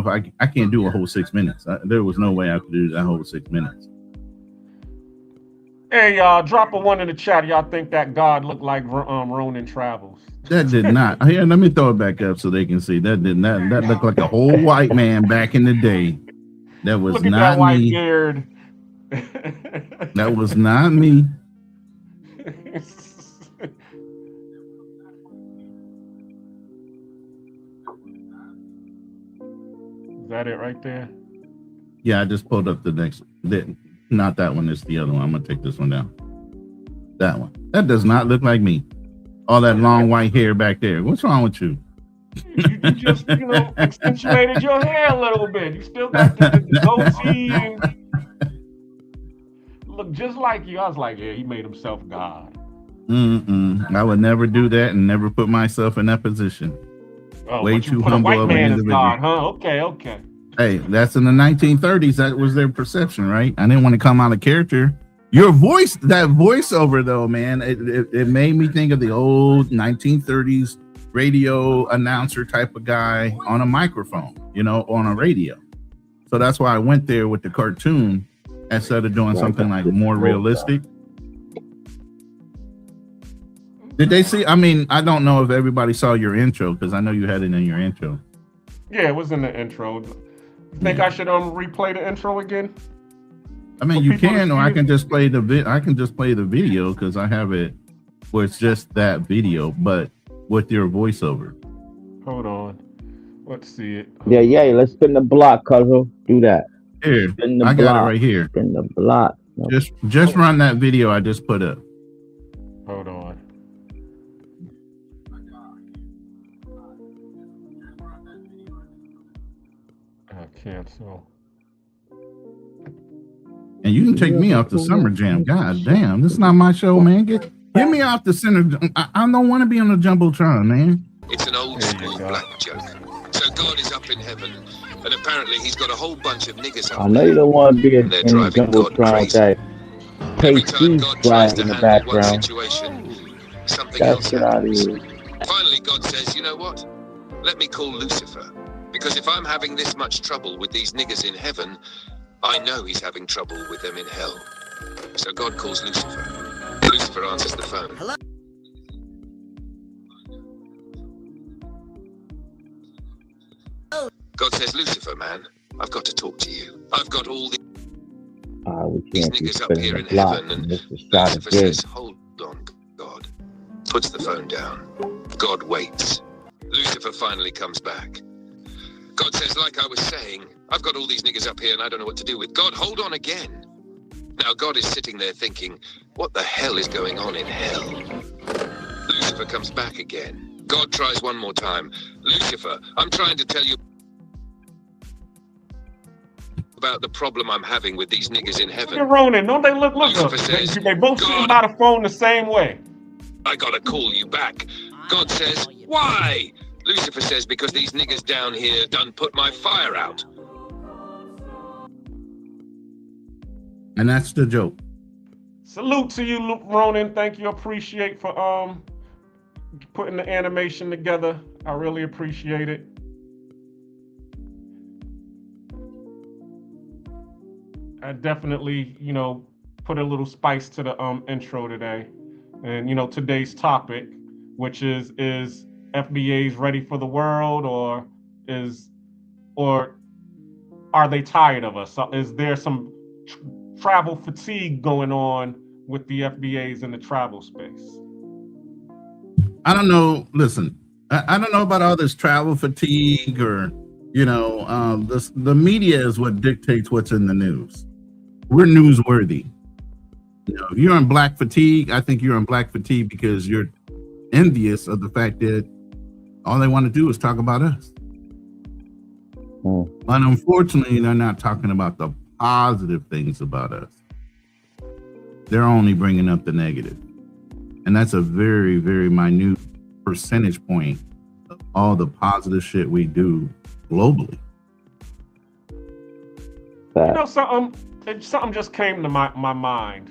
if I can't do a whole 6 minutes. There was no way I could do that whole 6 minutes. Hey, y'all, drop a one in the chat. Y'all think that God looked like Ronin Travels? That did not. Here, let me throw it back up so they can see. That did not. That looked like a whole white man back in the day. That was Look at not that white me. beard. That was not me. Is that it right there? Yeah, I just pulled up the next. Not that one. It's the other one. I'm gonna take this one down. That one. That does not look like me. All that long white hair back there. What's wrong with you? You just, accentuated your hair a little bit. You still got the goatee and look just like you. I was like, yeah, he made himself God. I would never do that and never put myself in that position. Oh, way too humble of an individual. God, huh? Okay. Hey, that's in the 1930s. That was their perception, right? I didn't want to come out of character. Your voice, that voiceover though, man, it made me think of the old 1930s radio announcer type of guy on a microphone, on a radio. So that's why I went there with the cartoon instead of doing something like more realistic. Did they see? I mean, I don't know if everybody saw your intro because I know you had it in your intro. Yeah, it was in the intro. Think I should replay the intro again? I mean, you can, or I can just play the video because I have it where it's just that video, but with your voiceover. Hold on, let's see it. Yeah. Let's spin the block, Cuzzle. Do that. Here, I got it right here. Spin the block. No. Just run that video I just put up. Hold on. Cancel. And you can take me off the Summer Jam. God damn, this is not my show, man. Get me off the center. I don't want to be on the Jumbotron, man. It's an old school black joke. So God is up in heaven, and apparently he's got a whole bunch of niggas up there. I know you don't want to be in the Jumbotron that KC's flying in the background. Something else happens. Finally, God says, you know what? Let me call Lucifer. Because if I'm having this much trouble with these niggas in heaven, I know he's having trouble with them in hell. So God calls Lucifer. Lucifer answers the phone. Hello? God says, Lucifer, man, I've got to talk to you. I've got all these niggas up here in heaven. And Lucifer says, hold on, God. Puts the phone down. God waits. Lucifer finally comes back. God says, like I was saying, I've got all these niggas up here and I don't know what to do with. God, hold on again. Now God is sitting there thinking, what the hell is going on in hell? Lucifer comes back again. God tries one more time. Lucifer, I'm trying to tell you about the problem I'm having with these niggas in heaven. You're Ronin, don't they look Lucifer says, they both sitting by the phone the same way. I gotta call you back. God says, why? Lucifer says, because these niggas down here done put my fire out. And that's the joke. Salute to you, Ronin. Thank you. Appreciate for putting the animation together. I really appreciate it. I definitely, put a little spice to the intro today. And, today's topic, which is FBA's ready for the world, or are they tired of us? Is there some travel fatigue going on with the FBAs in the travel space? I don't know. Listen, I don't know about all this travel fatigue or, the media is what dictates what's in the news. We're newsworthy. If you're on black fatigue, I think you're on black fatigue because you're envious of the fact that all they want to do is talk about us. But unfortunately, they're not talking about the positive things about us. They're only bringing up the negative. And that's a very, very minute percentage point of all the positive shit we do globally. Something just came to my mind.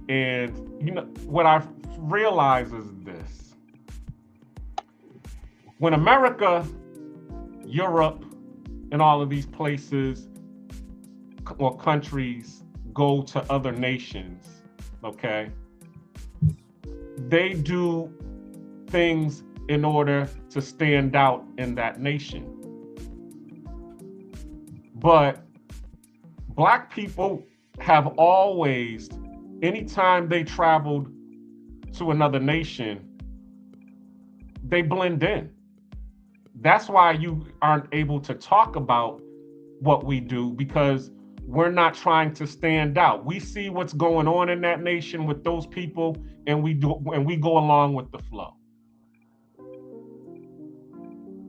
And, what I realize is this. When America, Europe, in all of these places or countries go to other nations, okay, they do things in order to stand out in that nation. But Black people have always, anytime they traveled to another nation, they blend in. That's why you aren't able to talk about what we do, because we're not trying to stand out. We see what's going on in that nation with those people, and we go along with the flow.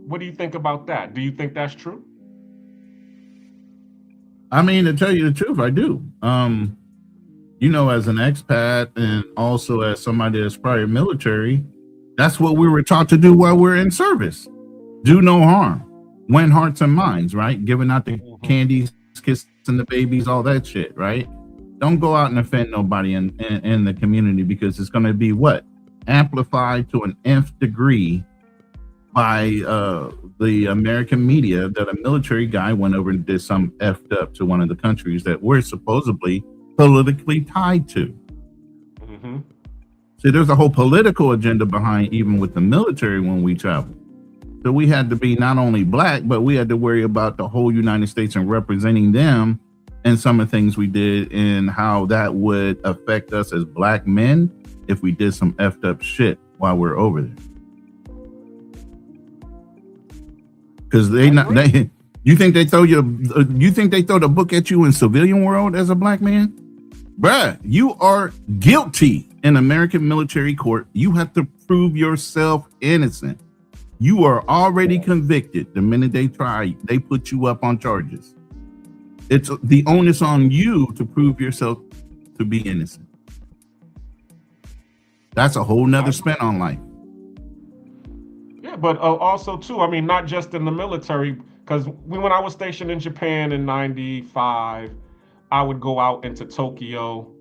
What do you think about that? Do you think that's true? I mean, to tell you the truth, I do. You know, as an expat and also as somebody that's prior military, that's what we were taught to do while we're in service. Do no harm, win hearts and minds, right? Giving out the candies, kissing the babies, all that shit, right? Don't go out and offend nobody in the community, because it's going to be what? Amplified to an nth degree by the American media that a military guy went over and did some effed up to one of the countries that we're supposedly politically tied to. Mm-hmm. See, there's a whole political agenda behind even with the military when we travel. So we had to be not only Black, but we had to worry about the whole United States and representing them and some of the things we did and how that would affect us as Black men if we did some effed up shit while we're over there. Because you think they throw the book at you in civilian world as a Black man? Bruh, you are guilty in American military court. You have to prove yourself innocent. You are already convicted. The minute they try, they put you up on charges. It's the onus on you to prove yourself to be innocent. That's a whole nother spin on life. Yeah, but also too, I mean, not just in the military, because when I was stationed in Japan in '95, I would go out into Tokyo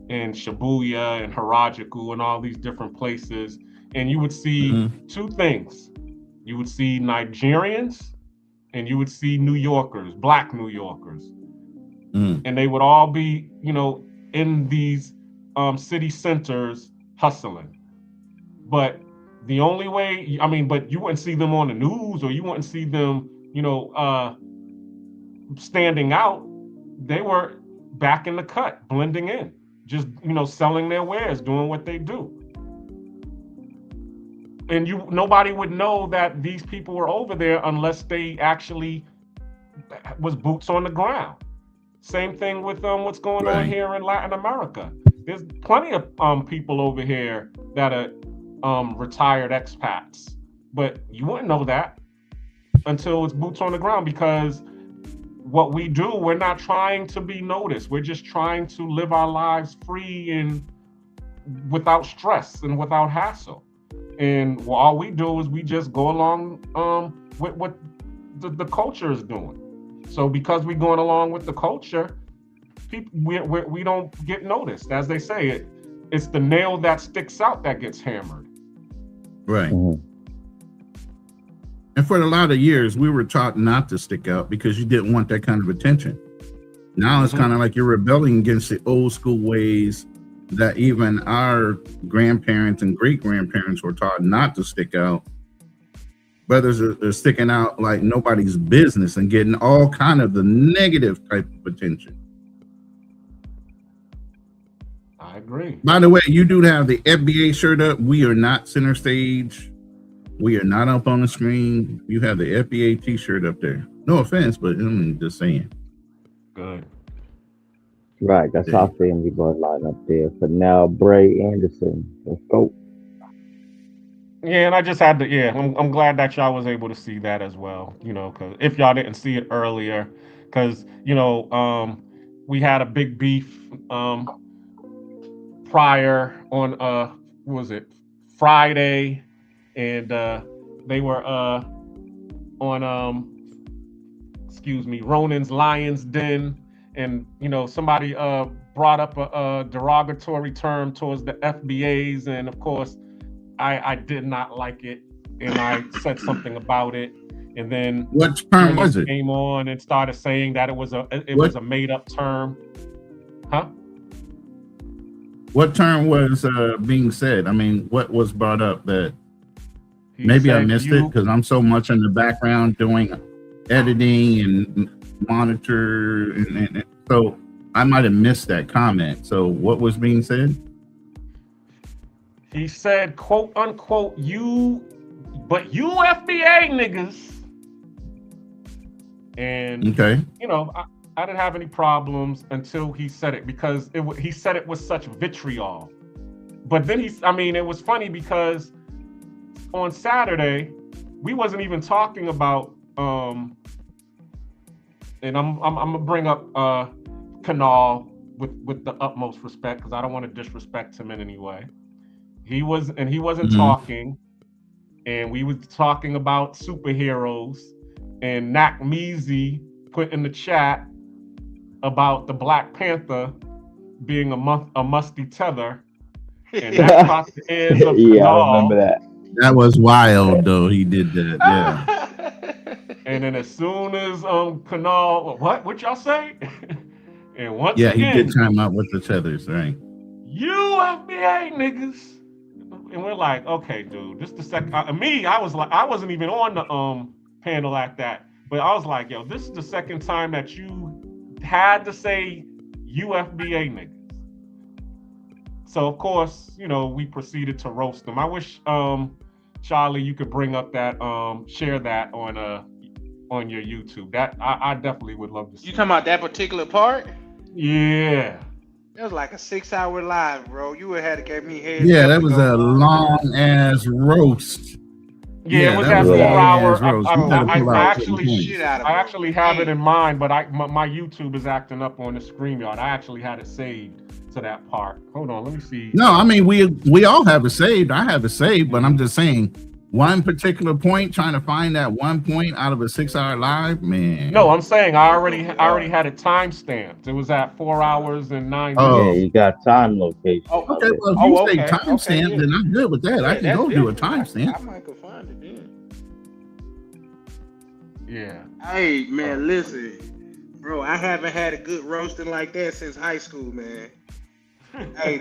and Shibuya and Harajuku and all these different places, and you would see two things. You would see Nigerians and you would see New Yorkers, Black New Yorkers. And they would all be, you know, in these city centers hustling. But the only way, I mean, but you wouldn't see them on the news, or you wouldn't see them, you know, standing out. They were back in the cut, blending in, just, you know, selling their wares, doing what they do. And nobody would know that these people were over there unless they actually was boots on the ground. Same thing with what's going on here in Latin America. There's plenty of people over here that are retired expats, but you wouldn't know that until it's boots on the ground, because what we do, we're not trying to be noticed. We're just trying to live our lives free and without stress and without hassle. And all we do is we just go along with what the culture is doing. So because we're going along with the culture, we don't get noticed. As they say, it's the nail that sticks out that gets hammered. Right. And for a lot of years, we were taught not to stick out because you didn't want that kind of attention. Now it's kind of like you're rebelling against the old school ways that even our grandparents and great grandparents were taught not to stick out. Brothers are sticking out like nobody's business and getting all kind of the negative type of attention. I agree. By the way, you do have the FBA shirt up. We are not center stage. We are not up on the screen. You have the FBA t-shirt up there. No offense, but I'm just saying. Good. Right, that's our family bloodline up there. For now, Bray Anderson. Let's go. Yeah, and I just had to, I'm glad that y'all was able to see that as well, you know, because if y'all didn't see it earlier, because, you know, we had a big beef prior on, what was it, Friday, and they were on, Ronan's Lion's Den, and, you know, somebody brought up a derogatory term towards the FBAs, and of course, I did not like it, and I said something about it. And then what term was it? Came on and started saying that it was a made up term. Huh? What term was being said? I mean, what was brought up that maybe I missed it because I'm so much in the background doing editing and monitor, and so I might have missed that comment. So what was being said? He said, quote unquote, you FBA niggas. And, okay, you know, I didn't have any problems until he said it, because he said it with such vitriol. But then it was funny because on Saturday, we wasn't even talking about, and I'm gonna bring up Kanal with the utmost respect, because I don't want to disrespect him in any way. He wasn't talking, and we was talking about superheroes, and Nak Meezy put in the chat about the Black Panther being a musty tether, and that caught the ears of yeah, Kanal. I remember that. That was wild, though. He did that, yeah. And then as soon as Kanal, what y'all say? And once yeah, again, he did chime out with the tethers, right? You FBA niggas. And we're like, okay, dude, this the second. I was like, I wasn't even on the panel at that, but I was like, yo, this is the second time that you had to say you FBA niggas. So of course, you know, we proceeded to roast them. I wish, Charlie, you could bring up that, share that on your YouTube. That I definitely would love to see. You talking about that particular part? Yeah. It was like a 6-hour live, bro. You would have had to give me head. Yeah, that was a long ass roast. Yeah, it was that 4 hour. I actually have it in mind, but my YouTube is acting up on the StreamYard. I actually had it saved to that part. Hold on, let me see. No, I mean we all have it saved. I have it saved, but I'm just saying one particular point, trying to find that one point out of a 6-hour live, man. No, I'm saying I already had it time stamped. It was at 4 hours and 9 minutes. Oh, yeah, you got time location. Oh, okay, well if you say time stamp, then I'm good with that. I can go do a time stamp. I might go find it then. Yeah. Hey man, listen, bro, I haven't had a good roasting like that since high school, man. Hey,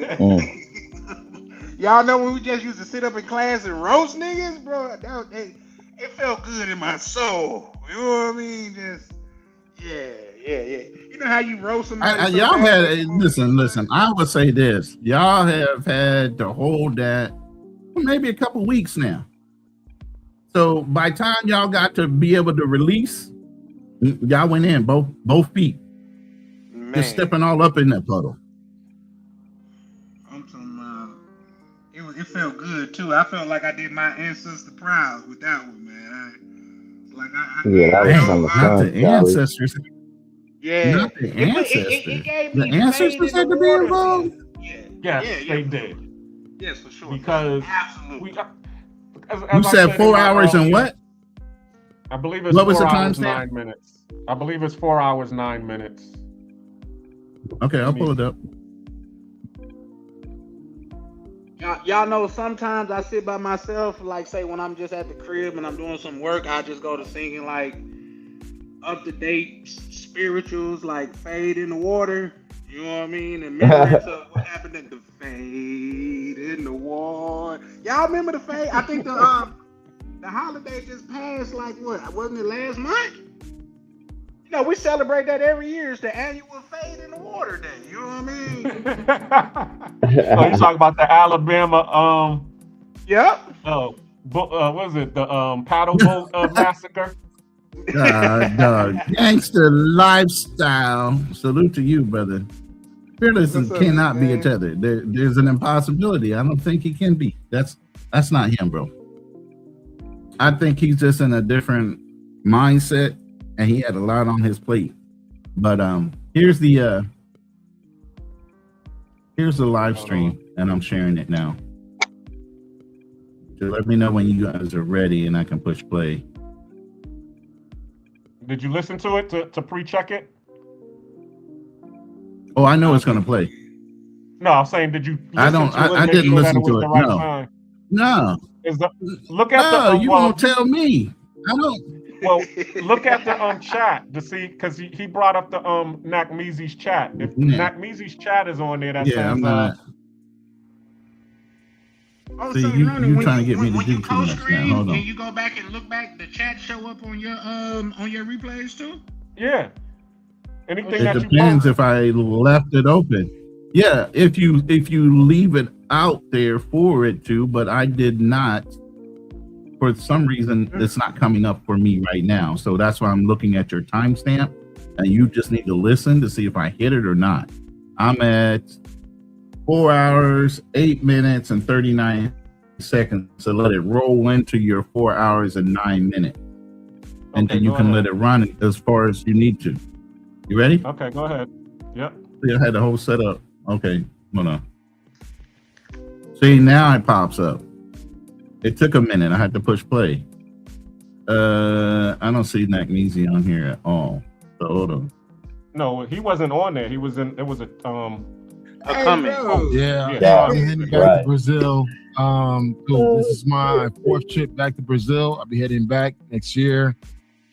y'all know when we just used to sit up in class and roast niggas, bro? It felt good in my soul. You know what I mean? Just yeah. You know how you roast somebody? Y'all had listen. I would say this: y'all have had to hold that for maybe a couple weeks now. So by the time y'all got to be able to release, y'all went in both feet, man. Just stepping all up in that puddle. It felt good too. I felt like I did my ancestor proud with that one, man. That was some of not the ancestors. Yeah, not the ancestors. The ancestors had to be involved. Yes, they did. Yes, for sure. Because absolutely. You said 4 hours and what? I believe it's what was 4 the hours, time 9 minutes. I believe it's 4 hours, 9 minutes. Okay, I'll pull it up. Y'all know sometimes I sit by myself, like say when I'm just at the crib and I'm doing some work, I just go to singing like up-to-date spirituals like Fade in the Water. You know what I mean? And memories of what happened at the Fade in the Water. Y'all remember the Fade? I think the holiday just passed, like what? Wasn't it last month? You know, we celebrate that every year. It's the annual Fade in the Water Day. You know what I mean? Oh, you talking about the Alabama? Yep. Oh, what was it? The paddle boat massacre. Gangster lifestyle. Salute to you, brother. Fearless cannot be a tether. There's an impossibility. I don't think he can be. That's not him, bro. I think he's just in a different mindset, and he had a lot on his plate. But here's the live stream, and I'm sharing it now. So let me know when you guys are ready, and I can push play. Did you listen to it to pre-check it? Oh, I know it's gonna play. No, I'm saying, did you? I didn't listen to it. No. Look at you won't tell me. I don't. Well, look at the chat to see, because he brought up the Nakmeezy's chat. If Nakmeezy's chat is on there, that says I'm not. Oh, See, so you Ronan, trying to get me to when do you too much now. co-screen Hold on. and you go back and look back, the chat show up on your replays too? Yeah. Anything It that you depends post. if I left it open. Yeah, if you leave it out there for it to, but I did not. For some reason, it's not coming up for me right now. So that's why I'm looking at your timestamp, and you just need to listen to see if I hit it or not. I'm at 4 hours, 8 minutes, and 39 seconds. So let it roll into your 4 hours and 9 minutes. And then you can let it run as far as you need to. You ready? Okay, go ahead. Yep. See, I had the whole setup. Okay, hold on. See, now it pops up. It took a minute. I had to push play. I don't see Nakmeezy on here at all. So hold on. No, he wasn't on there. He was in. It was a comment. I'll be heading back to Brazil. This is my 4th trip back to Brazil. I'll be heading back next year.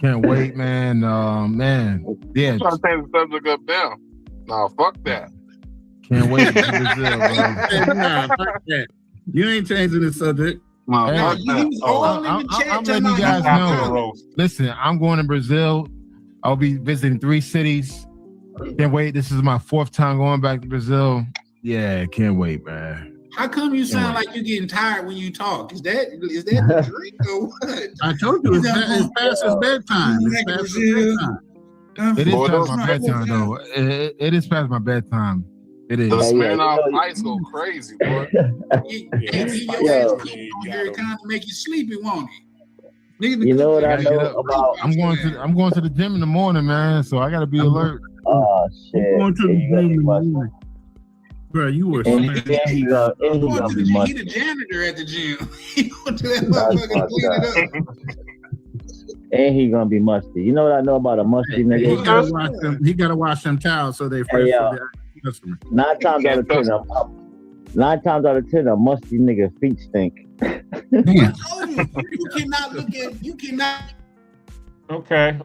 Can't wait, man. Yeah. I'm trying to take the subject up now. No, fuck that. Can't wait to Brazil, bro. Nah, fuck that. You ain't changing the subject. No, Hey, fuck that. I'm letting you guys know. Listen, I'm going to Brazil. I'll be visiting 3 cities. Can't wait. This is my 4th time going back to Brazil. Yeah, can't wait, man. How come you sound like you're getting tired when you talk? Is that the drink or what? I told you it's past his bedtime. It's past his bedtime. It is past my bedtime, though. It is past my bedtime. It is. The Smirnoff Ice go crazy, boy. Your ass here kind of make you sleepy, won't it? You know what I know about? I'm going to the gym in the morning, man. So I gotta be alert. Oh shit! I'm going to the gym in the morning. Bro, you were. And he gonna be musty. He the janitor at the gym. He going to that motherfucker clean it up. And he gonna be musty. You know what I know about a musty nigga? He gotta wash them towels so they fresh for the customer. 9 times out of 10, a musty nigga feet stink. Man. You cannot. Okay.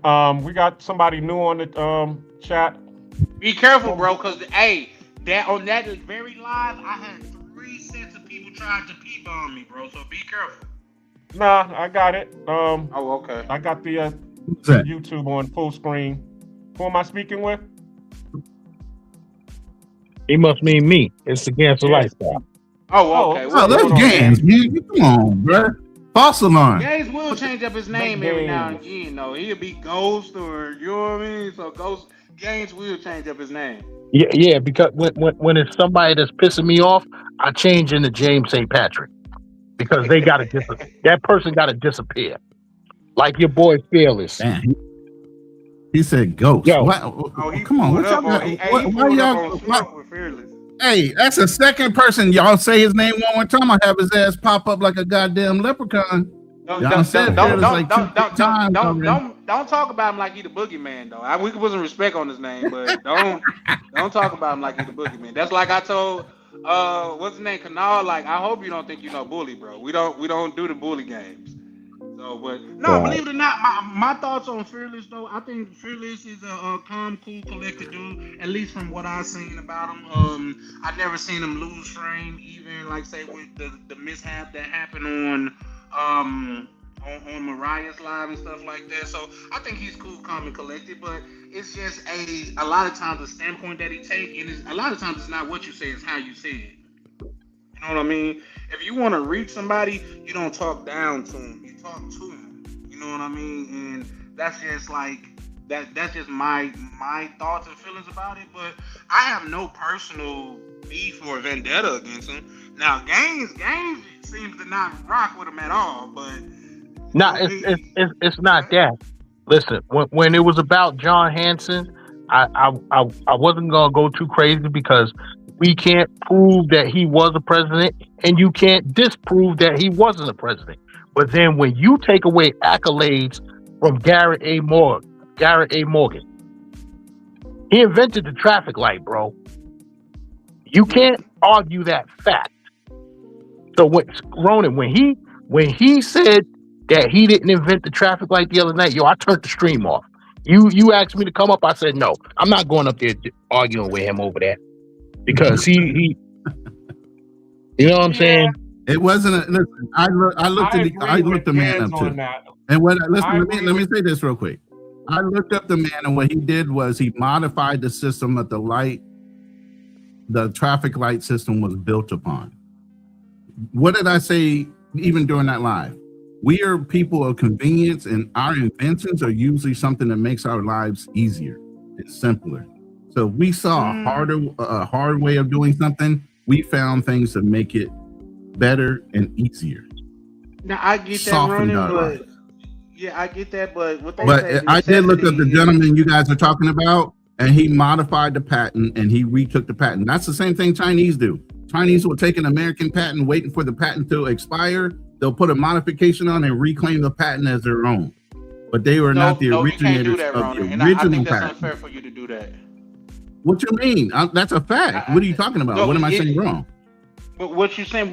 We got somebody new on the chat. Be careful, bro, because that on that very live, I had 3 sets of people trying to pee bomb me, bro. So be careful. Nah, I got it. Okay. I got the YouTube on full screen. Who am I speaking with? He must mean me. It's the Gangster Lifestyle. Oh, okay. Oh, that's Gaines, man. Come on, bro. False alarm. Gaines will change up his name every now and again, though. He'll be Ghost or, you know what I mean? So Gaines will change up his name. Yeah, because when it's somebody that's pissing me off, I change into James St. Patrick. Because they gotta that person gotta disappear. Like your boy Fearless. Man, he said ghost. Yo. Come on. Why y'all Hey, that's the second person y'all say his name one more time. I have his ass pop up like a goddamn leprechaun. Don't talk about him like he the boogeyman, though. We can put some respect on his name, but don't talk about him like he the boogeyman. That's like I told what's his name, Kanal. Like, I hope you don't think you know bully, bro. We don't do the bully games. So, but no, believe it or not, my thoughts on Fearless, though. I think Fearless is a calm, cool, collected dude. At least from what I've seen about him. I've never seen him lose frame, even like say with the mishap that happened on Mariah's live and stuff like that. So I think he's cool, calm, and collected. But it's just a lot of times the standpoint that he take, and a lot of times it's not what you say, it's how you say it. You know what I mean? If you want to reach somebody, you don't talk down to them. You talk to them. You know what I mean? And that's just like that's just my thoughts and feelings about it. But I have no personal beef or vendetta against him. Now, Gaines seems to not rock with him at all. But no, it's not that. Listen, when it was about John Hanson, I wasn't gonna go too crazy because we can't prove that he was a president, and you can't disprove that he wasn't a president. But then when you take away accolades from Garrett A. Morgan, he invented the traffic light, bro. You can't argue that fact. So Ronan, when he said that he didn't invent the traffic light the other night, yo, I turned the stream off. You asked me to come up, I said no. I'm not going up there arguing with him over that because he you know what I'm saying? It wasn't. Listen, I looked the man up too. And let me say this real quick. I looked up the man, and what he did was he modified the system that the traffic light system was built upon. What did I say even during that live? We are people of convenience, and our inventions are usually something that makes our lives easier and simpler. So if we saw a hard way of doing something, we found things to make it better and easier. Now I get that, Ronan, but I get that, but what they say, I did look up the gentleman you guys are talking about, and he modified the patent and he retook the patent. That's the same thing Chinese do. Chinese will take an American patent, waiting for the patent to expire. They'll put a modification on and reclaim the patent as their own. But they were not the originators of the original I think that's patent. unfair for you to do that. What you mean? That's a fact. What are you talking about? What am I saying wrong? But what you're saying,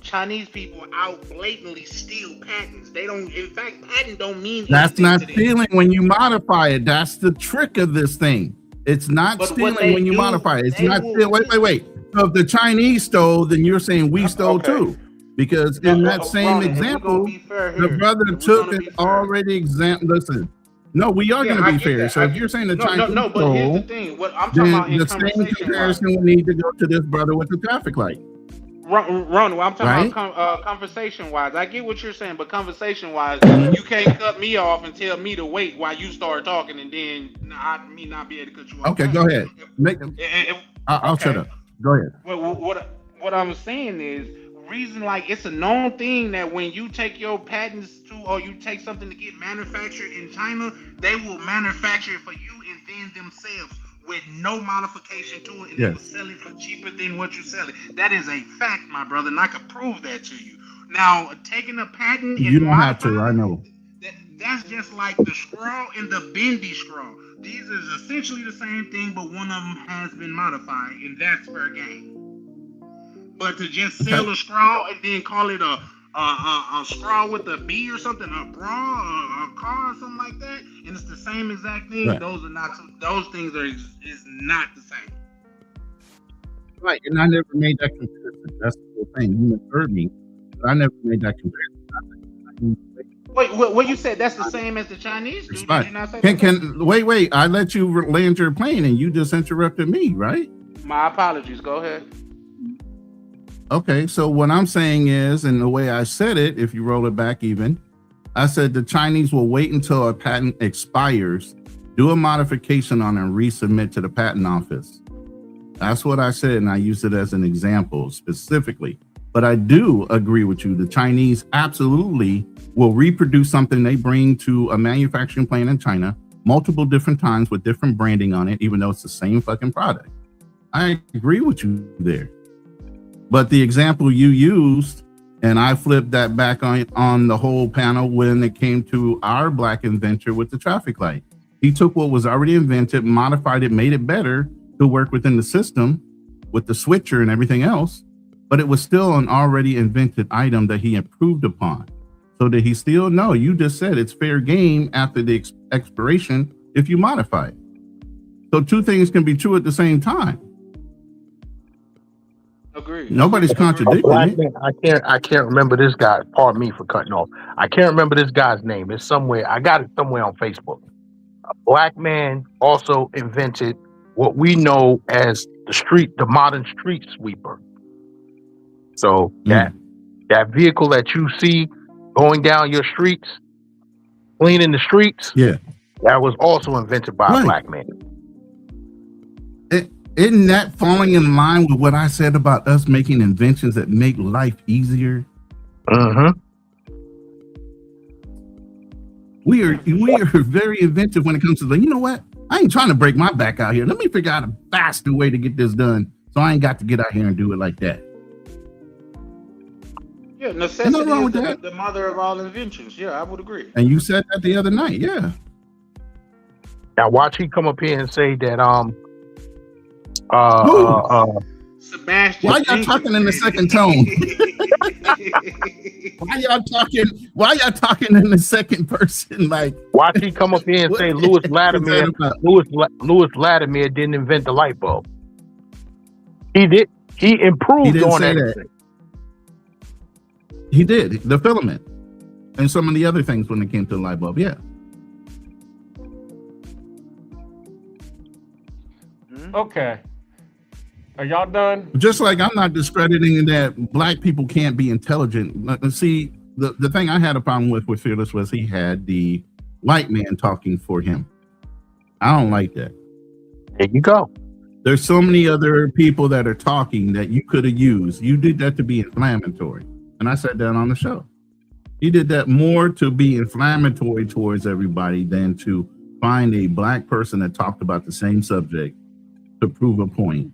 Chinese people out blatantly steal patents. They don't. In fact, patent don't mean. That's not stealing when you modify it. That's the trick of this thing. It's not stealing when you modify it. It's not stealing. Wait. So if the Chinese stole, then you're saying we stole too. Because in that same example, the brother took an already example. Listen, no, we are going to be fair. So if you're saying the Chinese stole, but here's the thing. What I'm talking about in the same comparison will need to go to this brother with the traffic light. Ron, I'm talking about conversation-wise. I get what you're saying, but conversation-wise, you can't cut me off and tell me to wait while you start talking, and then me not be able to cut you off. Okay, go ahead. I'll shut up. Go ahead. What I'm saying is, reason like it's a known thing that when you take your patents to, or you take something to get manufactured in China, they will manufacture it for you and then themselves with no modification to it, and they will sell it for cheaper than what you sell it. That is a fact, my brother, and I can prove that to you. Now, taking a patent, you don't have to. I know. That's just like the scroll and the bendy scroll. These is essentially the same thing, but one of them has been modified, and that's fair game. But to just sell a scroll and then call it a scroll with a B or something, a bra, a car, or something like that, and it's the same exact thing. Right. Those things is not the same. Right, and I never made that comparison. That's the whole thing. You heard me, but I never made that comparison. Wait, what you said? That's the same as the Chinese? Did you not say that? Wait. I let you land your plane, and you just interrupted me, right? My apologies. Go ahead. Okay, so what I'm saying is, and the way I said it, if you roll it back even, I said the Chinese will wait until a patent expires, do a modification on it, and resubmit to the patent office. That's what I said, and I used it as an example specifically. But I do agree with you. The Chinese absolutely will reproduce something they bring to a manufacturing plant in China multiple different times with different branding on it, even though it's the same fucking product. I agree with you there. But the example you used, and I flipped that back on the whole panel when it came to our black inventor with the traffic light. He took what was already invented, modified it, made it better to work within the system with the switcher and everything else, but it was still an already invented item that he improved upon. So did he steal? No, you just said it's fair game after the expiration if you modify it. So two things can be true at the same time. Agreed. Nobody's contradicting it. I can't remember this guy. Pardon me for cutting off. I can't remember this guy's name. It's somewhere. I got it somewhere on Facebook. A black man also invented what we know as the modern street sweeper. So that vehicle that you see going down your streets, cleaning the streets, that was also invented by a black man. Isn't that falling in line with what I said about us making inventions that make life easier? We are very inventive when it comes to you know what? I ain't trying to break my back out here. Let me figure out a faster way to get this done, so I ain't got to get out here and do it like that. Yeah, necessity is the mother of all inventions. Yeah, I would agree. And you said that the other night, yeah. Now watch he come up here and say that Sebastian. Why y'all talking in the second tone? Why y'all talking? Why y'all talking in the second person? Like, why she come up here and say Lewis Latimer didn't invent the light bulb? He did. He improved on that. He did the filament and some of the other things when it came to the light bulb. Yeah. Okay. Are y'all done? Just like I'm not discrediting that black people can't be intelligent. See, the thing I had a problem with Fearless was he had the white man talking for him. I don't like that. There you go. There's so many other people that are talking that you could have used. You did that to be inflammatory. And I said that on the show. He did that more to be inflammatory towards everybody than to find a black person that talked about the same subject to prove a point.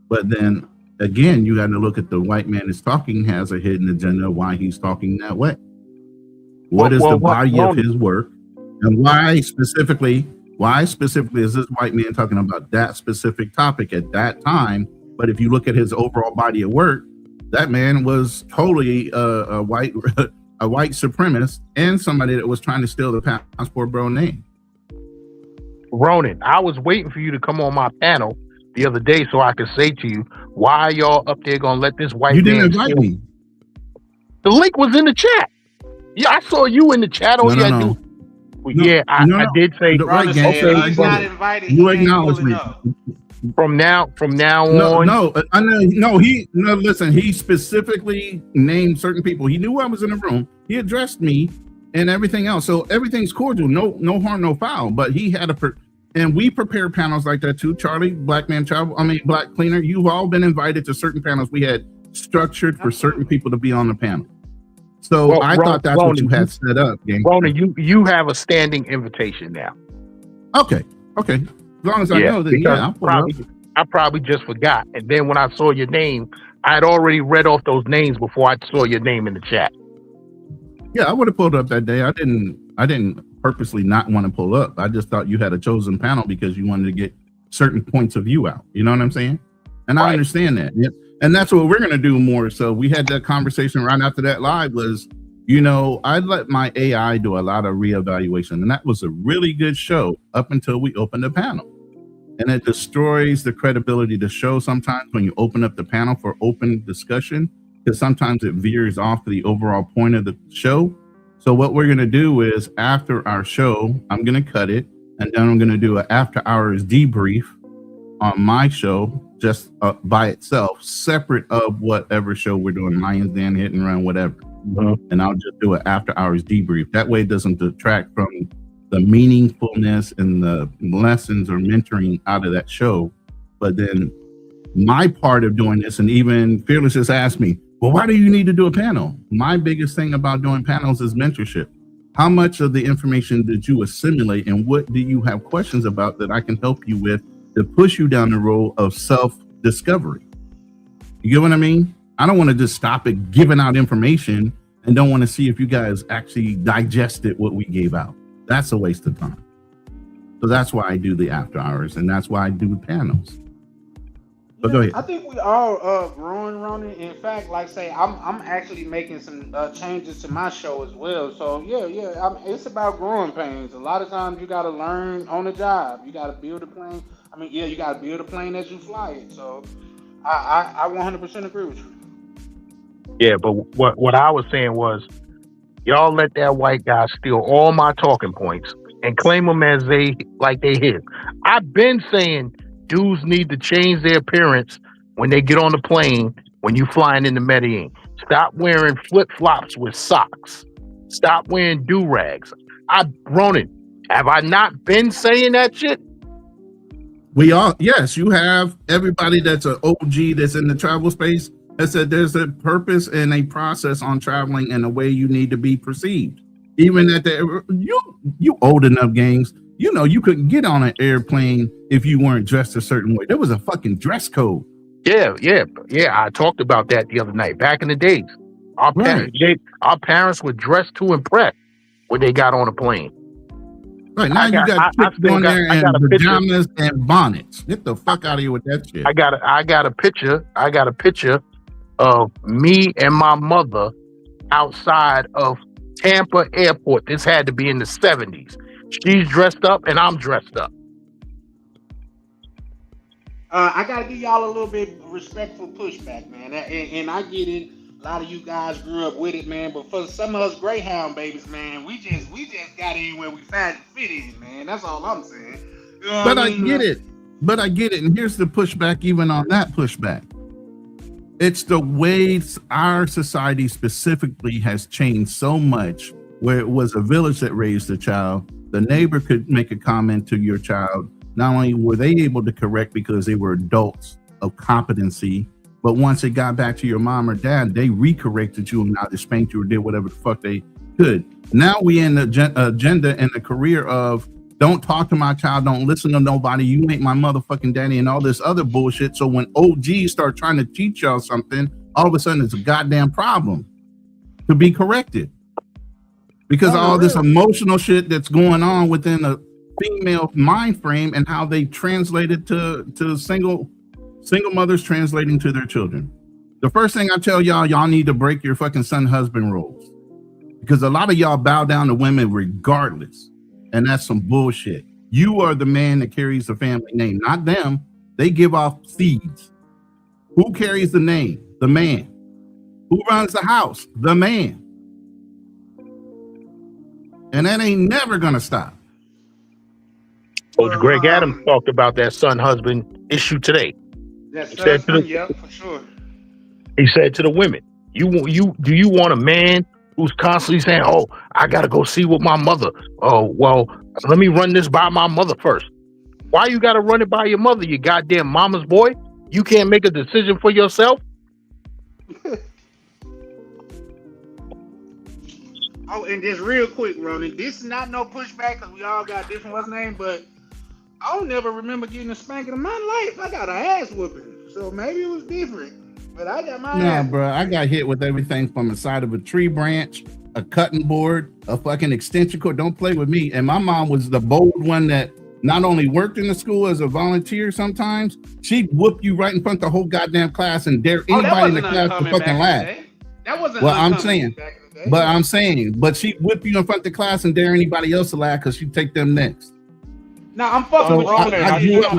But then again, you got to look at the white man is talking has a hidden agenda why he's talking that way. What is the body of his work, and why specifically is this white man talking about that specific topic at that time? But if you look at his overall body of work, that man was totally a white supremacist and somebody that was trying to steal the passport bro name. Ronan, I was waiting for you to come on my panel the other day so I could say to you, why are y'all up there gonna let this white man? You didn't invite me. The link was in the chat. Yeah, I saw you in the chat. Oh, no. I did say right, okay. He's not invited. You acknowledge me. From now on. Listen, he specifically named certain people. He knew I was in the room. He addressed me and everything else. So everything's cordial. No harm, no foul. But he had and we prepare panels like that too. Charlie, Black Cleaner, you've all been invited to certain panels we had structured for certain people to be on the panel. So I thought that's what you had set up. Ronan, you have a standing invitation now. Okay. As long as I know that, I probably just forgot. And then when I saw your name, I had already read off those names before I saw your name in the chat. Yeah, I would have pulled up that day. I didn't purposely not want to pull up. I just thought you had a chosen panel because you wanted to get certain points of view out. You know what I'm saying? And I understand that. And that's what we're going to do more. So we had that conversation right after that live was, I let my AI do a lot of reevaluation, and that was a really good show up until we opened the panel. And it destroys the credibility of the show sometimes when you open up the panel for open discussion, because sometimes it veers off the overall point of the show. So what we're going to do is after our show, I'm going to cut it, and then I'm going to do an after hours debrief on my show just by itself, separate of whatever show we're doing, Lions Den, Hit and Run, whatever. Mm-hmm. And I'll just do an after hours debrief. That way it doesn't detract from the meaningfulness and the lessons or mentoring out of that show. But then my part of doing this, and even Fearless just asked me, well, why do you need to do a panel? My biggest thing about doing panels is mentorship. How much of the information did you assimilate, and what do you have questions about that I can help you with to push you down the road of self-discovery? You get what I mean? I don't want to just stop it giving out information and don't want to see if you guys actually digested what we gave out. That's a waste of time. So that's why I do the after hours, and that's why I do panels. But go ahead. I think we all growing, Ronan. In fact, like say, I'm actually making some changes to my show as well. So it's about growing pains. A lot of times you got to learn on the job. You got to build a plane. You got to build a plane as you fly it. So I 100% agree with you. Yeah, but what I was saying was, y'all let that white guy steal all my talking points and claim them as they his. I've been saying dudes need to change their appearance when they get on the plane when you flying into Medellin. Stop wearing flip-flops with socks. Stop wearing do-rags. Ronan, have I not been saying that shit? Yes, you have. Everybody that's an OG that's in the travel space has said there's a purpose and a process on traveling and a way you need to be perceived. Even at you old enough, gangs, you couldn't get on an airplane if you weren't dressed a certain way. There was a fucking dress code. Yeah. I talked about that the other night. Back in the days, our parents were dressed to impress when they got on a plane. Right now, you got chicks going there in pajamas and bonnets. Get the fuck out of here with that shit. I got a picture of me and my mother outside of Tampa Airport. This had to be in the 70s. She's dressed up and I'm dressed up. I gotta give y'all a little bit respectful pushback, man. And I get it. A lot of you guys grew up with it, man. But for some of us Greyhound babies, man, we just got in where we fit in, man. That's all I'm saying. You know but I get it. But I get it. And here's the pushback, even on that pushback. It's the way our society specifically has changed so much, where it was a village that raised a child. The neighbor could make a comment to your child. Not only were they able to correct because they were adults of competency, but once it got back to your mom or dad, they recorrected you and now they spanked you or did whatever the fuck they could. Now we in the agenda and the career of don't talk to my child, don't listen to nobody, you make my motherfucking daddy and all this other bullshit. So when OGs start trying to teach y'all something, all of a sudden it's a goddamn problem to be corrected. Because all this emotional shit that's going on within a female mind frame and how they translate it to single mothers translating to their children. The first thing I tell y'all need to break your fucking son-husband roles. Because a lot of y'all bow down to women regardless. And that's some bullshit. You are the man that carries the family name, not them. They give off seeds. Who carries the name? The man. Who runs the house? The man. And that ain't never gonna stop. Coach Greg Adams talked about that son-husband issue today. Yeah, for sure. He said to the women, do you want a man who's constantly saying, oh, I gotta go see what my mother, oh, well, let me run this by my mother first. Why you gotta run it by your mother, you goddamn mama's boy? You can't make a decision for yourself? Oh, and just real quick, Ronan, this is not no pushback because we all got different what's name, but I don't never remember getting a spanking in my life. I got an ass whooping, so maybe it was different. But I got my ass. Nah, bro, I got hit with everything from the side of a tree branch, a cutting board, a fucking extension cord. Don't play with me. And my mom was the bold one that not only worked in the school as a volunteer sometimes, she'd whoop you right in front of the whole goddamn class and dare anybody in the class to fucking laugh. That wasn't well, I'm saying. But she'd whip you in front of the class and dare anybody else to laugh because she'd take them next. No, I'm fucking with Ronan.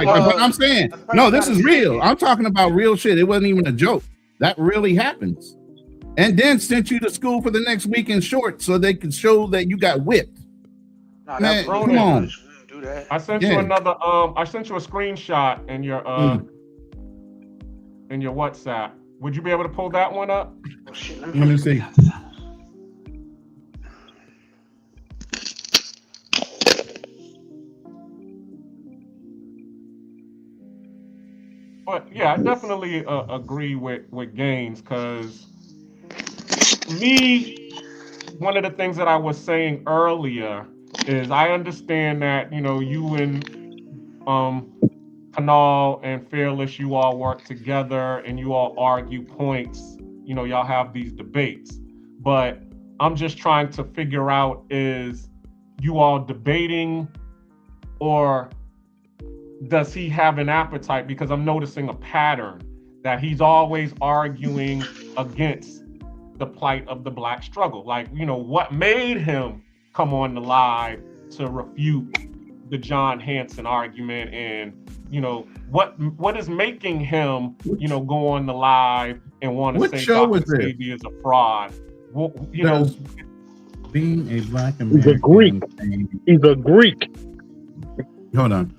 But I'm saying, no, this is real. I'm talking about real shit. It wasn't even a joke. That really happens. And then sent you to school for the next week in shorts so they could show that you got whipped. Nah, man, come on. Do that. I sent you another. I sent you a screenshot in your in your WhatsApp. Would you be able to pull that one up? Oh, shit, let me see. But yeah, I definitely agree with Gaines because one of the things that I was saying earlier is I understand that, you know, you and Kanal and Fearless, you all work together and you all argue points, you know, y'all have these debates. But I'm just trying to figure out, is you all debating or does he have an appetite? Because I'm noticing a pattern that he's always arguing against the plight of the Black struggle. Like, you know, what made him come on the live to refute the John Hanson argument, and, you know, what is making him, you know, go on the live and want to say Dr. Sebi is a fraud? Well, you know, being a Black American. He's a Greek. He's a Greek. Hold on.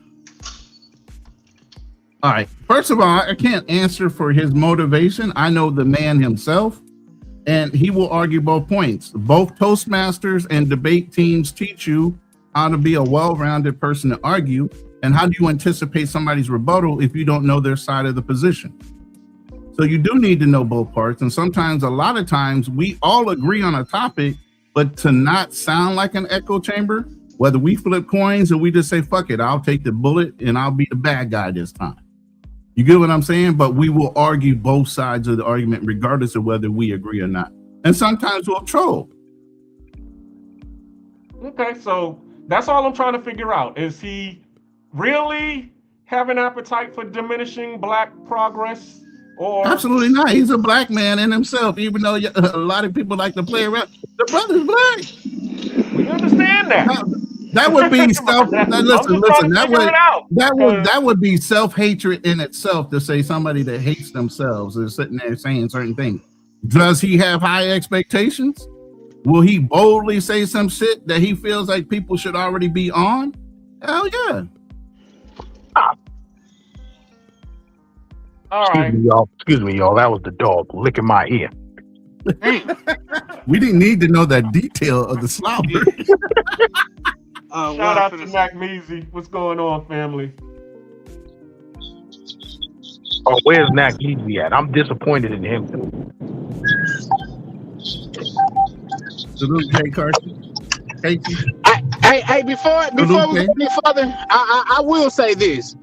All right. First of all, I can't answer for his motivation. I know the man himself, and he will argue both points. Both Toastmasters and debate teams teach you how to be a well-rounded person to argue, and how do you anticipate somebody's rebuttal if you don't know their side of the position. So you do need to know both parts, and sometimes, a lot of times, we all agree on a topic, but to not sound like an echo chamber, whether we flip coins or we just say, fuck it, I'll take the bullet and I'll be the bad guy this time. You get what I'm saying? But we will argue both sides of the argument, regardless of whether we agree or not. And sometimes we'll troll. Okay, so that's all I'm trying to figure out. Is he really have an appetite for diminishing Black progress? Or absolutely not. He's a black man in himself, even though a lot of people like to play around. The brother's black. we understand that. That would be self. Listen. That would be self-hatred in itself to say somebody that hates themselves is sitting there saying certain things. Does he have high expectations? Will he boldly say some shit that he feels like people should already be on? Hell yeah. All right. Excuse me, y'all. That was the dog licking my ear. We didn't need to know that detail of the slobber. Shout out to Mac Measy. What's going on, family? Oh, where's Mac Measy at? I'm disappointed in him. Salute, Jay Carson. Hey, before we go any further, I will say this.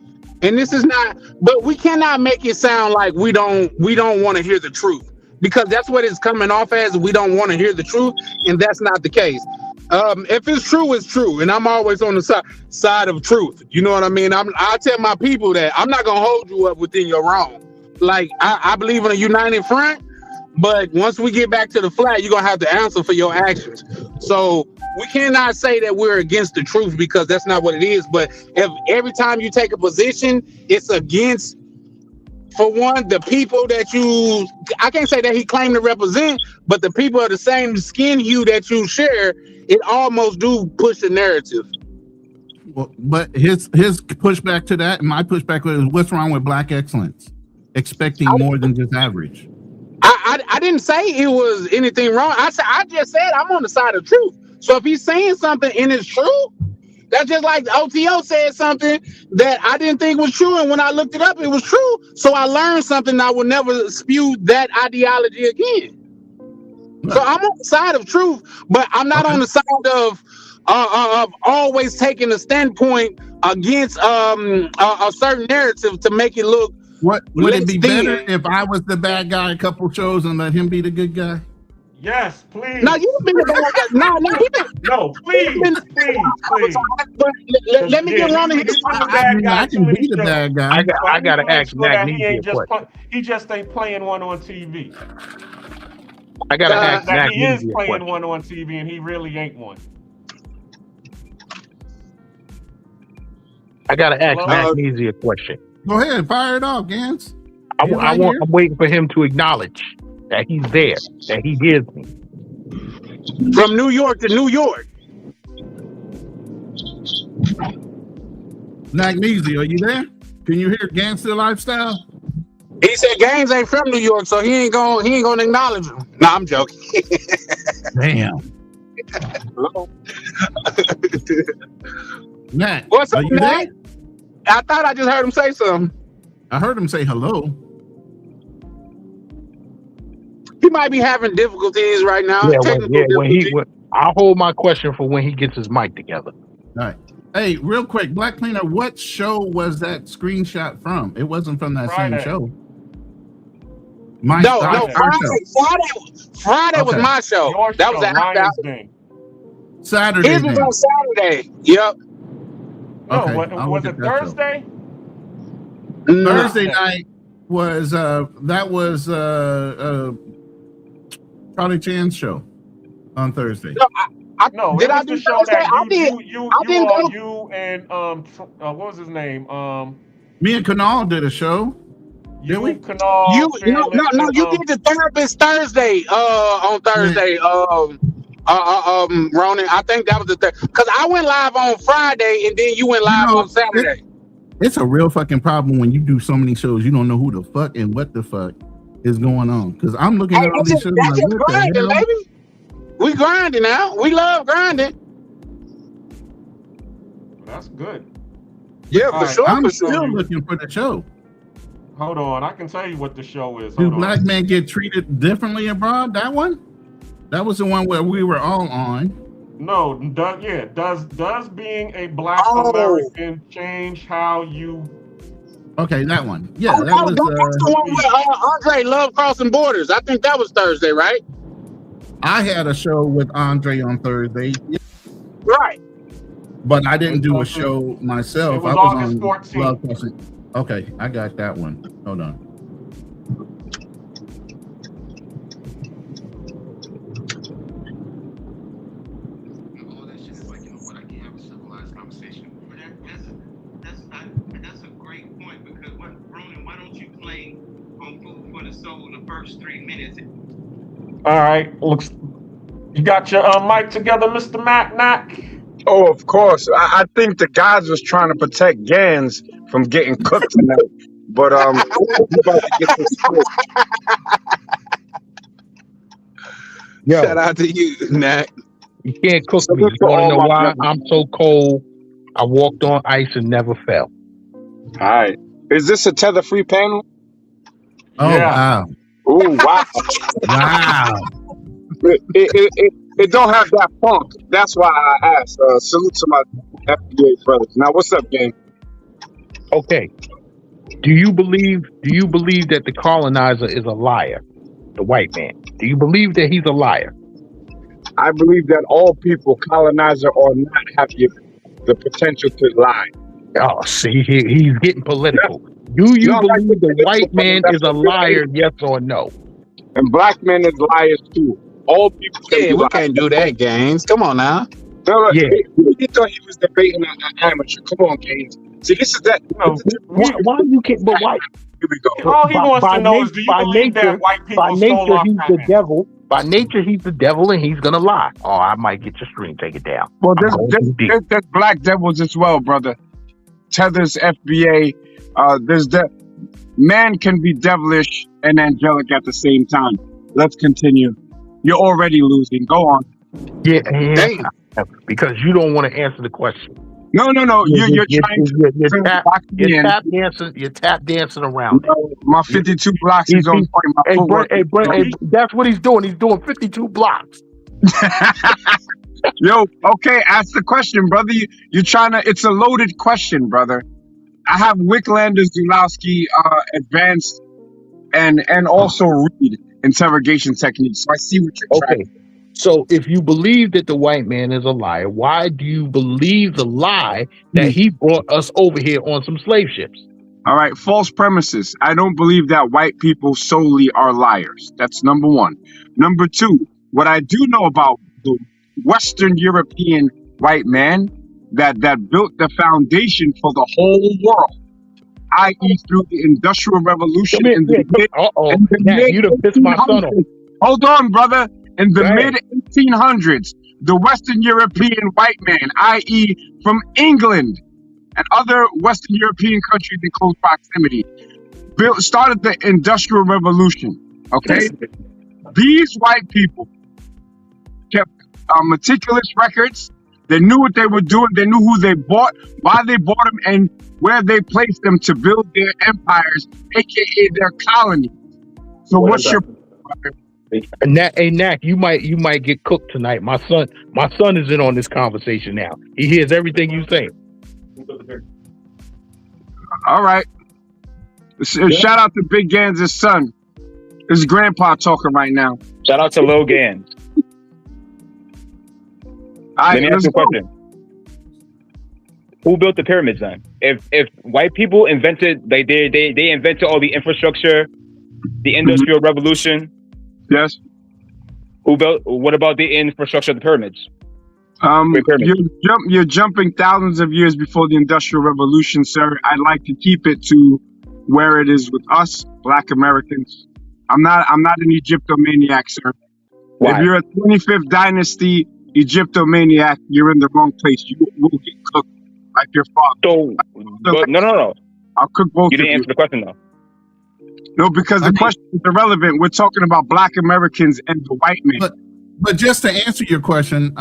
And this is not, but we cannot make it sound like we don't want to hear the truth, because that's what it's coming off as. We don't want to hear the truth, and that's not the case. If it's true, it's true, and I'm always on the side of truth. You know what I mean? I tell my people that I'm not gonna hold you up within your wrong. Like I believe in a united front, but once we get back to the flag, you're gonna have to answer for your actions. So we cannot say that we're against the truth, because that's not what it is. But if every time you take a position, it's against, for one, the people that I can't say that he claimed to represent, but the people of the same skin hue that you share, it almost do push the narrative. Well, but his pushback to that, and my pushback was, what's wrong with black excellence? Expecting more than just average. I didn't say it was anything wrong. I just said I'm on the side of truth. So if he's saying something and it's true, that's just like OTO said something that I didn't think was true, and when I looked it up, it was true. So I learned something. I will never spew that ideology again. Right. So I'm on the side of truth, but I'm not on the side of always taking a standpoint against a certain narrative to make it look. What would it be better if I was the bad guy a couple shows and let him be the good guy? Yes, please. No, you been the bad guy. No, please. But let me get on his. I can be the bad guy. I gotta ask Mac Measy a question. He just ain't playing one on TV. I gotta ask Mac Measy. He is playing one on TV, and he really ain't one. I gotta ask Mac Measy a question. Go ahead, fire it off, Gans. I'm waiting for him to acknowledge that he's there, that he hears me. From New York to New York. Magnesia, are you there? Can you hear Gangster Lifestyle? He said Gaines ain't from New York, so he ain't gonna acknowledge him. No, I'm joking. Damn. Hello. Matt, what's up, are you Matt? there? I thought I just heard him say something. I heard him say hello. He might be having difficulties right now. I'll hold my question for when he gets his mic together. All right. Hey, real quick, Black Cleaner, what show was that screenshot from? It wasn't from that same show. Friday was my show. That was Ryan's thing. Saturday. His was on Saturday. Yep. No, was it Thursday? Thursday night was Charlie Chan's show on Thursday. No, did I do the show that you and what was his name? Me and Kanal did a show. You and Kanal. You did the Therapist Thursday on Thursday. Ronan, I think that was the thing, because I went live on Friday and then you went live on Saturday. It's a real fucking problem when you do so many shows. You don't know who the fuck and what the fuck is going on. Because I'm looking at all these shows. That's just grinding, baby. We grinding now. We love grinding. That's good. Yeah, for sure. I'm still looking for the show. Hold on, I can tell you what the show is. Do black men get treated differently abroad? That one? That was the one where we were all on. No, does being a black American change how you? Okay, that one. Yeah, that was the one where Andre loved crossing borders. I think that was Thursday, right? I had a show with Andre on Thursday. Right. But I didn't do a show myself. It was August 14th. Okay, I got that one. Hold on. the soul the first 3 minutes. All right, looks. You got your mic together, Mr. Mac? Oh, of course. I think the guys was trying to protect Gans from getting cooked tonight. But we about to get this straight. Shout out to you, Nat. You can't cook me. You want to know why? I'm so cold. I walked on ice and never fell. All right. Is this a tether-free panel? Oh, Yeah. wow. Oh, wow. Wow. It don't have that funk. That's why I asked. Salute to my FBA brothers. Now, what's up, gang? Okay. Do you believe that the colonizer is a liar? The white man. Do you believe that he's a liar? I believe that all people, colonizer or not, have the potential to lie. Oh, see, he's getting political. Do you believe the white man is a liar, yes or no? And black men is liars too. All people can we can't do that, Gaines. Come on now. No, yeah. He thought he was debating an amateur. Come on, Gaines. See, this is that. Why you can't? But why? Here we go. All he wants to know is, do you believe that white people stole off he's the devil. By nature, he's the devil, and he's gonna lie. Oh, I might get your stream. Take it down. Well, there's black devils as well, brother. Tethers, FBA. There's that. Man can be devilish and angelic at the same time. Let's continue. You're already losing. Go on. Yeah. Because you don't want to answer the question. No. You're trying You're tap dancing around. No, my 52 blocks is on point. Hey, that's what he's doing. He's doing 52 blocks. Yo, okay, ask the question, brother. You're trying to. It's a loaded question, brother. I have Wicklander, Zulowski, advanced, and also read interrogation techniques. So I see what you're trying. So if you believe that the white man is a liar, why do you believe the lie that he brought us over here on some slave ships? All right, false premises. I don't believe that white people solely are liars. That's number one. Number two, what I do know about the Western European white man that built the foundation for the whole world, i.e. through the Industrial Revolution in the mid- you done pissed my son off. Hold on, brother. In the mid-1800s, the Western European white man, i.e. from England and other Western European countries in close proximity, started the Industrial Revolution, okay? These white people kept meticulous records. They knew what they were doing. They knew who they bought, why they bought them, and where they placed them to build their empires, a.k.a. their colonies. So what's your... Hey, Nak, you might get cooked tonight. My son is in on this conversation now. He hears everything you say. All right. Shout out to Big Gans' son. His grandpa talking right now. Shout out to Lil Gans. Let me ask you a question. Who built the pyramids then? If white people invented, they invented all the infrastructure, the Industrial Revolution. Yes. What about the infrastructure of the pyramids? You're jumping thousands of years before the Industrial Revolution, sir. I'd like to keep it to where it is with us, Black Americans. I'm not an Egyptomaniac, sir. Why? If you're a 25th dynasty Egyptomaniac, you're in the wrong place. You will get cooked like your father. No. I'll cook both. You didn't answer the question though. No, because the question is irrelevant. We're talking about Black Americans and the white man. But just to answer your question,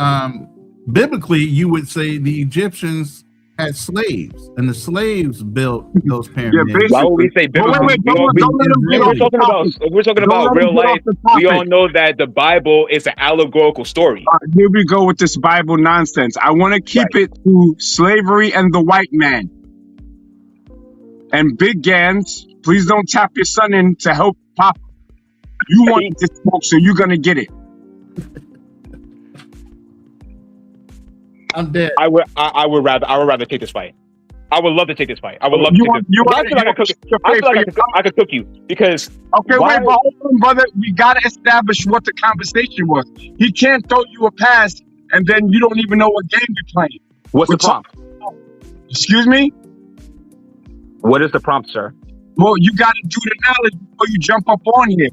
biblically, you would say the Egyptians had slaves, and the slaves built those pyramids. Yeah, why would we say biblically? We're talking about real life. We all know that the Bible is an allegorical story. Here we go with this Bible nonsense. I want to keep it to slavery and the white man. And Big Gans, please don't tap your son in to help Papa. You want to smoke, so you're gonna get it. I'm dead. I would rather take this fight. I would love to take this fight. I would love to take this. I feel like I could cook you because. Okay, wait, but hold on, brother. We gotta establish what the conversation was. He can't throw you a pass and then you don't even know what game you're playing. What's the prompt? Excuse me? What is the prompt, sir? Well, you got to do the knowledge before you jump up on here.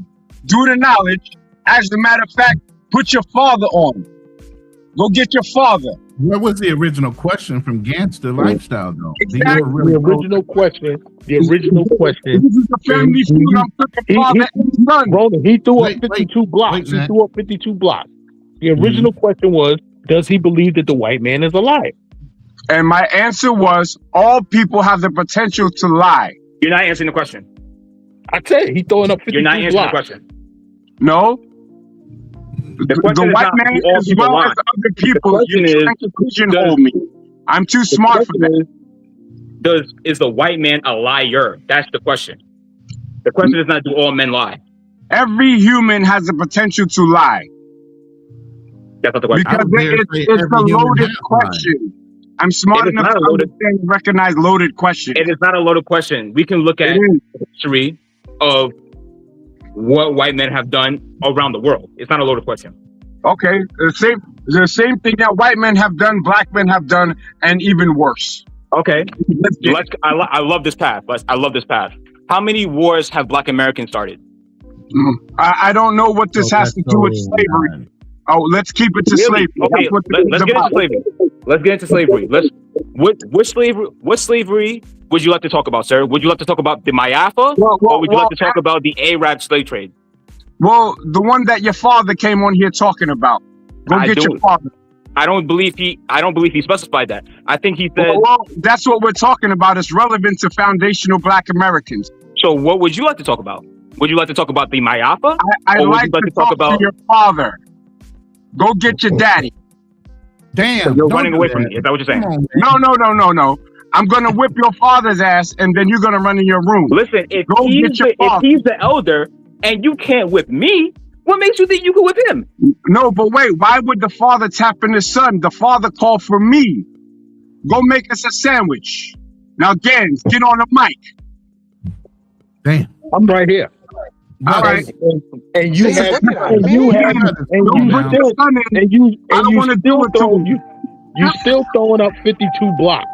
Do the knowledge. As a matter of fact, put your father on. Go get your father. What was the original question from Gangster Lifestyle, though? Exactly. The original question. This is a family feud. I'm cooking father and son. Roland, he threw up 52 blocks. He threw up 52 blocks. The original question was, does he believe that the white man is a liar? And my answer was, all people have the potential to lie. You're not answering the question. I tell you, he throwing up 52 You're not answering blocks. the question. No. The white man as well as other people, you're trying to pigeonhole me. I'm too smart for that. Is the white man a liar? That's the question. The question is not, do all men lie? Every human has the potential to lie. That's not the question. Because it's a loaded question. I'm smart enough to understand and recognize loaded questions. It is not a loaded question. We can look at the history of what white men have done around the world. It's not a loaded question. Okay, the same thing that white men have done, black men have done, and even worse. Okay, I love this path. I love this path. How many wars have Black Americans started? I don't know what this has to do with slavery. Oh, let's keep it to slavery. Okay, let's get into slavery. Let's get into slavery. What slavery would you like to talk about, sir? Would you like to talk about the Mayafa, or would you like to talk about the Arab slave trade? Well, the one that your father came on here talking about. Go get your father. I don't believe he specified that. I think he said. Well, that's what we're talking about. It's relevant to foundational Black Americans. So, what would you like to talk about? Would you like to talk about the Mayafa? I like to talk about your father. Go get your daddy. Damn. So you're running away from me. Is that what you're saying? No. I'm going to whip your father's ass, and then you're going to run in your room. Listen, if he's the elder and you can't whip me, what makes you think you can whip him? No, but wait. Why would the father tap in his son? The father called for me. Go make us a sandwich. Now, Gans, get on the mic. Damn. I'm right here. All right. And you still throwing up 52 blocks.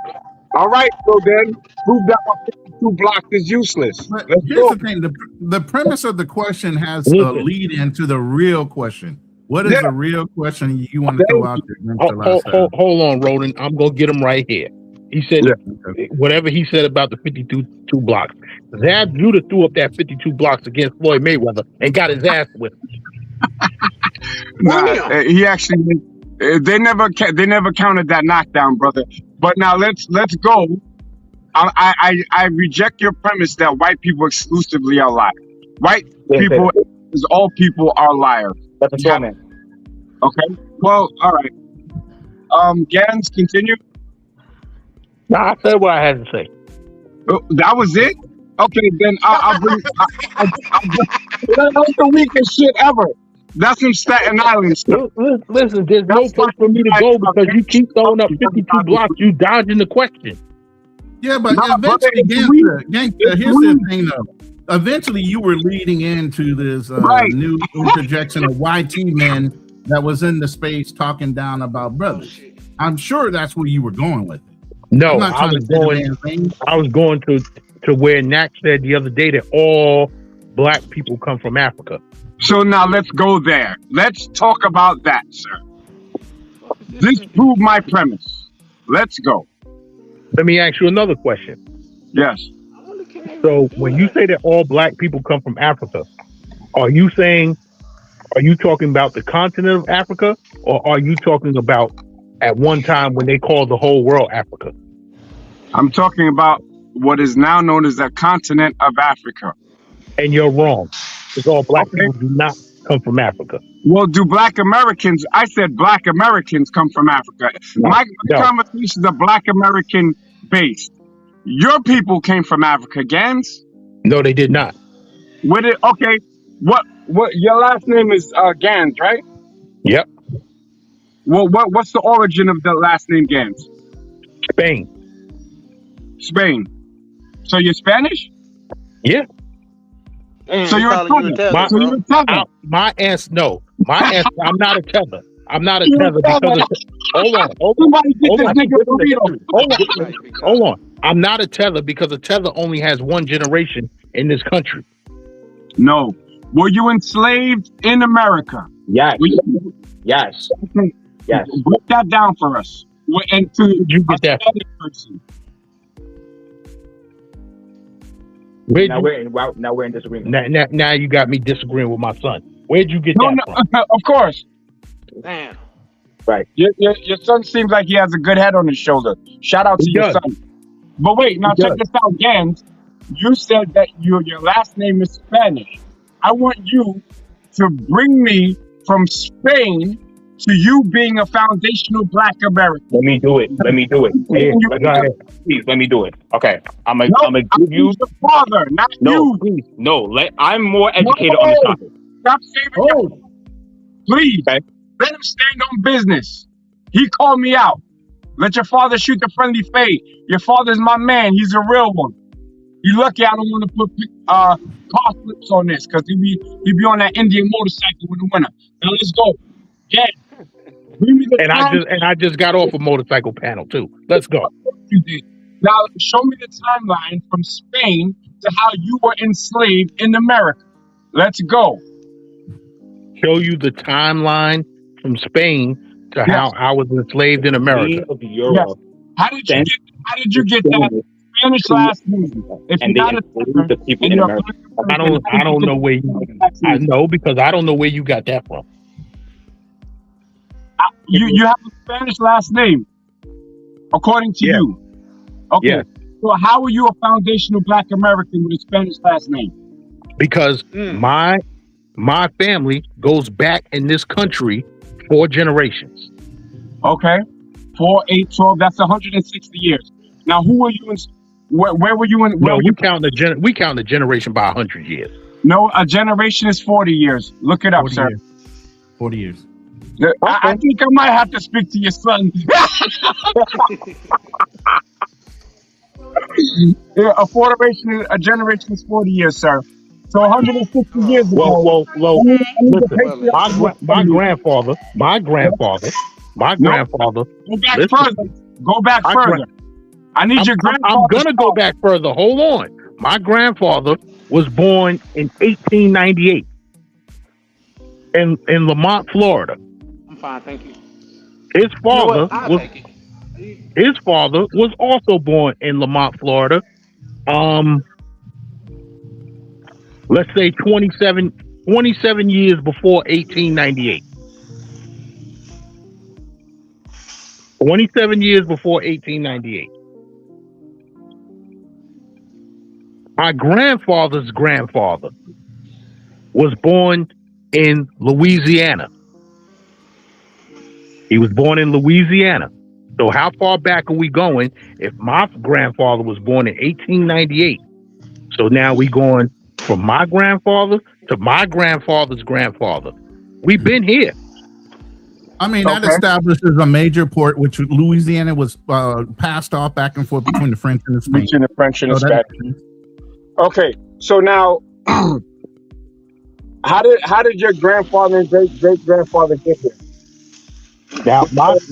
All right, so then prove that my 52 blocks is useless. But here's the thing: the premise of the question has a lead into the real question. What is the real question you want to throw out there? Hold on, Roland. I'm gonna get him right here. He said whatever he said about the 52 blocks. Zab Judah threw up that 52 blocks against Floyd Mayweather and got his ass whipped. He actually they never counted that knockdown, brother. But now let's go. I reject your premise that white people exclusively are liars. White people, is all people are liars. That's a straw man. Okay. Well, all right. Gans, continue. Nah, I said what I had to say. Oh, that was it? Okay, then I'll bring. That's the weakest shit ever. That's some Staten Island stuff. Listen, there's no place for me to go because you keep throwing up 52 blocks. You dodging the question. Yeah, but eventually, Gangster, here's the thing, though. Eventually, you were leading into this new interjection of YT men that was in the space talking down about brothers. I'm sure that's where you were going with it. No, I was going to where Nak said the other day that all black people come from Africa. So now let's go there. Let's talk about that, sir. This proved my premise. Let's go. Let me ask you another question. Yes. So when you say that all black people come from Africa, are you talking about the continent of Africa, or are you talking about at one time when they called the whole world Africa? I'm talking about what is now known as the continent of Africa. And you're wrong, because all black people do not come from Africa. Well, do black Americans, I said black Americans come from Africa. My conversations are black American based. Your people came from Africa, Gans? No, they did not. Okay, what your last name is Gans, right? Yep. Well, what's the origin of the last name Gans? Spain. So you're Spanish? Yeah. So you're a tether. My answer, no. My answer, I'm not a tether. I'm not a tether because hold on. I'm not a tether because a tether only has one generation in this country? No. Were you enslaved in America? Yes. Yes. Yes. Break that down for us. And to you get that person. Now we're in disagreement. Now you got me disagreeing with my son. Where'd you get that from? Of course. Damn. Right. Your son seems like he has a good head on his shoulder. Shout out to your son. But wait, now check this out, Gans. You said that your last name is Spanish. I want you to bring me from Spain to you being a foundational Black American. Let me do it. Here, go ahead. Please, let me do it. Okay. I'm gonna give you your father, not you. Please, no. I'm more educated on this topic. Stop saving your please. Okay. Let him stand on business. He called me out. Let your father shoot the friendly fade. Your father's my man. He's a real one. You lucky I don't want to put car flips on this because he be on that Indian motorcycle in the winter. Now let's go. Yeah. I just got off a motorcycle panel too. Let's go. You did. Now show me the timeline from Spain to how you were enslaved in America. Let's go. Show you the timeline from Spain to how I was enslaved in America. Yes. How did you get that Spanish last name? If you're not the people in America. I don't know where you. I know because I don't know where you got that from. You have a Spanish last name, according to you. Okay. Yeah. So how are you a foundational Black American with a Spanish last name? Because my family goes back in this country 4 generations. Okay. 4, 8, 12. That's 160 years. Now, who were you in? Where were you in? We count the generation by 100 years. No, a generation is 40 years. Look it up, 40 sir. Years. 40 years. I think I might have to speak to your son. A generation is 40 years, sir. So 160 years ago. Well, listen. My grandfather. Go back further. I need your grandfather. I'm gonna go back further. Hold on. My grandfather was born in 1898 in Lamont, Florida. I'm fine, thank you. His father was also born in Lamont, Florida. Let's say 27 years before 1898. 27 years before 1898. My grandfather's grandfather was born in Louisiana. He was born in Louisiana. So how far back are we going if my grandfather was born in 1898? So now we going from my grandfather to my grandfather's grandfather. We've been here. I mean, that establishes a major port, which Louisiana was passed off back and forth between the French and the Spanish. Between the French and the Spanish. Okay, so now, how did your grandfather and great grandfather get here? Now,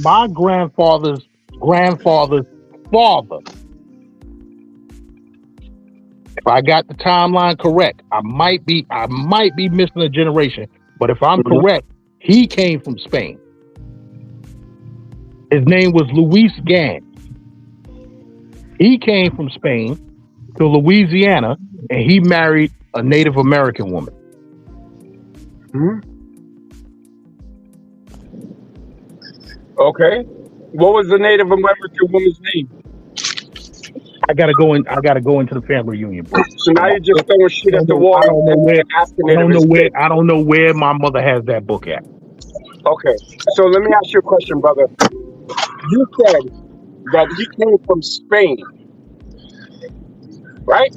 my grandfather's father. If I got the timeline correct, I might be missing a generation, but if I'm correct, he came from Spain. His name was Luis Gans. He came from Spain to Louisiana, and he married a Native American woman. Okay. What was the Native American woman's name? I gotta go into the family reunion book. So now you're just throwing shit at the wall. I don't know where my mother has that book at. Okay. So let me ask you a question, brother. You said that he came from Spain, right?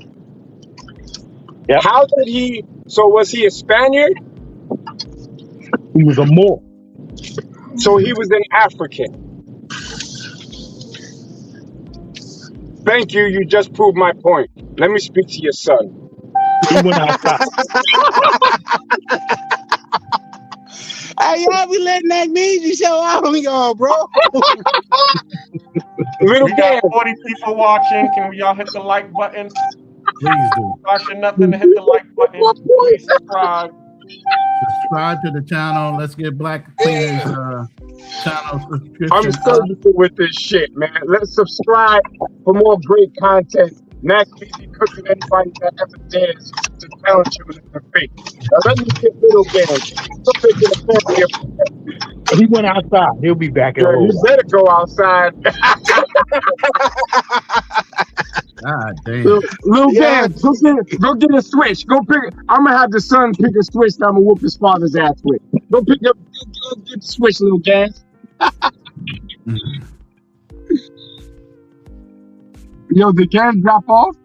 Yeah. How did he? So was he a Spaniard? He was a Moor. So he was an African. Thank you. You just proved my point. Let me speak to your son. He went outside. Hey, y'all be letting that measly show out on y'all, bro. Little we got 40 people watching. Can y'all hit the like button? Please do. Caution nothing to hit the like button. Please subscribe. Subscribe to the channel. Let's get Black Cleaners channel subscription. I'm surgical with this shit, man. Let's subscribe for more great content. Mac busy cooking anybody that ever dares to challenge him in the face. Now let me get little games. He went outside. He'll be back in a little You while. better go outside. God damn. Little Gans, go get a switch. Go pick. I'm gonna have the son pick a switch that I'm gonna whoop his father's ass with. Go pick up, get the switch, little Gans. Yo, the Gans drop off?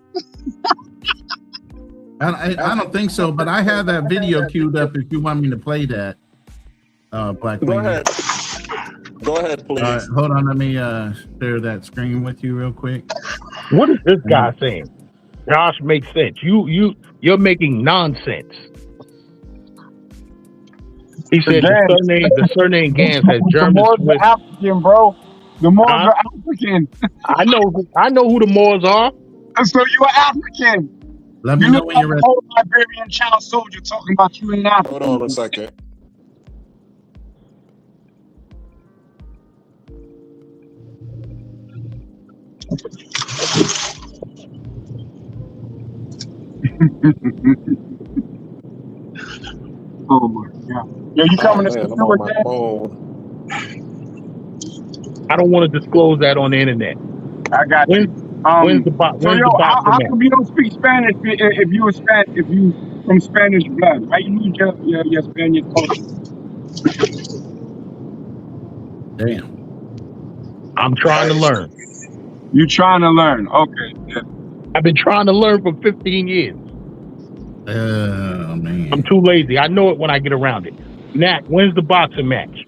I don't think so, but I have that video queued up if you want me to play that. Black Go Cleaner. ahead. Go ahead, please. Hold on, let me share that screen with you real quick. What is this guy saying? Josh makes sense. You're making nonsense. He said the surname Gans has German. The Moors are African, bro. The Moors are African. I know who the Moors are. So you are African. Let me know when you're ready. Old Liberian child soldier talking about you in Africa. Hold on a second. Oh my God. Yo, you coming to I'm do on it, my man? phone. I don't want to disclose that on the internet. I got you. When's the box? So yo, how come you don't speak Spanish if you from Spanish blood? How you lose your Spanish culture? Damn. I'm trying to learn. You trying to learn? Okay. Yeah. I've been trying to learn for 15 years. Oh man. I'm too lazy. I know it when I get around it. Nat, when's the boxing match?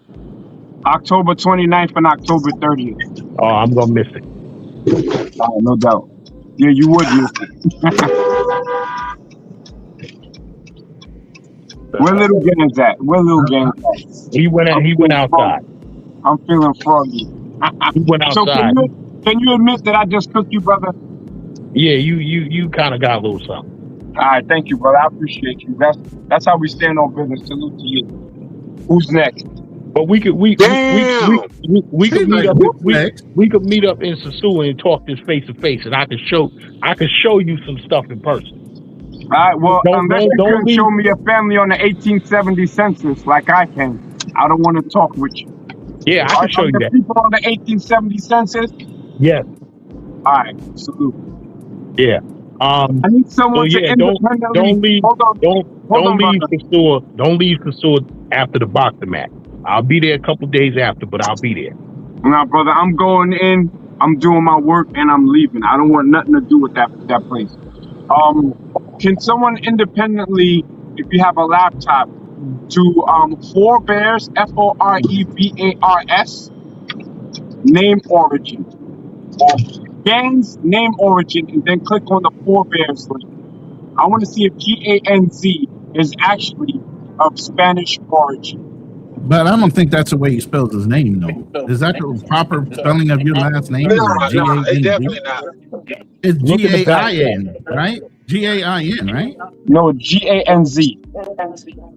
October 29th and October 30th. Oh, I'm gonna miss it. No doubt. Yeah, you would miss it. Where little Gans at? Where little Gans at? He went outside. I'm feeling froggy. He went outside. So can you admit that I just cooked you, brother? Yeah, you kind of got a little something. All right, thank you, brother. I appreciate you. That's how we stand on business. Salute to you. Who's next? But we could meet up. We could meet up in Sasua and talk this face to face, and I could show you some stuff in person. All right. Well, unless you can show me a family on the 1870 census, like I can, I don't want to talk with you. Yeah, I can show you that. People on the 1870 census. Yes. All right. Salute. Yeah. I need someone to independently. Don't leave Sasua after the boxing match. I'll be there a couple days after, but I'll be there. Nah, brother, I'm going in. I'm doing my work and I'm leaving. I don't want nothing to do with that place. Can someone independently, if you have a laptop, to Forebears, Forebars, name origin, or Gans name origin, and then click on the Forebears link. I want to see if GANZ is actually of Spanish origin. But I don't think that's the way he spells his name, though. Is that the proper spelling of your last name? No, it's definitely not. It's G-A-I-N, right? G-A-I-N, right? No, G-A-N-Z.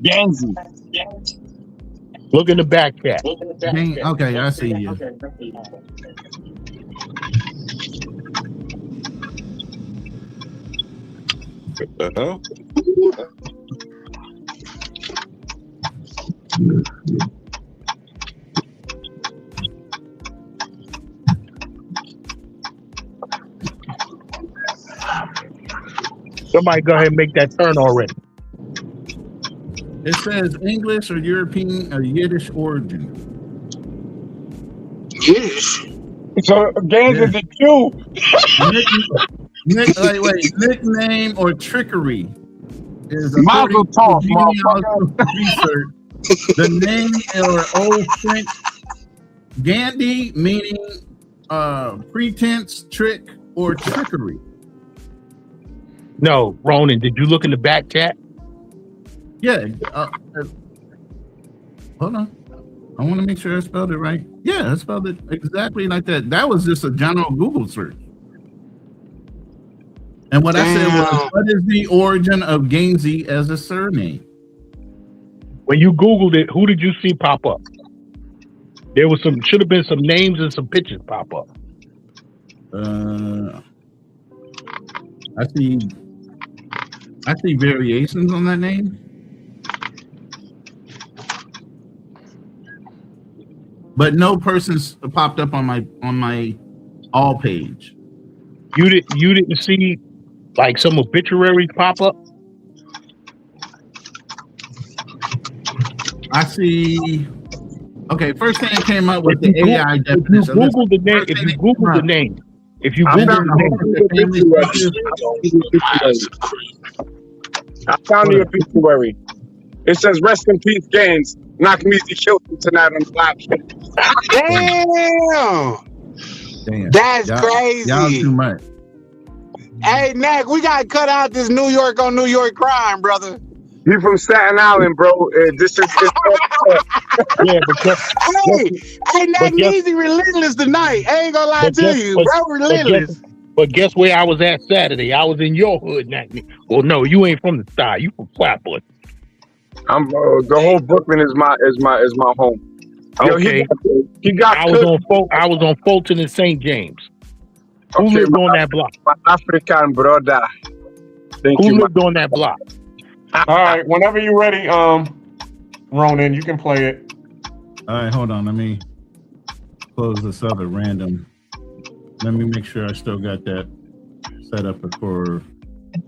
Ganzi. Look in the back chat. Okay, I see you. What the hell? Somebody go ahead and make that turn already. It says English or European or Yiddish origin. Yiddish? So Gans is a Jew. Nickname or trickery is Mazel tov, research. The name or Old French Gandhi, meaning pretense, trick, or trickery. No, Ronan, did you look in the back chat? Yeah. Hold on. I want to make sure I spelled it right. Yeah, I spelled it exactly like that. That was just a general Google search. And what I said was, what is the origin of Gainsey as a surname? When you Googled it, who did you see pop up? There was should have been some names and some pictures pop up. I see variations on that name. But no person's popped up on my all page. You didn't see like some obituaries pop up? I see. Okay, first thing that came up with the AI definition. If you Google the name, I found the obituary. It says, "Rest in peace, Gaines. Knock me to kill you tonight on the live." Damn. That's crazy. Y'all too much. Hey, Nack, we got to cut out this New York on New York crime, brother. You from Staten Island, bro. This is yeah, hey, Nack Neezy relentless tonight. I ain't gonna lie to you, bro. Relentless. But guess where I was at Saturday? I was in your hood, Nack. Well, no, you ain't from the side. You from Flatbush. I'm the whole Brooklyn is my home. Yo, okay, he got. I was on Fulton and St. James. Who lived on that block? My African brother. Who lived on that block? All right, whenever you're ready, Ronan, you can play it. All right, hold on. Let me close this other random. Let me make sure I still got that set up for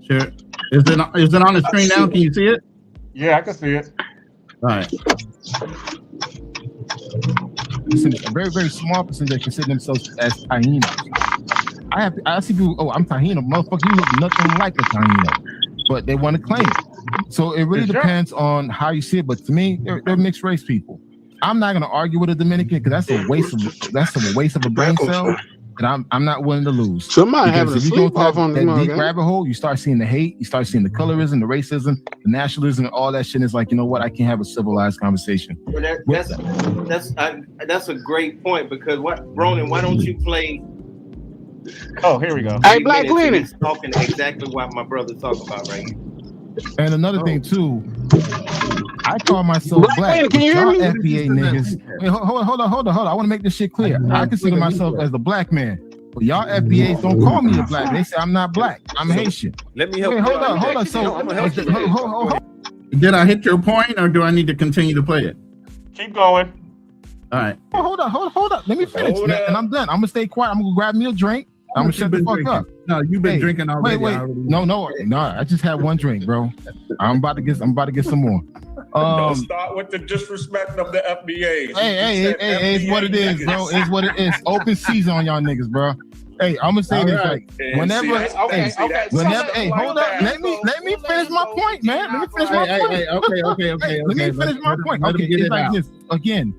share. Is it on the screen now? Can you see it? Yeah, I can see it. All right. Listen, a very, very small percentage that consider themselves as Taínos. I see people, oh, I'm Taíno. Motherfucker, you look nothing like a Taíno. But they want to claim it. So it really depends on how you see it. But to me, they're mixed race people. I'm not going to argue with a Dominican because that's a waste of a brain cell. And I'm not willing to lose. Somebody having a sleep off on that deep rabbit hole. You start seeing the hate, you start seeing the colorism, the racism, the nationalism, and all that shit. It's like, you know what? I can't have a civilized conversation. Well, that's a great point because Ronan, why don't you play? Oh, here we go. Hey, Black Cleaning. Talking exactly what my brother's talking about right here. And another thing too, I call myself black. Can you hear me? FBA niggas. Wait, hold on. I want to make this shit clear. I consider myself as the black man. But y'all FBAs don't call me a black. They say I'm not black. I'm Haitian. Let me help. Wait, hold on. So hold. Did I hit your point, or do I need to continue to play it? Keep going. All right. Hold up. Let me finish, and I'm done. I'm gonna stay quiet. I'm gonna grab me a drink. I'm gonna shut the fuck up. No, you've been drinking already. Wait. No. I just had one drink, bro. I'm about to get some more. Don't start with the disrespect of the FBA. Hey, it's what it is, bro. It's what it is. Open season on y'all niggas, bro. Hey, I'm gonna say this like whenever. Hold up. Let me finish my point, man. Let me finish my point. Okay. Let me finish my point. Okay, it's like this again.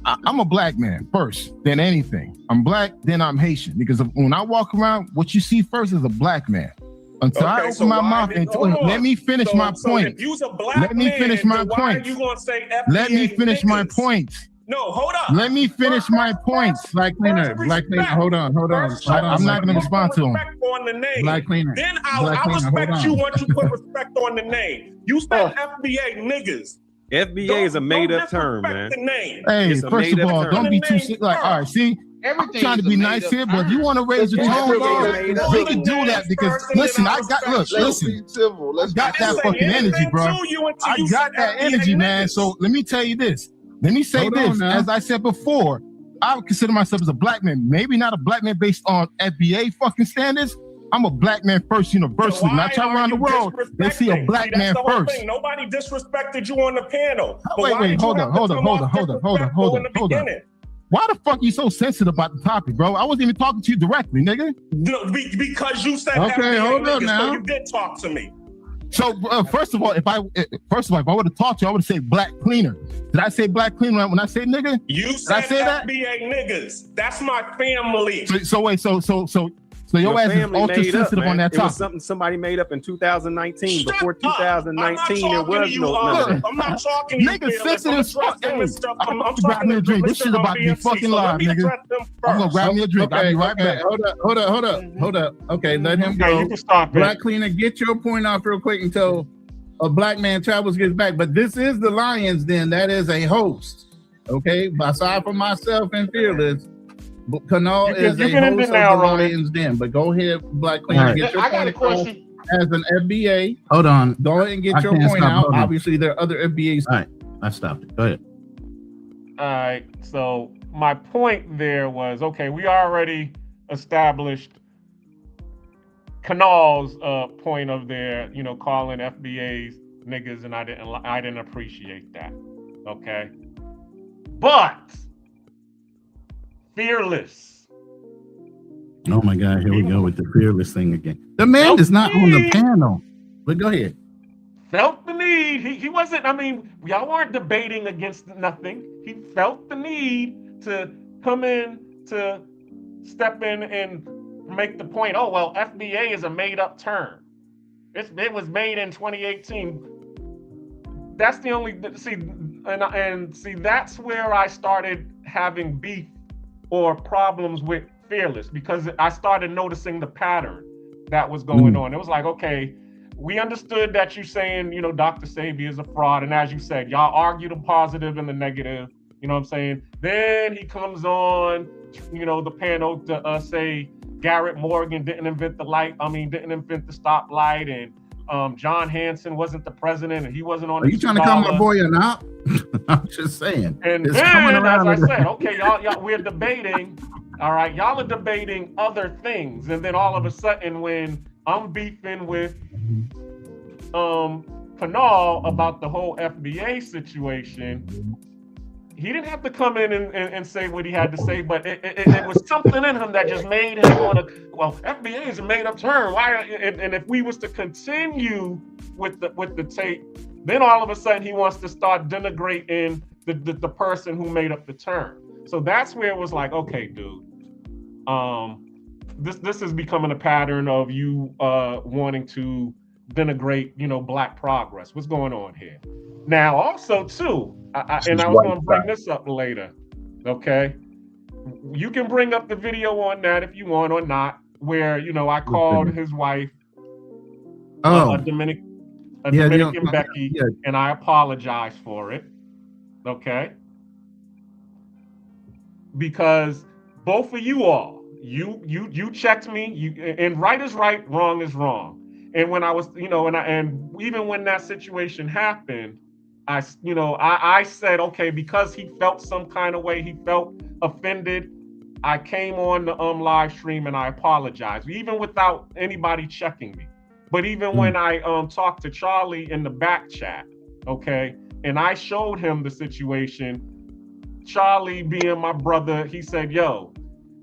I'm a black man first, then anything. I'm black, then I'm Haitian. Because when I walk around, what you see first is a black man. Until I open my mouth and let me finish my point. Let me finish my point. Let me finish my point. No, hold up. Let me finish my points. Black Cleaner. Hold on. I'm not going to respond to him. Black Cleaner. Then I'll respect you once you put respect on the name. You said FBA niggas. FBA is a made-up term, man. Hey, first of all, don't be too sick. Like, all right, see, I'm trying to be nice here, but if you want to raise your tone, we can do that because listen, I got that fucking energy, bro. I got that energy, man. So let me tell you this. Let me say this. As I said before, I would consider myself as a black man. Maybe not a black man based on FBA fucking standards. I'm a black man first universally. Not try around the world. They see a black man first. Nobody disrespected you on the panel. Wait, hold on. Why the fuck you so sensitive about the topic, bro? I wasn't even talking to you directly, nigga. No, because you said okay, hold on now. So you did talk to me. So first of all, if I would have talked to you, I would have said black cleaner. Did I say black cleaner when I say nigga? You said FBA niggas. That's my family. So So your ass is ultra sensitive on that It was topic. something somebody made up in 2019. Before I'm 2019, there not talking was to you, none of that. I'm not talking to you, Nigga Fearless. sensitive as fuck. Hey, I'm about to grab me a drink. This shit about to be fucking live, nigga. I'm gonna grab me a drink. I'll be right back. Hold up. Okay, let him Okay, go. you can stop it. Black Cleaner, get your point off real quick until a black man travels gets back. But this is the Lions Den. That is a host. Okay, aside from myself and Fearless, Canal is a host of the Lions Den. But go ahead, Black Cleaner, get your point across as an FBA. Hold on. Go ahead and get your point out. Obviously, there are other FBAs. All right, I stopped it. Go ahead. All right. So my point there was, okay, we already established Canal's point of their, calling FBAs niggas, and I didn't appreciate that. Okay. But Fearless. Oh my God, here we go with the Fearless thing again. The man is not on the panel. But go ahead. Felt the need. He wasn't, y'all weren't debating against nothing. He felt the need to come in, to step in and make the point, oh, well, FBA is a made-up term. It was made in 2018. That's the only, see, that's where I started having beef or problems with Fearless, because I started noticing the pattern that was going on. It was like, okay, we understood that you saying, Dr. Sabi is a fraud. And as you said, y'all argue the positive and the negative, you know what I'm saying? Then he comes on, the panel to say Garrett Morgan didn't invent the stoplight, and John Hanson wasn't the president and he wasn't on. Are you trying to call my boy or not? I'm just saying. And it's then, as I said, okay, y'all, we're debating. All right, y'all are debating other things, and then all of a sudden, when I'm beefing with Canal about the whole FBA situation, he didn't have to come in and say what he had to say, but it was something in him that just made him want to. Well, FBA is a made-up term. Why? And if we was to continue with the tape, then all of a sudden he wants to start denigrating the person who made up the term. So that's where it was like, okay, dude, this is becoming a pattern of you wanting to denigrate, Black progress. What's going on here? Now, also too, I was going to bring this up later. Okay, you can bring up the video on that if you want or not, where I called his wife a Dominican Becky, and I apologize for it. Okay. Because both of you all, you checked me, and right is right, wrong is wrong. And when I was, and even when that situation happened, I said, okay, because he felt some kind of way, he felt offended, I came on the live stream and I apologized, even without anybody checking me. But even when I talked to Charlie in the back chat, okay, and I showed him the situation, Charlie being my brother, he said, yo,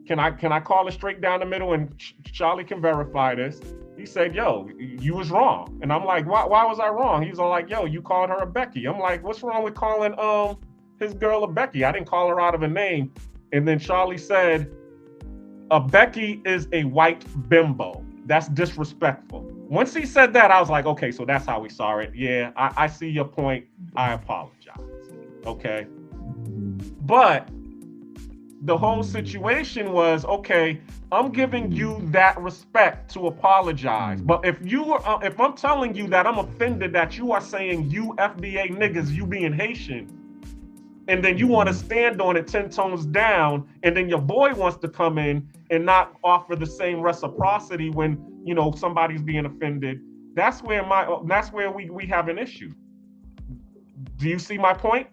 can I call it straight down the middle? And Charlie can verify this. He said, yo, you was wrong. And I'm like, why was I wrong? He's all like, yo, you called her a Becky. I'm like, what's wrong with calling his girl a Becky? I didn't call her out of a name. And then Charlie said, a Becky is a white bimbo. That's disrespectful. Once he said that, I was like, okay, so that's how we saw it. Yeah, I see your point. I apologize. Okay. But the whole situation was, okay, I'm giving you that respect to apologize. But if I'm telling you that I'm offended that you are saying you FBA niggas, you being Haitian, and then you want to stand on it 10 tones down, and then your boy wants to come in and not offer the same reciprocity when, somebody's being offended, that's where we have an issue. Do you see my point?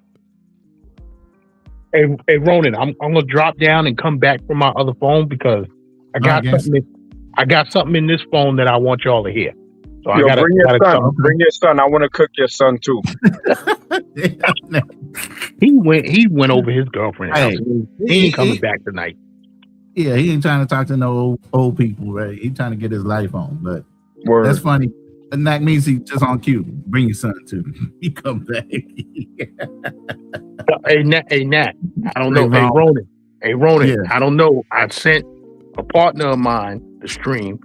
Hey, Ronan, I'm gonna drop down and come back from my other phone because I got something in this phone that I want y'all to hear. So bring your son. Bring your son. I want to cook your son too. He went over his girlfriend's house. He ain't coming back tonight. Yeah, he ain't trying to talk to no old people, right? He trying to get his life on. But that's funny. And that means he just on cue. Bring your son too. He come back. Hey Nat. I don't know. Hey Ronan. Yeah. I don't know. I sent a partner of mine the stream.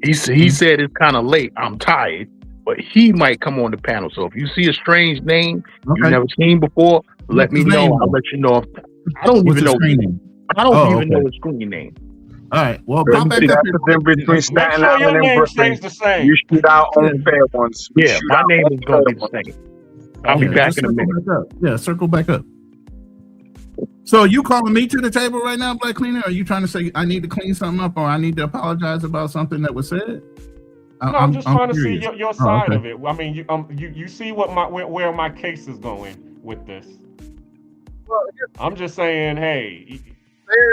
He said it's kind of late. I'm tired, but he might come on the panel. So if you see a strange name you've never seen before, let me know. I'll let you know. I don't even know. I don't even know his screen name. All right. Well, pop back up between Staten Island and Brooklyn. You shoot our own fair ones. Yeah, my name is going to be the same. I'll be back in a minute. Yeah, circle back up. So you calling me to the table right now, Black Cleaner? Are you trying to say I need to clean something up or I need to apologize about something that was said? No, I'm just trying to see your side of it. I mean, you see where my case is going with this. I'm just saying, hey,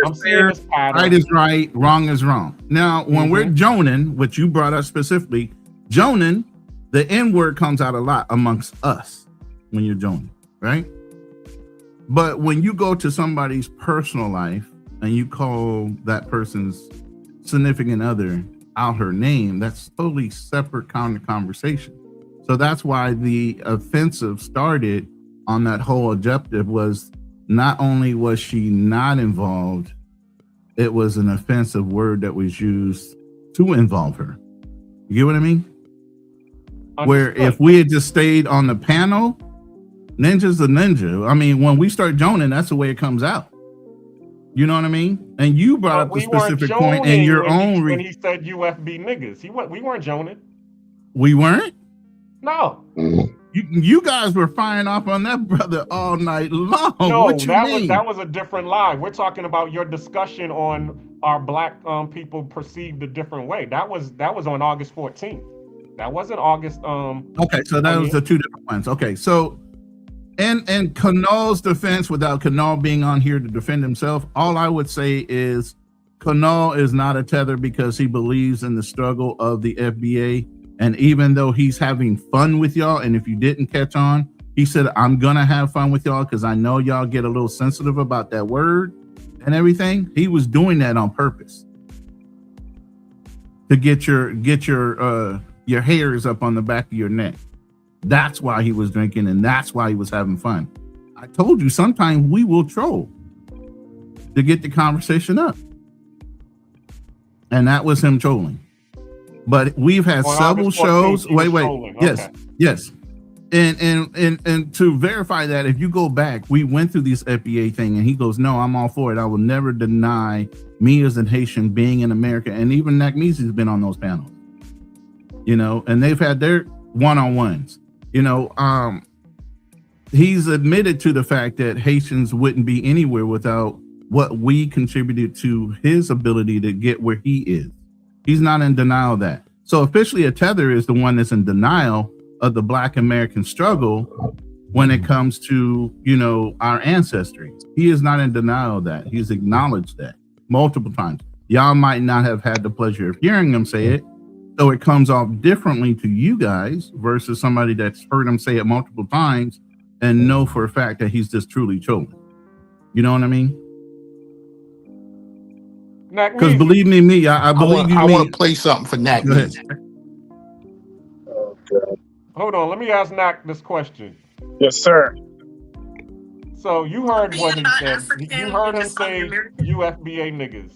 I'm seeing this pattern. Right is right, wrong is wrong. Now, when we're joning, which you brought up specifically, joning, the N word comes out a lot amongst us when you're joning, right? But when you go to somebody's personal life and you call that person's significant other out her name, that's totally separate kind of conversation. So that's why the offensive started on that whole objective was not only was she not involved, it was an offensive word that was used to involve her. You get what I mean? Where if we had just stayed on the panel, ninja's a ninja. I mean, when we start joning, that's the way it comes out. You know what I mean? And you brought up the specific point in your own. When he said UFB niggas, we weren't joning. We weren't? No. You guys were firing off on that brother all night long. No, what you mean? that was a different lie. We're talking about your discussion on our black people perceived a different way. That was on August 14th. That wasn't August. Okay, so that was the two different ones. Okay, so in Kanal's defense, without Kanal being on here to defend himself, all I would say is Kanal is not a tether because he believes in the struggle of the FBA. And even though he's having fun with y'all, and if you didn't catch on, he said, I'm gonna have fun with y'all because I know y'all get a little sensitive about that word and everything. He was doing that on purpose to get your hairs up on the back of your neck. That's why he was drinking, and that's why he was having fun. I told you sometimes we will troll to get the conversation up. And that was him trolling. But we've had several shows. Wait. Okay. Yes. And to verify that, if you go back, we went through this FBA thing, and he goes, "No, I'm all for it. I will never deny me as a Haitian being in America." And even Nakmezi's been on those panels, you know, and they've had their one-on-ones. You know, he's admitted to the fact that Haitians wouldn't be anywhere without what we contributed to his ability to get where he is. He's not in denial of that. So officially a tether is the one that's in denial of the Black American struggle when it comes to, you know, our ancestry. He is not in denial of that. He's acknowledged that multiple times. Y'all might not have had the pleasure of hearing him say it, so it comes off differently to you guys versus somebody that's heard him say it multiple times and know for a fact that he's just truly chosen. You know what I mean? Because believe me, I believe you. I want to play something for Nak. Hold on, let me ask Nak this question. Yes, sir. So you heard what he said. You heard him say UFBA niggas,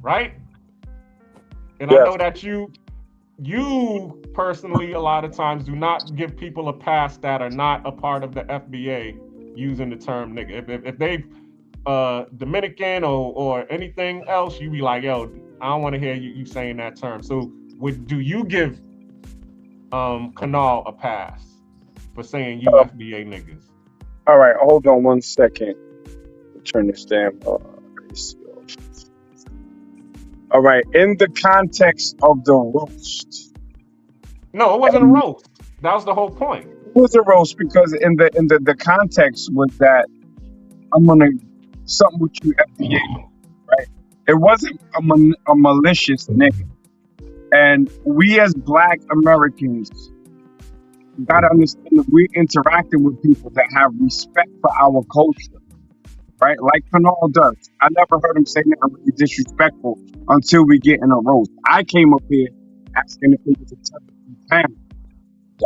right? And yes. I know that you personally a lot of times do not give people a pass that are not a part of the FBA using the term nigga. If they Dominican or anything else, you be like, yo, I don't want to hear you saying that term. So do you give Kanal a pass for saying UFBA niggas? All right, hold on 1 second. Turn this damn AC off. All right, in the context of the roast. No, it wasn't a roast. That was the whole point. It was a roast because in the context was that I'm gonna something with you FBA, right? It wasn't a malicious nigga. And we as Black Americans gotta understand that we're interacting with people that have respect for our culture, right? Like Kanal does. I never heard him say nothing really disrespectful until we get in a roast. I came up here asking if it was a technical panel.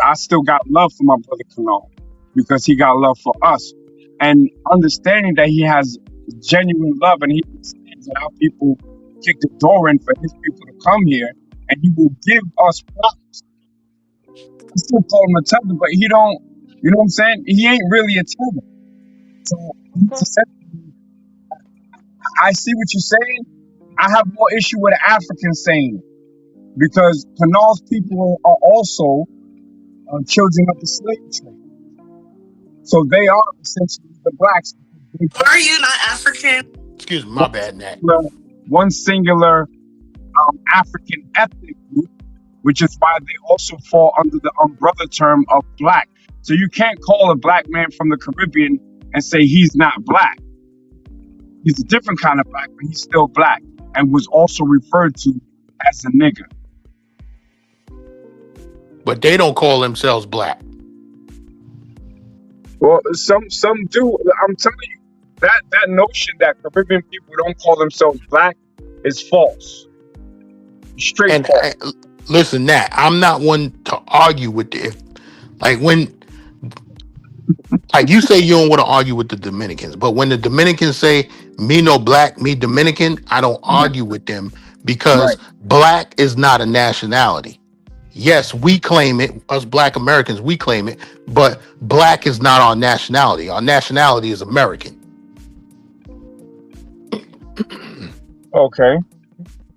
I still got love for my brother Kanal because he got love for us. And understanding that he has genuine love and he understands that our people kick the door in for his people to come here, and he will give us props. I still call him a tether, but he don't. You know what I'm saying? He ain't really a tether. So I see what you're saying. I have more issue with an African saying, because Canal's people are also children of the slave trade. So they are essentially the blacks. Are you not African? Excuse me, my bad, Nat. One singular African ethnic group, which is why they also fall under the umbrella term of black. So you can't call a black man from the Caribbean and say he's not black. He's a different kind of black, but he's still black and was also referred to as a nigger. But they don't call themselves black. Well, some do. I'm telling you, that notion that Caribbean people don't call themselves black is false. Straight false. Listen, Nat, I'm not one to argue with it. Like you say you don't want to argue with the Dominicans, but when the Dominicans say me no black, me Dominican, I don't argue with them, because black is not a nationality. Yes, we claim it, us black Americans, we claim it, but black is not our nationality. Our nationality is American. Okay.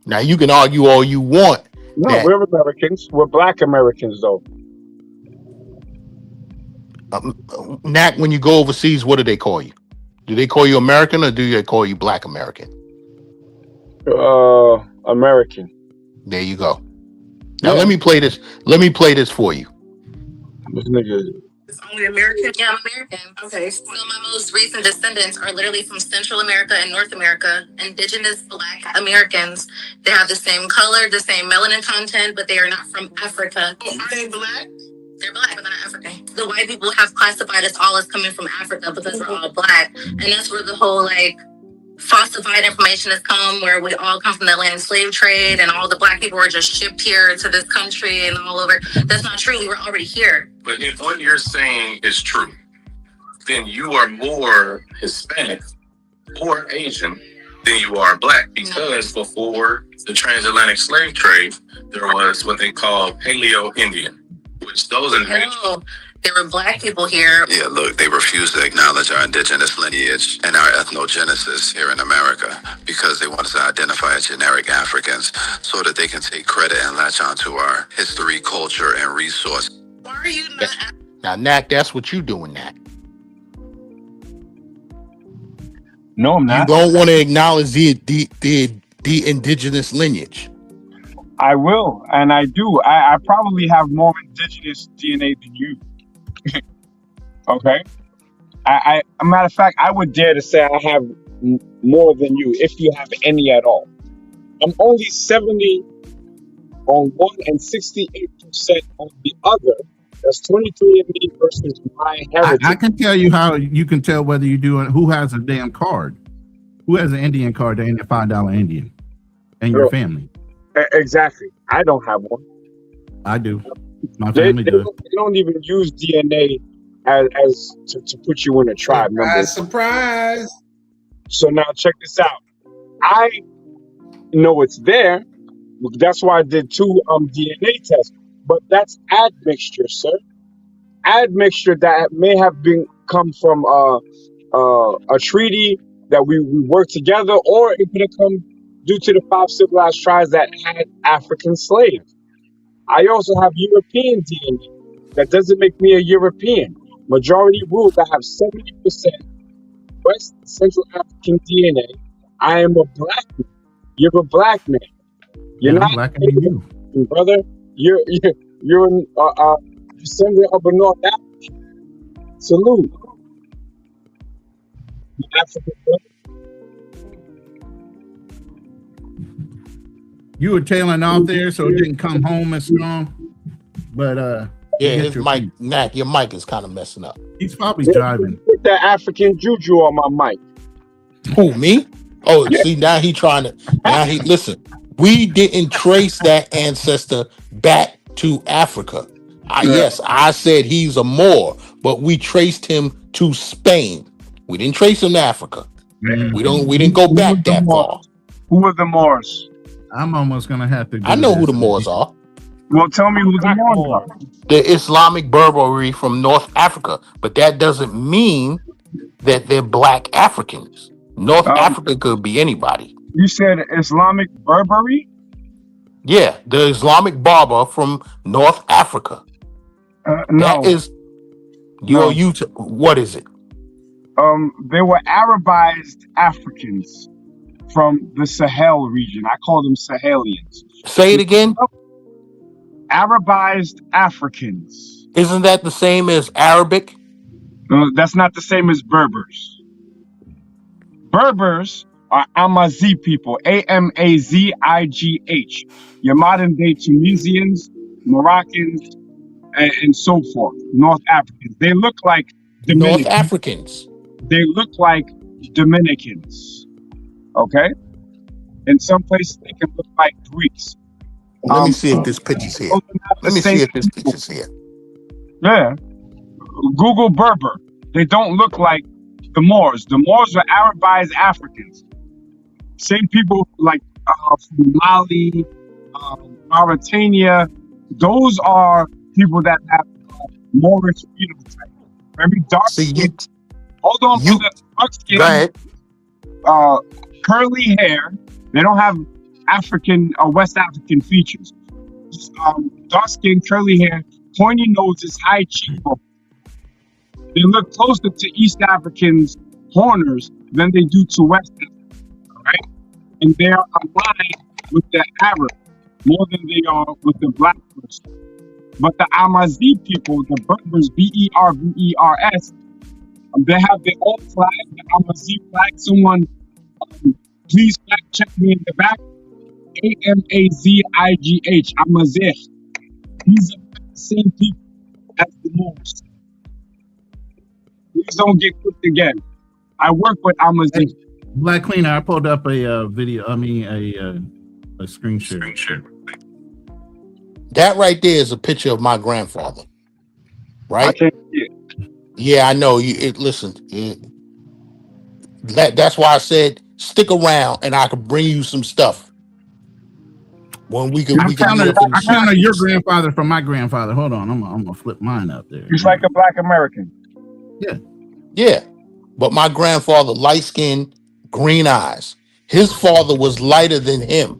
Now you can argue all you want. No, we're Americans. We're black Americans, though. Nat, when you go overseas, what do they call you? Do they call you American, or do they call you black American? American. There you go. Now let me play this. Let me play this for you. This nigga. It's only American? Yeah, I'm American. Okay. So my most recent descendants are literally from Central America and North America. Indigenous black Americans. They have the same color, the same melanin content, but they are not from Africa. Are they black? They're black, but they're not African. The white people have classified us all as coming from Africa because we're all black. And that's where the whole, falsified information has come, where we all come from the Atlantic slave trade and all the black people were just shipped here to this country and all over. That's not true. We were already here. But if what you're saying is true, then you are more Hispanic or Asian than you are black, because before the transatlantic slave trade, there was what they call Paleo-Indian, which those individuals... There were black people here. Yeah, look, they refuse to acknowledge our indigenous lineage and our ethnogenesis here in America because they want us to identify as generic Africans so that they can take credit and latch onto our history, culture, and resource. Why are you not? Now, Nat, that's what you doing, Nat. No, I'm not. You don't want to acknowledge the indigenous lineage. I will, and I do. I probably have more indigenous DNA than you. Okay. A matter of fact, I would dare to say I have more than you, if you have any at all. I'm only 70 on one and 68% on the other. That's 23andMe versus my heritage. I can tell you how you can tell whether you do it. Who has a damn card? Who has an Indian card? They ain't a $5 Indian, and your family. Exactly. I don't have one. I do. My family does. They don't even use DNA as to put you in a tribe. Surprise. So now check this out. I know it's there. That's why I did 2 DNA tests. But that's admixture, sir. Admixture that may have come from a treaty that we worked together, or it could have come due to the 5 civilized tribes that had African slaves. I also have European DNA. That doesn't make me a European. Majority rules, I have 70% West Central African DNA. I am a black man. You're a black man. You're not black you, brother. You're a descendant of a North African. Salute. The African brother. You were tailing off there, so it didn't come home as strong. But yeah, his mic, Nat, your mic is kind of messing up. He's probably driving. Put that African juju on my mic. Who, me? Oh, see, now he trying to. Now he listen. We didn't trace that ancestor back to Africa. Yes, I said he's a Moor, but we traced him to Spain. We didn't trace him to Africa. We didn't go back that far. Who are the Moors? I'm almost gonna have to. I know who the Moors are. Well, tell me who the Moors are. The Islamic Berberi from North Africa, but that doesn't mean that they're black Africans. North Africa could be anybody. You said Islamic Berberi? Yeah, the Islamic Barber from North Africa. No. That is what is it? They were Arabized Africans from the Sahel region. I call them Sahelians. Say it again. Arabized Africans. Isn't that the same as Arabic? That's not the same as Berbers. Berbers are Amazi people, Amazigh. Your modern day Tunisians, Moroccans, and so forth. North Africans. They look like Dominicans. North Africans. They look like Dominicans. Okay? In some places, they can look like Greeks. Let me see if this picture's here. Let me see if this picture's here. Yeah. Google Berber. They don't look like the Moors. The Moors are Arabized Africans. Same people like from Mali, Mauritania. Those are people that have Moorish phenotype. Very dark skin. Hold on, for the dark skin. Go ahead. Curly hair. They don't have African or West African features. Dark skin, curly hair, pointy noses, high cheekbones. They look closer to East Africans, Horners, than they do to West Africans, right? And they are aligned with the Arab more than they are with the black person. But the Amazi people, the Berbers, Berbers, they have their own flag, the Amazi flag. Someone, please fact check me in the back. Amazigh, Amazigh. These are the same people as the Moors. Please don't get cooked again. I work with Amazigh. Black Cleaner, I pulled up a video. I mean, a screen share. That right there is a picture of my grandfather. Right? I can't see it. Yeah, I know. Listen, that's why I said stick around, and I could bring you some stuff. When we can counter your grandfather from my grandfather. Hold on, I'm gonna flip mine up there. He's like a black American. Yeah. But my grandfather, light skin, green eyes. His father was lighter than him.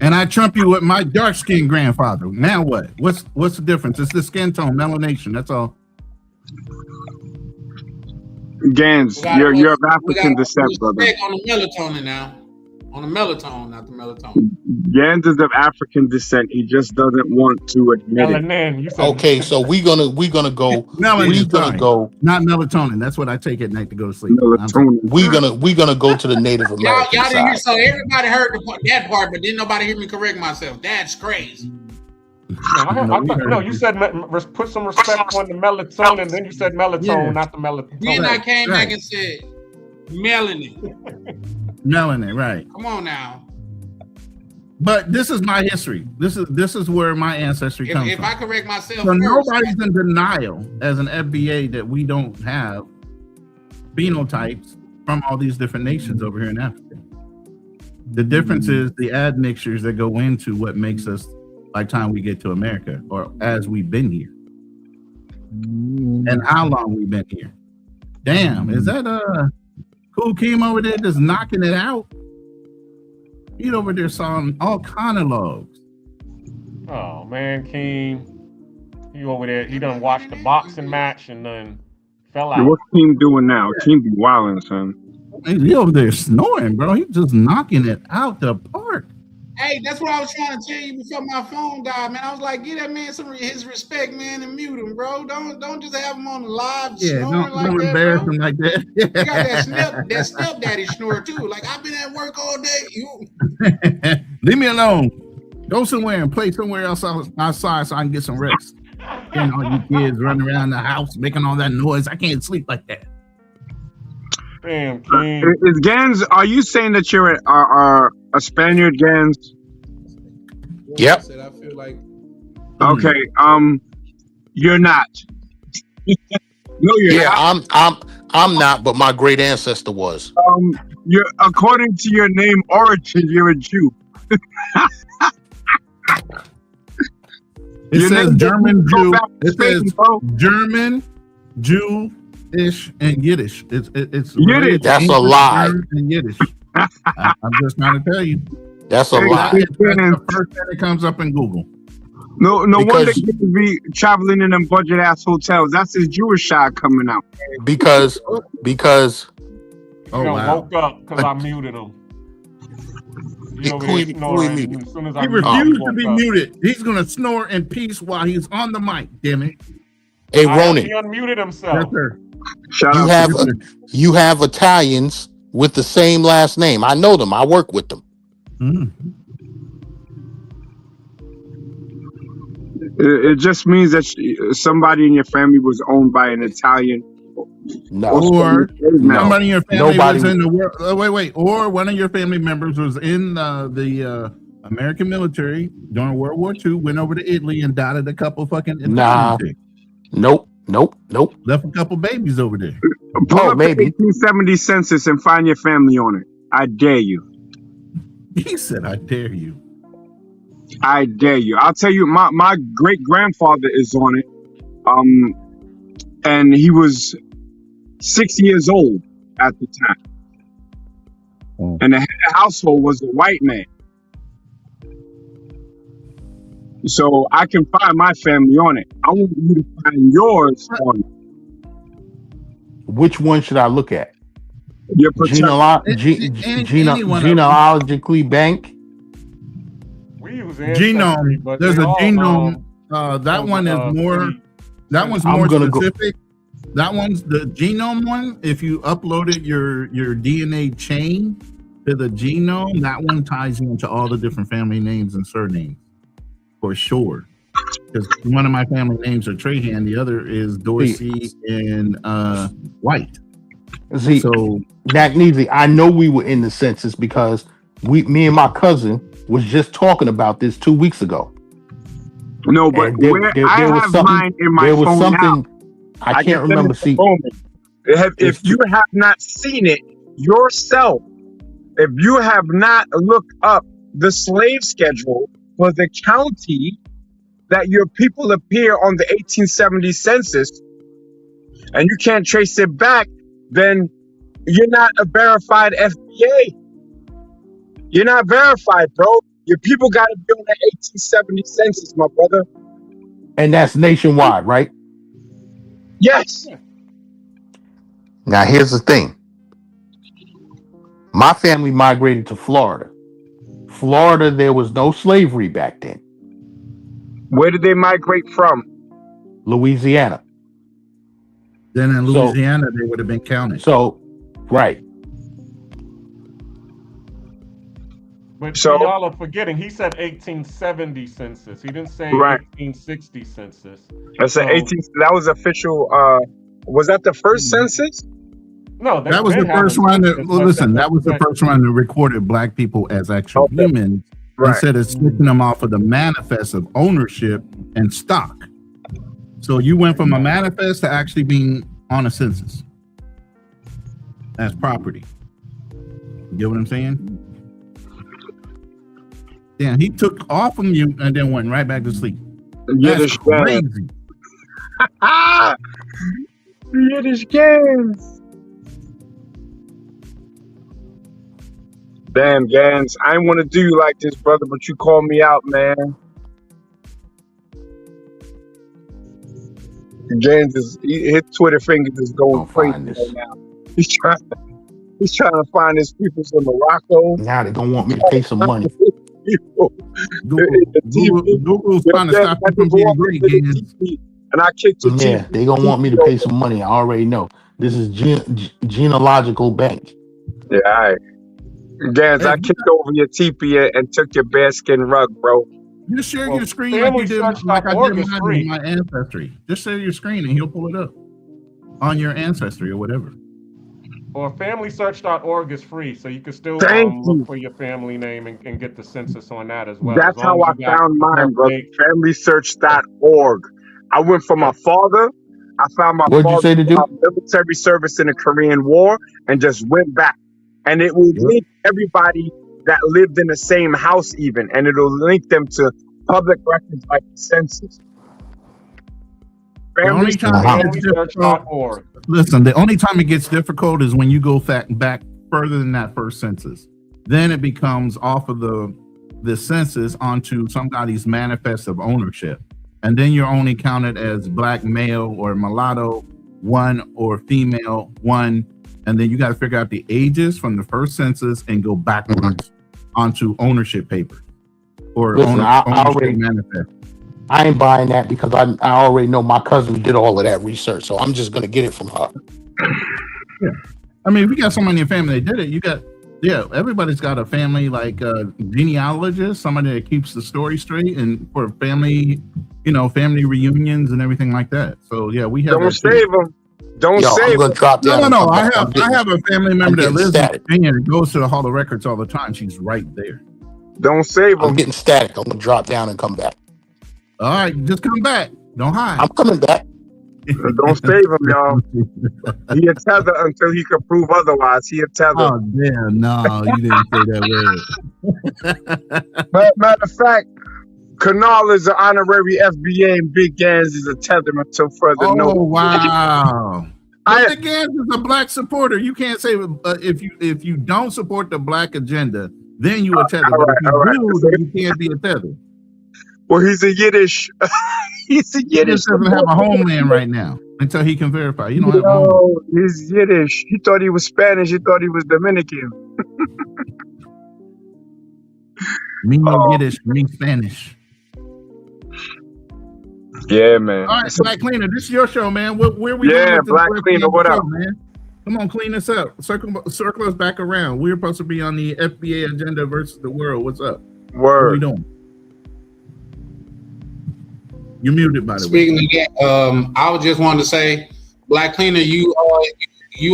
And I trump you with my dark skinned grandfather. Now what? What's the difference? It's the skin tone, melanation. That's all. Gans, you're of African descent, brother. On the melatonin now. On the melatonin, not the melatonin. Gans is of African descent. He just doesn't want to admit it. Okay, so we're gonna go. Melanin, not melatonin. That's what I take at night to go to sleep. We're gonna go to the Native American y'all didn't hear, side. so everybody heard that part, but didn't nobody hear me correct myself. That's crazy. No, you said put some respect on the melatonin, then you said melatonin, not the melatonin. Then I came back and said melanin. Melanin, right? Come on now. But this is my history. This is where my ancestry comes from. If I correct myself, so nobody's in denial as an FBA that we don't have phenotypes from all these different nations over here in Africa. The difference is the admixtures that go into what makes us by the time we get to America, or as we've been here, and how long we've been here. Damn, is that Cool Keem over there just knocking it out? He over there sawing all kind of logs. Oh man, Keem, he over there. He done watched the boxing match and then fell out. What's Keem doing now? Keem be wilding, son. He over there snoring, bro. He's just knocking it out the park. Hey, that's what I was trying to tell you before my phone died, man. I was like, give that man some his respect, man, and mute him, bro. Don't just have him on the live snoring like that, embarrass bro. him like that. You got that stepdaddy snore too. Like, I've been at work all day. Leave me alone. Go somewhere and play somewhere else outside so I can get some rest. Getting all you kids running around the house making all that noise. I can't sleep like that. Damn, is Gans? Are you saying that you're a Spaniard, Gans? Yep. I feel like. Okay. You're not. No, you're not. I'm not, but my great ancestor was. You're according to your name origin, you're a Jew. It says German Jew. It says German, Jewish, and Yiddish. It's Yiddish. That's a lie. And Yiddish. I'm just trying to tell you. That's a lie. That's the first thing that comes up in Google. No wonder he could be traveling in them budget ass hotels. That's his Jewish side coming out. Because. Oh, wow. Woke up because I muted him. He refused to be muted. He's gonna snore in peace while he's on the mic. Damn it! Hey, Ronan. He unmuted himself. Yes, sir. You have Italians with the same last name. I know them. I work with them. It just means that somebody in your family was owned by an Italian. No. Or somebody in your family was in the world. Wait. Or one of your family members was in the American military during World War II, went over to Italy and dotted a couple fucking Italian Nope. Left a couple babies over there. Pull up maybe the 1870 census and find your family on it. I dare you. He said, "I dare you." I dare you. I'll tell you, my great grandfather is on it. And he was 6 years old at the time. And the head of the household was a white man. So I can find my family on it. I want you to find yours on it. Which one should I look at? Your genealogically bank. We use genome. But there's a genome. That one is more. That one's more specific. That one's the genome one. If you uploaded your DNA chain to the genome, that one ties into all the different family names and surnames for sure. Because one of my family names are Trahan, the other is Dorsey and White. See, so Nagneezy, I know we were in the census because me and my cousin was just talking about this 2 weeks ago. No, but there was mine in my phone now. I can't remember. See, if you have not seen it yourself, if you have not looked up the slave schedule for the county that your people appear on the 1870 census, and you can't trace it back, then you're not a verified FBA. You're not verified, bro. Your people got to be on the 1870 census, my brother. And that's nationwide, right? Yes. Now, here's the thing. My family migrated to Florida. Florida, there was no slavery back then. Where did they migrate from? Louisiana. Then in Louisiana, they would have been counted. So, right. But y'all are forgetting, he said 1870 census. He didn't say 1860 census. That's that was official. Was that the first census? No, that was the first one. That was the first one that recorded black people as actual humans instead of switching them off of the manifest of ownership and stock. So you went from a manifest to actually being on a census as property. You get what I'm saying? Yeah, he took off from you and then went right back to sleep. That's crazy. Yiddish games. Damn, Gans, I didn't want to do you like this, brother, but you called me out, man. Gans his Twitter fingers is going crazy right now. He's trying to find his people in Morocco. Now they gonna want me to pay some money. Google's trying to stop you from being great, Gans. And I kicked your teeth. They gonna want me to pay some money. I already know. This is genealogical bank. Yeah, all right. Gans, I kicked over your teepee and took your bearskin rug, bro. Just share your screen like you did, like I did mine in my Ancestry. Just share your screen and he'll pull it up on your Ancestry or whatever. Or FamilySearch.org is free, so you can still look for your family name and get the census on that as well. That's how I found mine, bro. FamilySearch.org. I went for my father. I found my father military service in the Korean War and just went back. and it will link everybody that lived in the same house even, and it'll link them to public records like the census. The only time it gets difficult, listen, the only time it gets difficult is when you go back further than that first census. Then it becomes off of the census onto somebody's manifest of ownership. And then you're only counted as black male or mulatto 1 or female 1. And then you got to figure out the ages from the first census and go backwards onto ownership paper or ownership manifest. I ain't buying that because I already know my cousin did all of that research, so I'm just gonna get it from her. Yeah, I mean, we got someone in your family that did it. Everybody's got a family like a genealogist, somebody that keeps the story straight, and for family, family reunions and everything like that. So yeah, we have. Don't save them. Don't save them. No. I have a family member that lives in Virginia and goes to the Hall of Records all the time. She's right there. Don't save them. I'm getting static. I'm gonna drop down and come back. All right, just come back. Don't hide. I'm coming back. Don't save him, y'all. He a tether until he can prove otherwise. He a tether. Oh damn! No, you didn't say that word. Matter of fact, Canal is an honorary FBA, and Big Gans is a tether until further notice. Oh wow! Big Gans is a black supporter. You can't say if you don't support the black agenda, then you a tether. But if you do, then you can't be a tether. Well, he's a Yiddish. He's a Yiddish. He doesn't have a homeland right now until he can verify. You don't have a homeland. He's Yiddish. He thought he was Spanish. He thought he was Dominican. Me no Yiddish, me Spanish. Yeah, man. All right, Black Cleaner, this is your show, man. Where we going with Black Cleaner, what up? Man? Come on, clean this up. Circle us back around. We're supposed to be on the FBA agenda versus the world. What's up? Word. What are we doing? You're muted, by the way. Speaking of that, I was just wanted to say, Black Cleaner, you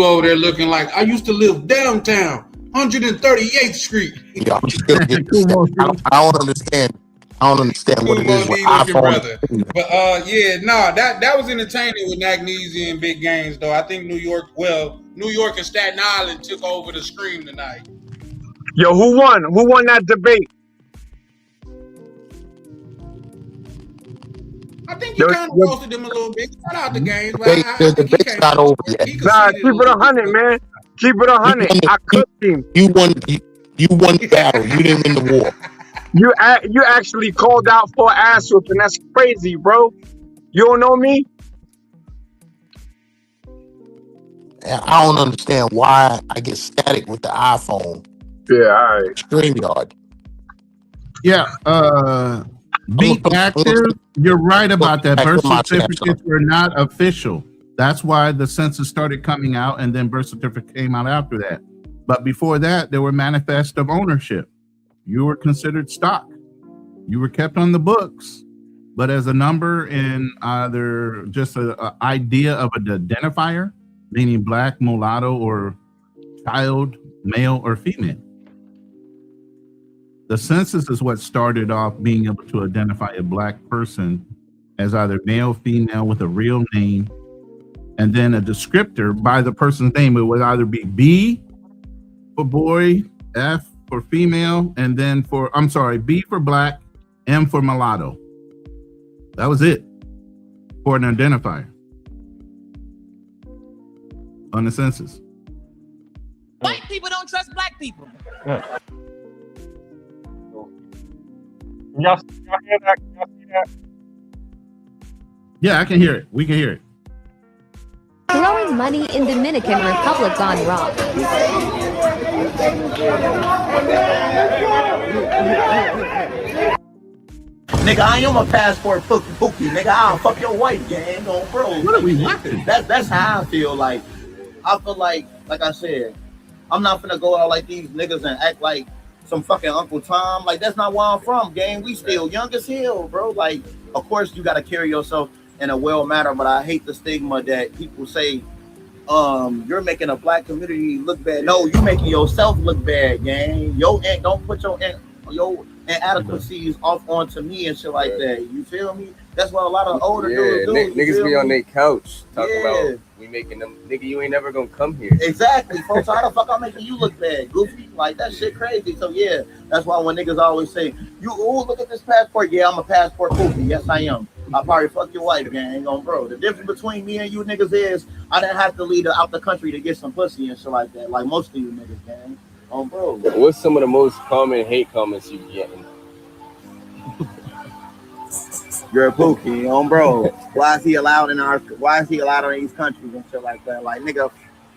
over there looking like I used to live downtown, 138th Street. Yeah, I'm still getting I don't understand. I don't understand what it is with iPhone. But that was entertaining with Magnesia and Big Games, though. I think New York and Staten Island took over the screen tonight. Yo, who won? Who won that debate? I think you kind of roasted them a little bit. Shout out the games. The debate's not over yet. Nah, keep it 100, man. Keep it 100. I cooked him. You won the battle. You didn't win the war. You actually called out for ass whooping. That's crazy, bro. You don't know me? I don't understand why I get static with the iPhone. Yeah, all right. StreamYard. Yeah, be active. You're right about that. Birth certificates were not official. That's why the census started coming out, and then birth certificate came out after that. But before that, there were manifests of ownership. You were considered stock. You were kept on the books, but as a number in either just an idea of an identifier, meaning black, mulatto, or child, male or female. The census is what started off being able to identify a black person as either male, female with a real name, and then a descriptor by the person's name. It would either be B for boy, F for female, and then B for black, M for mulatto. That was it for an identifier on the census. White people don't trust black people. Yeah. Y'all hear that? Y'all see that? Yeah, I can hear it. We can hear it. Throwing money in Dominican Republic gone wrong. Nigga, I am a passport pookie. Nigga, I'll fuck your wife, gang. On bro. What are we watching? That's how I feel like. I feel like I said, I'm not finna go out like these niggas and act like some fucking Uncle Tom. Like, that's not where I'm from, gang. We still young as hell, bro. Like, of course you gotta carry yourself in a well manner, but I hate the stigma that people say, you're making a black community look bad. No, you're making yourself look bad, gang. Don't put your inadequacies off onto me and shit like that. You feel me? That's what a lot of older dudes do. Niggas be on their couch talking about We making them, nigga, you ain't never gonna come here. Exactly, folks. How the fuck I'm making you look bad, goofy? Like, that shit crazy. So, yeah, that's why when niggas always say, look at this passport. Yeah, I'm a passport goofy. Yes, I am. I probably fuck your wife, gang, on bro. The difference between me and you niggas is I didn't have to leave out the country to get some pussy and shit like that, like most of you niggas, gang. On bro. What's some of the most common hate comments you getting? You're a pookie, on bro. Why is he allowed in these countries and shit like that? Like, nigga,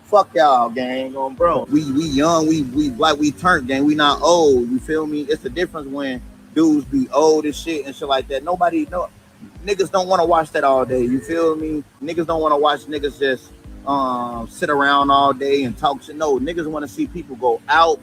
fuck y'all, gang, on bro. We young, we like we turned, gang. We not old. You feel me? It's the difference when dudes be old and shit and shit like that. Niggas don't want to watch that all day. You feel me? Niggas don't want to watch niggas just sit around all day and talk shit. No, niggas want to see people go out,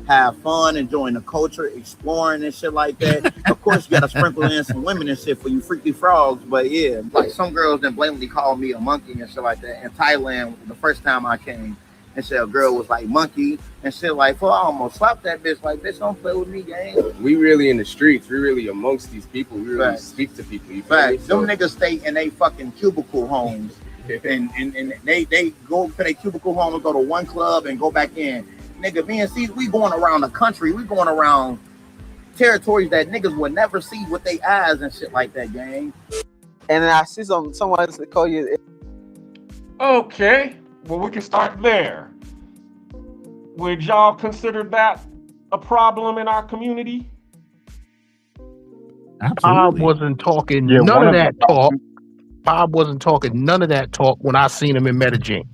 have fun, enjoying the culture, exploring and shit like that. Of course, you gotta sprinkle in some women and shit for you freaky frogs. But yeah, like some girls that blatantly called me a monkey and shit like that. In Thailand, the first time I came, and said a girl was like monkey and shit like, I almost slapped that bitch. Like, bitch, don't play with me, gang. We really in the streets. We really amongst these people. We really speak to people. You feel me? Them niggas stay in they fucking cubicle homes. and they go to their cubicle home and go to one club and go back in. Nigga, me and C, we going around the country. We going around territories that niggas would never see with their eyes and shit like that, gang. And then I see someone call you. Okay, well, we can start there. Would y'all consider that a problem in our community? Bob wasn't talking none of that talk. Bob wasn't talking none of that talk when I seen him in Medellin.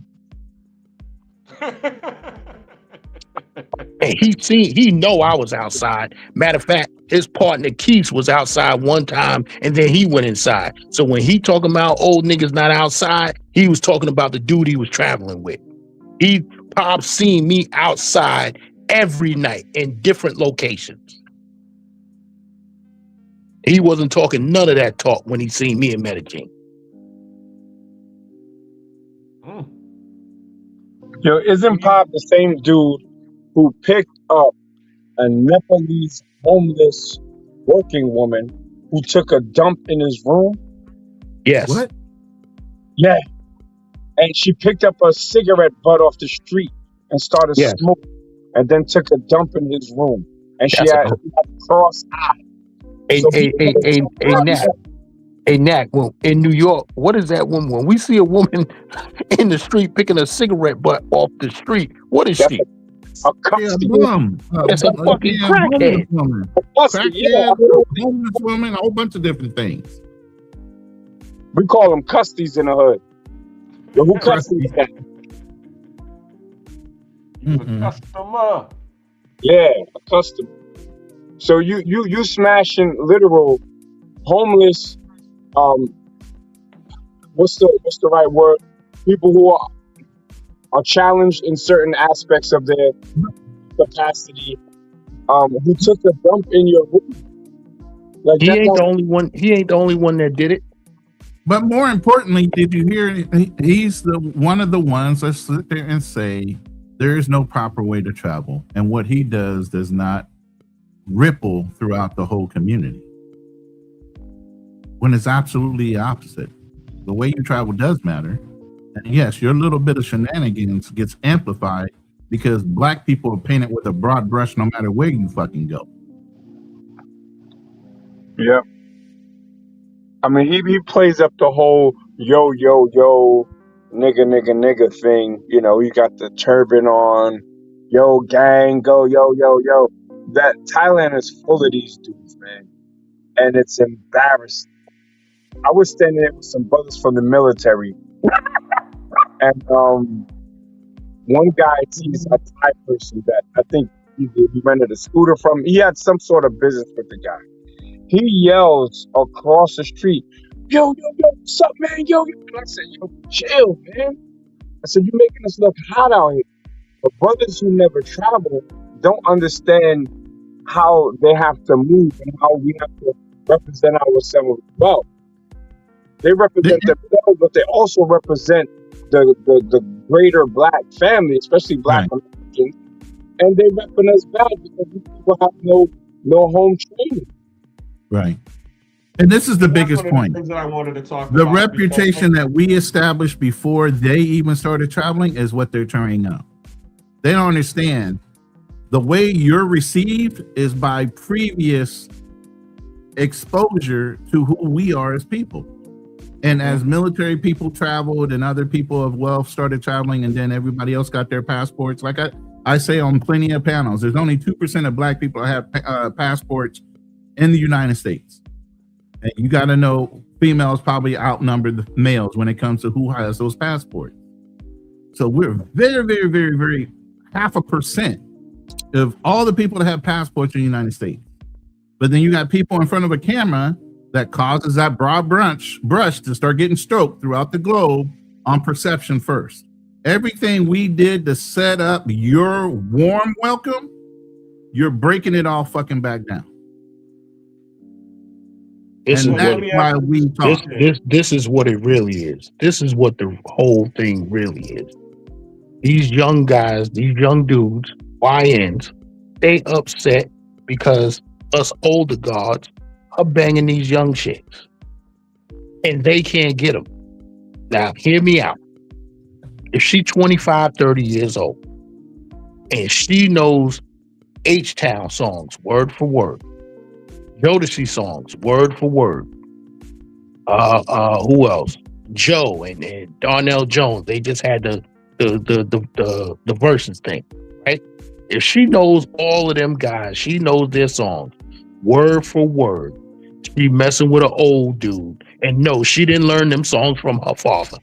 And he know I was outside. Matter of fact, his partner Keith was outside one time and then he went inside. So when he talking about old niggas not outside, he was talking about the dude he was traveling with. Bob seen me outside every night in different locations. He wasn't talking none of that talk when he seen me in Medellin. Yo, isn't Pop the same dude who picked up a Nepalese homeless working woman who took a dump in his room? Yes. What? Yeah. And she picked up a cigarette butt off the street and started smoking, and then took a dump in his room. And she had cross eye. Hey, Nat, well, in New York, what is that woman? When we see a woman in the street picking a cigarette butt off the street, what is she? A custody woman. It's a fucking crackhead. Homeless woman, a whole bunch of different things. We call them custies in the hood. Yo, who custies that? Customer. Yeah, a customer. So you smashing literal homeless. What's the right word? People who are challenged in certain aspects of their capacity. Who took a dump in your room? Like he ain't the only one. He ain't the only one that did it. But more importantly, did you hear? He's one of the ones that sit there and say there is no proper way to travel, and what he does not ripple throughout the whole community. When it's absolutely the opposite. The way you travel does matter. And yes, your little bit of shenanigans gets amplified because black people are painted with a broad brush no matter where you fucking go. Yeah. I mean, he plays up the whole yo, nigga thing. You know, he got the turban on. Yo, gang, go, yo. That Thailand is full of these dudes, man. And it's embarrassing. I was standing there with some brothers from the military, and one guy sees a Thai person that I think he rented a scooter from. He had some sort of business with the guy. He yells across the street, yo, what's up, man? Yo. And I said, yo, chill, man. I said, you're making us look hot out here. But brothers who never travel don't understand how they have to move and how we have to represent ourselves well. They represent themselves, but they also represent the greater black family, especially black Americans, and they represent us bad because these people have no home training. Right. And this is the biggest point. Things that I wanted to talk the about reputation that we established before they even started traveling is what they're turning up. They don't understand the way you're received is by previous exposure to who we are as people. And as military people traveled and other people of wealth started traveling, and then everybody else got their passports. Like I say on plenty of panels, there's only 2% of black people that have passports in the United States. And you got to know females probably outnumber the males when it comes to who has those passports. So we're very, very, very, very 0.5% of all the people that have passports in the United States. But then you got people in front of a camera that causes that broad brush to start getting stroked throughout the globe on perception first. Everything we did to set up your warm welcome, you're breaking it all fucking back down. This and that's why we talk. This is what it really is. This is what the whole thing really is. These young guys, these young dudes, YNs, they upset because us older gods are banging these young chicks. And they can't get them. Now, hear me out. If she 25, 30 years old, and she knows H-Town songs, word for word, Jodeci songs, word for word. Who else? Joe and Darnell Jones. They just had the verses thing, right? If she knows all of them guys, she knows their songs, word for word. She messing with an old dude, and no, she didn't learn them songs from her father.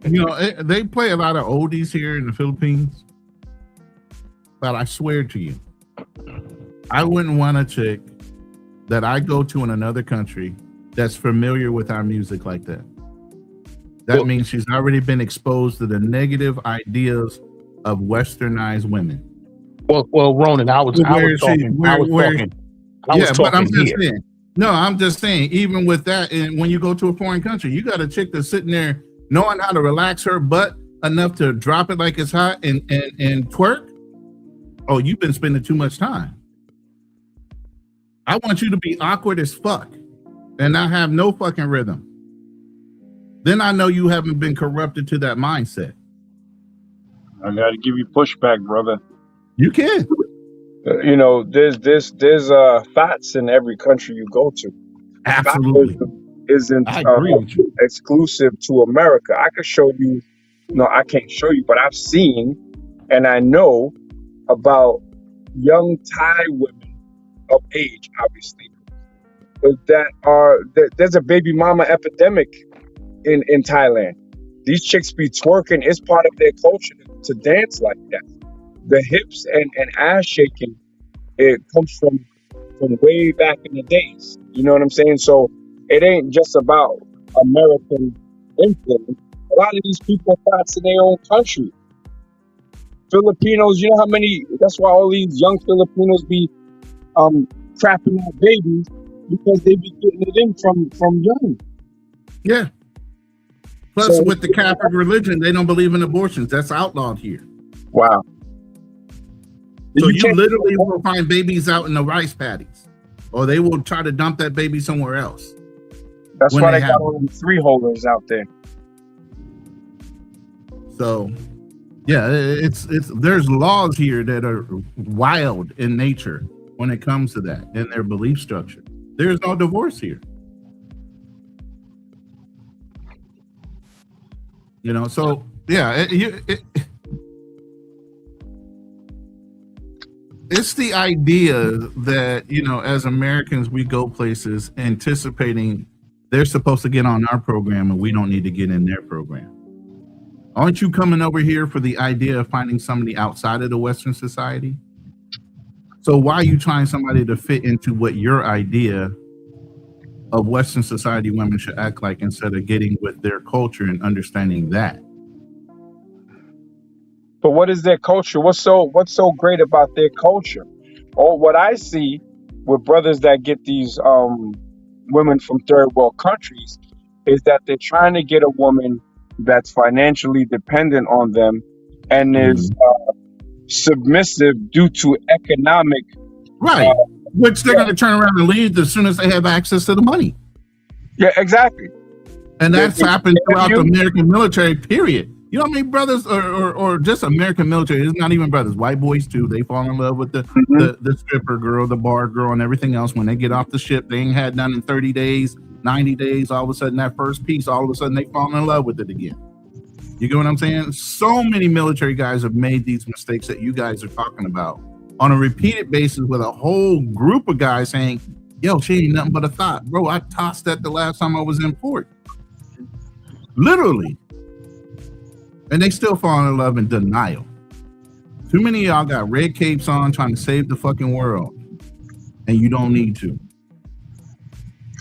You know, they play a lot of oldies here in the Philippines. But I swear to you, I wouldn't want a chick that I go to in another country that's familiar with our music like that. That means she's already been exposed to the negative ideas of westernized women. Well, Ronan, I was talking. But I'm just saying. No, I'm just saying. Even with that, and when you go to a foreign country, you got a chick that's sitting there knowing how to relax her butt enough to drop it like it's hot and twerk. Oh, you've been spending too much time. I want you to be awkward as fuck and not have no fucking rhythm. Then I know you haven't been corrupted to that mindset. I got to give you pushback, brother. You can. You know, there's fats in every country you go to. Absolutely. Isn't exclusive to America. I could show you. No, I can't show you, but I've seen and I know about young Thai women of age, obviously, there's a baby mama epidemic in Thailand. These chicks be twerking. It's part of their culture to dance like that. The hips and ass shaking, it comes from way back in the days. You know what I'm saying? So it ain't just about American influence. A lot of these people fast in their own country. Filipinos, you know how many? That's why all these young Filipinos be trapping out babies, because they be getting it in from young. Yeah. Plus, with the Catholic religion, they don't believe in abortions. That's outlawed here. Wow. So you literally will find babies out in the rice paddies, or they will try to dump that baby somewhere else. That's why they got all them freeholders out there. So, yeah, it's there's laws here that are wild in nature when it comes to that and their belief structure. There's no divorce here. You know, so yeah, it's the idea that, you know, as Americans, we go places anticipating they're supposed to get on our program and we don't need to get in their program. Aren't you coming over here for the idea of finding somebody outside of the Western society? So why are you trying somebody to fit into what your idea of Western society women should act like, instead of getting with their culture and understanding that? But what is their culture? What's so great about their culture? Or what I see with brothers that get these women from third world countries is that they're trying to get a woman that's financially dependent on them and is submissive due to economic. Right. Which they're going to turn around and leave as soon as they have access to the money. Yeah, exactly. And that's happened throughout the American military, period. You know how many brothers or just American military, it's not even brothers, white boys too. They fall in love with the stripper girl, the bar girl, and everything else. When they get off the ship, they ain't had none in 30 days, 90 days. All of a sudden, that first piece, all of a sudden, they fall in love with it again. You get what I'm saying? So many military guys have made these mistakes that you guys are talking about on a repeated basis with a whole group of guys saying, yo, she ain't nothing but a thought. Bro, I tossed that the last time I was in port. Literally. And they still fall in love in denial. Too many of y'all got red capes on trying to save the fucking world. And you don't need to.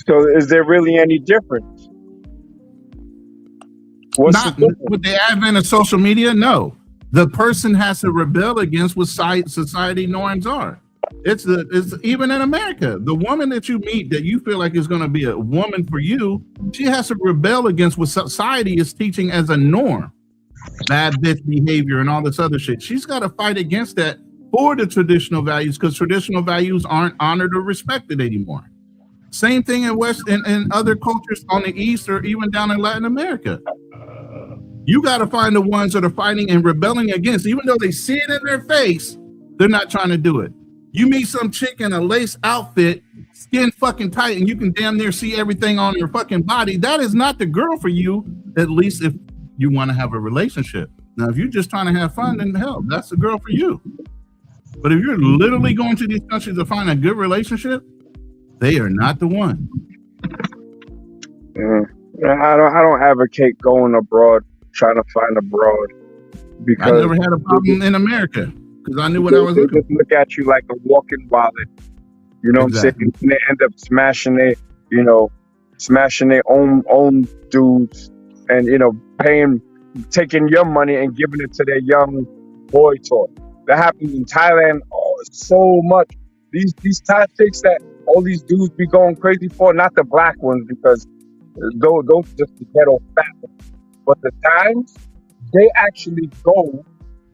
So is there really any difference? Not with the advent of social media, no. The person has to rebel against what society norms are. It's even in America. The woman that you meet that you feel like is going to be a woman for you, she has to rebel against what society is teaching as a norm. Bad bitch behavior and all this other shit. She's got to fight against that for the traditional values because traditional values aren't honored or respected anymore. Same thing in West and other cultures on the East or even down in Latin America. You got to find the ones that are fighting and rebelling against, even though they see it in their face, they're not trying to do it. You meet some chick in a lace outfit, skin fucking tight, and you can damn near see everything on her fucking body. That is not the girl for you, at least if you want to have a relationship. Now, if you're just trying to have fun, then hell, that's the girl for you. But if you're literally going to these countries to find a good relationship, they are not the one. I don't advocate going abroad, trying to find abroad, because I never had a problem in America because I knew what I was looking for. They just look at you like a walking wallet. You know what I'm saying? And they end up smashing their own dudes, and taking your money and giving it to their young boy toy. That happens in Thailand so much. These Thai chicks that all these dudes be going crazy for, not the black ones, because those just the ghetto fat ones. But the Thais, they actually go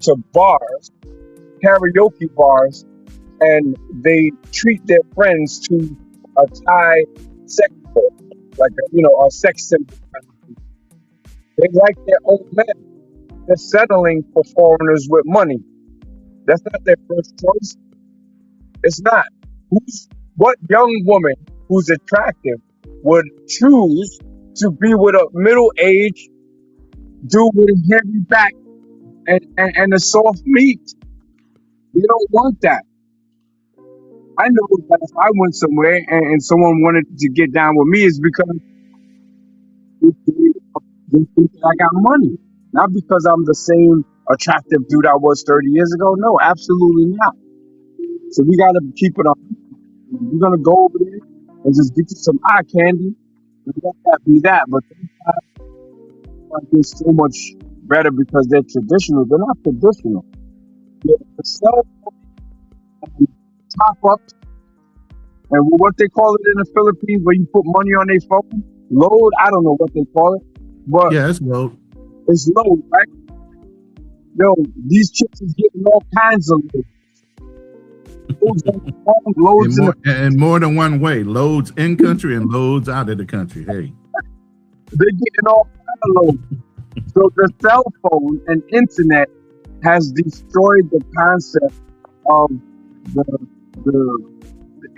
to bars, karaoke bars, and they treat their friends to a Thai sex toy, like a sex symbol. They like their own men. They're settling for foreigners with money. That's not their first choice. It's not. What young woman who's attractive would choose to be with a middle-aged dude with a heavy back and a soft meat? You don't want that. I know that if I went somewhere and someone wanted to get down with me, it's because they think I got money. Not because I'm the same attractive dude I was 30 years ago. No, absolutely not. So we got to keep it on. You're going to go over there and just get you some eye candy. Let that be that. But they're so much better because they're traditional. They're not traditional. They're cell phone, top up, and what they call it in the Philippines, where you put money on their phone, load. I don't know what they call it, but yeah, it's load. It's load, right? Yo, these chicks is getting all kinds of loads in more than one way. Loads in country and loads out of the country. Hey, they're getting all kinds of loads. So the cell phone and internet has destroyed the concept of the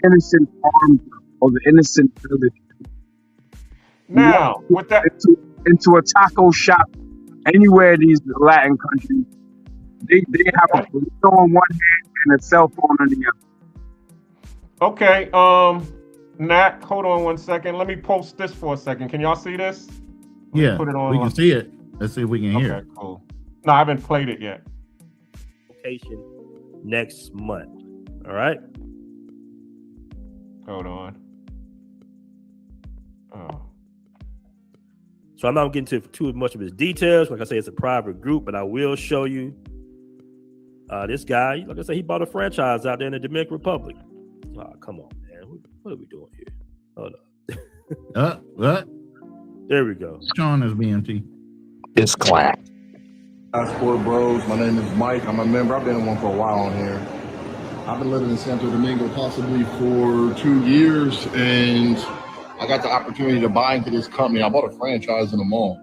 innocent farm or the innocent village. Now, with that into a taco shop anywhere in these Latin countries, they have a phone on one hand and a cell phone on the other. Okay, Nat, hold on 1 second. Let me post this for a second. Can y'all see this? Yeah, put it on. We can see it. Let's see if we can hear it. Cool. No, I haven't played it yet. Location next month. All right. Hold on. Oh. So I'm not getting into too much of his details. Like I say, it's a private group, but I will show you this guy. Like I said, he bought a franchise out there in the Dominican Republic. Oh, come on, man. What are we doing here? Hold up. What? There we go. Sean is BMT. It's clap. Passport Bros. My name is Mike. I'm a member. I've been in one for a while on here. I've been living in Santo Domingo possibly for 2 years, and I got the opportunity to buy into this company. I bought a franchise in the mall,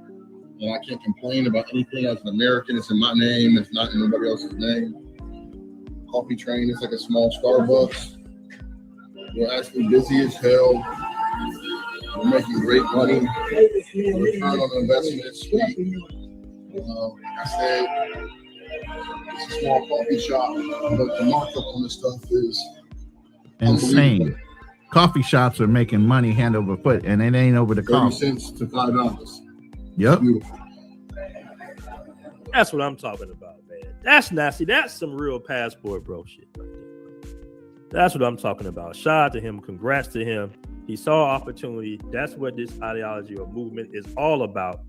and I can't complain about anything as an American. It's in my name. It's not in nobody else's name. Coffee Train is like a small Starbucks. We're actually busy as hell. We're making great money. The return on the investment is sweet. Like I said, it's a small coffee shop, but the markup on this stuff is insane. Coffee shops are making money hand over foot, and it ain't over the 30 cost. cents to $5. Yep. That's what I'm talking about, man. That's nasty. That's some real Passport Bro shit right there. That's what I'm talking about. Shout out to him. Congrats to him. He saw opportunity. That's what this ideology or movement is all about.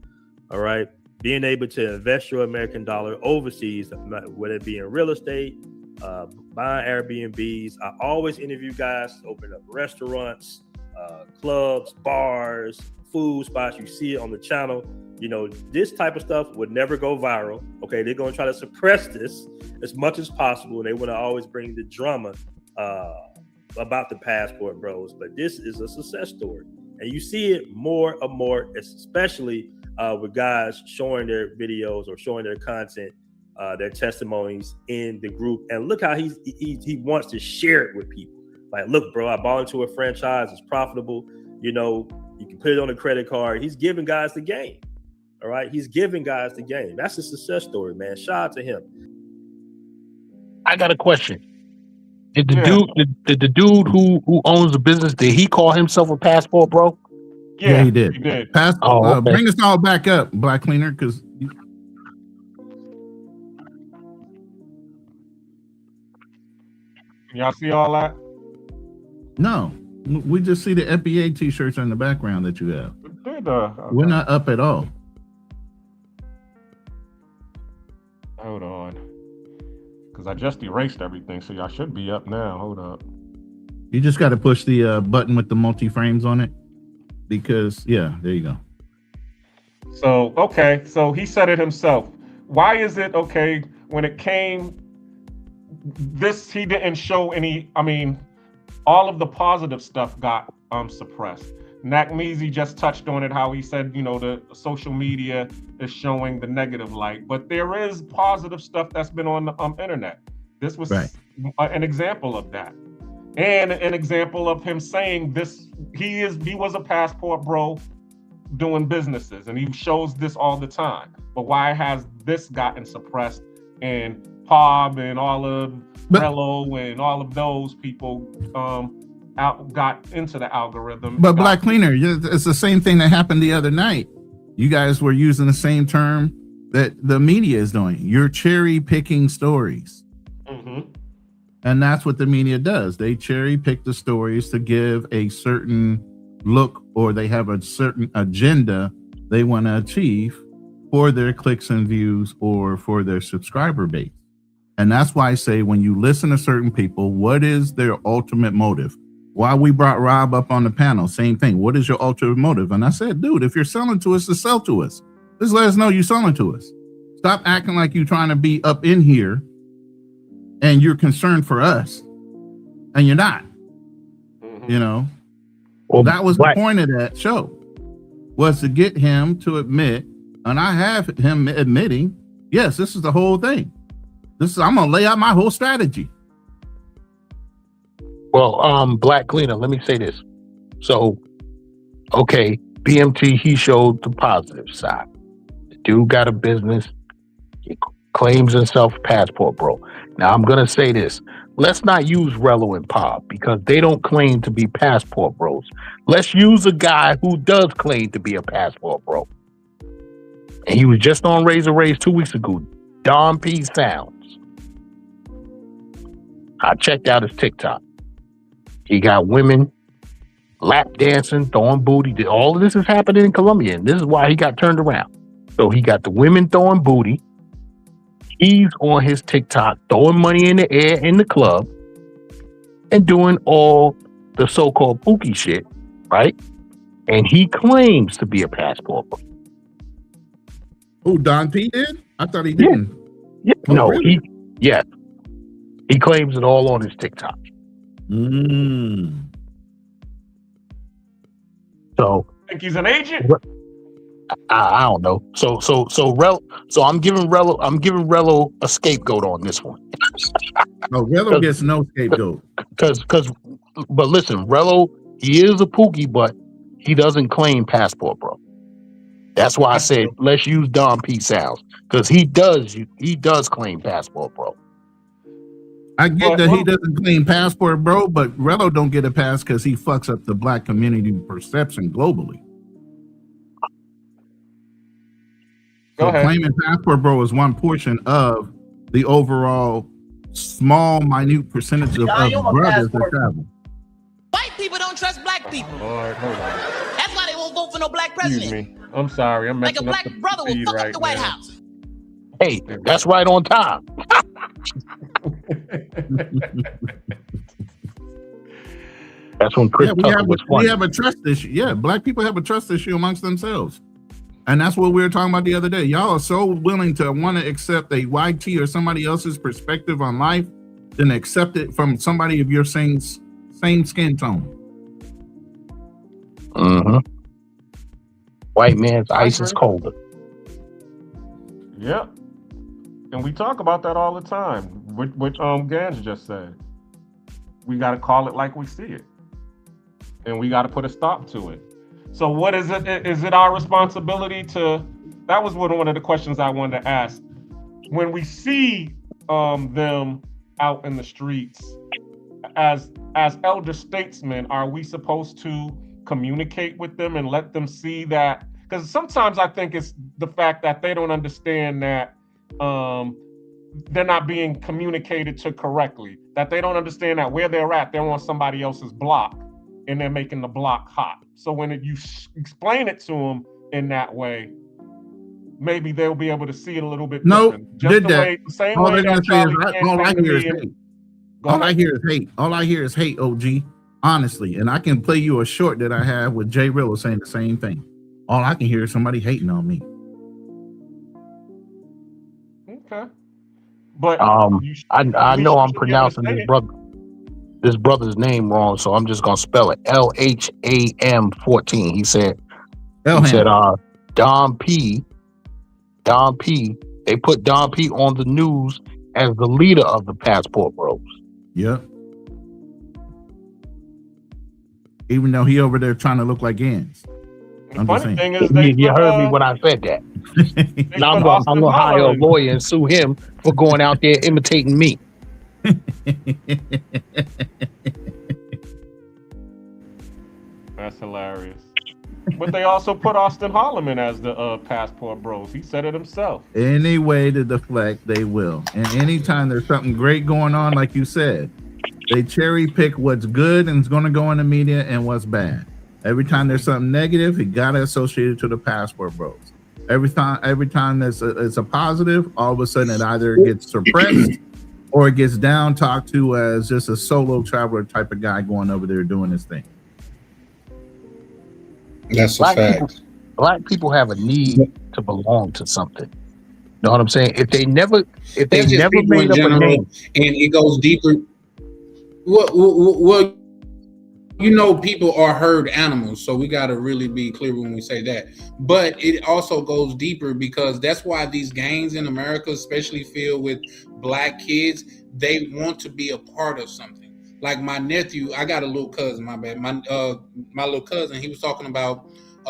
All right. Being able to invest your American dollar overseas, whether it be in real estate, buying Airbnbs. I always interview guys open up restaurants, clubs, bars, food spots. You see it on the channel. You know, this type of stuff would never go viral. Okay, they're going to try to suppress this as much as possible. They want to always bring the drama about the Passport Bros. But this is a success story. And you see it more and more, especially with guys showing their videos or showing their content, their testimonies in the group. And look how he wants to share it with people. Like, look, bro, I bought into a franchise. It's profitable. You know, you can put it on a credit card. He's giving guys the game. All right. He's giving guys the game. That's a success story, man. Shout out to him. I got a question. Did the dude who owns the business, did he call himself a Passport Bro? Yeah, he did. Okay. Bring us all back up, Black Cleaner, because y'all see all that? No, we just see the FBA t-shirts in the background that you have. We're not up at all. Hold on, because I just erased everything, so y'all should be up now. Hold up. You just got to push the button with the multi-frames on it. Because, yeah, there you go. So, okay. So he said it himself. Why is it, okay, when it came, he didn't show any, all of the positive stuff got suppressed. Nakmeezy just touched on it, how he said, you know, the social media is showing the negative light. But there is positive stuff that's been on the internet. This was an example of that. And an example of him saying this, he was a Passport Bro doing businesses, and he shows this all the time. But why has this gotten suppressed? And Pob and all of Rello and all of those people got into the algorithm. But Black Cleaner, it's the same thing that happened the other night. You guys were using the same term that the media is doing. You're cherry picking stories. Mm-hmm. And that's what the media does. They cherry pick the stories to give a certain look, or they have a certain agenda they want to achieve for their clicks and views or for their subscriber base. And that's why I say, when you listen to certain people, what is their ultimate motive? Why we brought Rob up on the panel, same thing. What is your ultimate motive? And I said, dude, if you're selling to us, to sell to us. Just let us know you're selling to us. Stop acting like you're trying to be up in here and you're concerned for us, and you're not. Mm-hmm. You know, well, that was the point of that show, was to get him to admit, and I have him admitting, yes, this is the whole thing. I'm gonna lay out my whole strategy. Well, Black Cleaner, let me say this. So, okay, BMT, he showed the positive side. The dude got a business. He claims himself Passport Bro. Now, I'm going to say this. Let's not use Rello and Pop because they don't claim to be Passport Bros. Let's use a guy who does claim to be a Passport Bro. And he was just on Razor Rays 2 weeks ago. Don P Sounds. I checked out his TikTok. He got women lap dancing, throwing booty. All of this is happening in Colombia, and this is why he got turned around. So he got the women throwing booty. He's on his TikTok throwing money in the air in the club and doing all the so-called pookie shit, right? And he claims to be a Passport Bro. Oh, Don P did? I thought he didn't. Yeah. Oh, No, really? he claims it all on his TikTok. So I think he's an agent. I don't know. So I'm giving Rello a scapegoat on this one. No, Rello gets no scapegoat. But listen, Rello, he is a Pookie, but he doesn't claim Passport Bro. That's why I said let's use Don P sounds, because he does claim Passport Bro. I get that he doesn't claim Passport Bro, but Rello don't get a pass because he fucks up the black community perception globally. So claiming Passport Bro is one portion of the overall small, minute percentage of brothers that travel. White people don't trust black people. All right, hold on. That's why they won't vote for no black president. Excuse me. I'm sorry. I'm Like a messing black up the brother will feed fuck right up the White now. House. Hey, that's right on time. That's when Chris Tucker was funny. We have a trust issue. Yeah, black people have a trust issue amongst themselves. And that's what we were talking about the other day. Y'all are so willing to want to accept a YT or somebody else's perspective on life than accept it from somebody of your same skin tone. Mm-hmm. White man's ice is colder. Yep. And we talk about that all the time. Which Gans just said. We got to call it like we see it. And we got to put a stop to it. So what is it? Is it our responsibility to, that was one of the questions I wanted to ask. When we see them out in the streets, as elder statesmen, are we supposed to communicate with them and let them see that? Because sometimes I think it's the fact that they don't understand that they're not being communicated to correctly, that they don't understand that where they're at, they're on somebody else's block and they're making the block hot. So when you explain it to them in that way, maybe they'll be able to see it a little bit different. Just the way, the same way that Charlie all I hear is hate. All I hear is hate. All I hear is hate, OG, honestly. And I can play you a short that I have with Jay Rillo saying the same thing. All I can hear is somebody hating on me. Okay. But I know I'm pronouncing this brother's name wrong, so I'm just gonna spell it LHAM 14. He said Don P. They put Don P on the news as the leader of the Passport Bros. Yep. Even though he over there trying to look like Gans. The funny thing is, you heard me when I said that. Now I'm gonna hire a lawyer and sue him for going out there imitating me. That's hilarious. But they also put Austin Holloman as the Passport Bros. He said it himself. Any way to deflect, they will. And anytime there's something great going on, like you said, they cherry pick what's good and is going to go in the media and what's bad. Every time there's something negative, you got to associate it to the Passport Bros. Every time there's a positive, all of a sudden it either gets suppressed or it gets down talked to as just a solo traveler type of guy going over there doing his thing. That's a fact. Black people have a need to belong to something. You know what I'm saying? If they never made up a name, and it goes deeper. Well, you know, people are herd animals, so we got to really be clear when we say that. But it also goes deeper because that's why these gangs in America, especially filled with black kids, they want to be a part of something. Like my nephew, I got a little cousin. My bad. My little cousin. He was talking about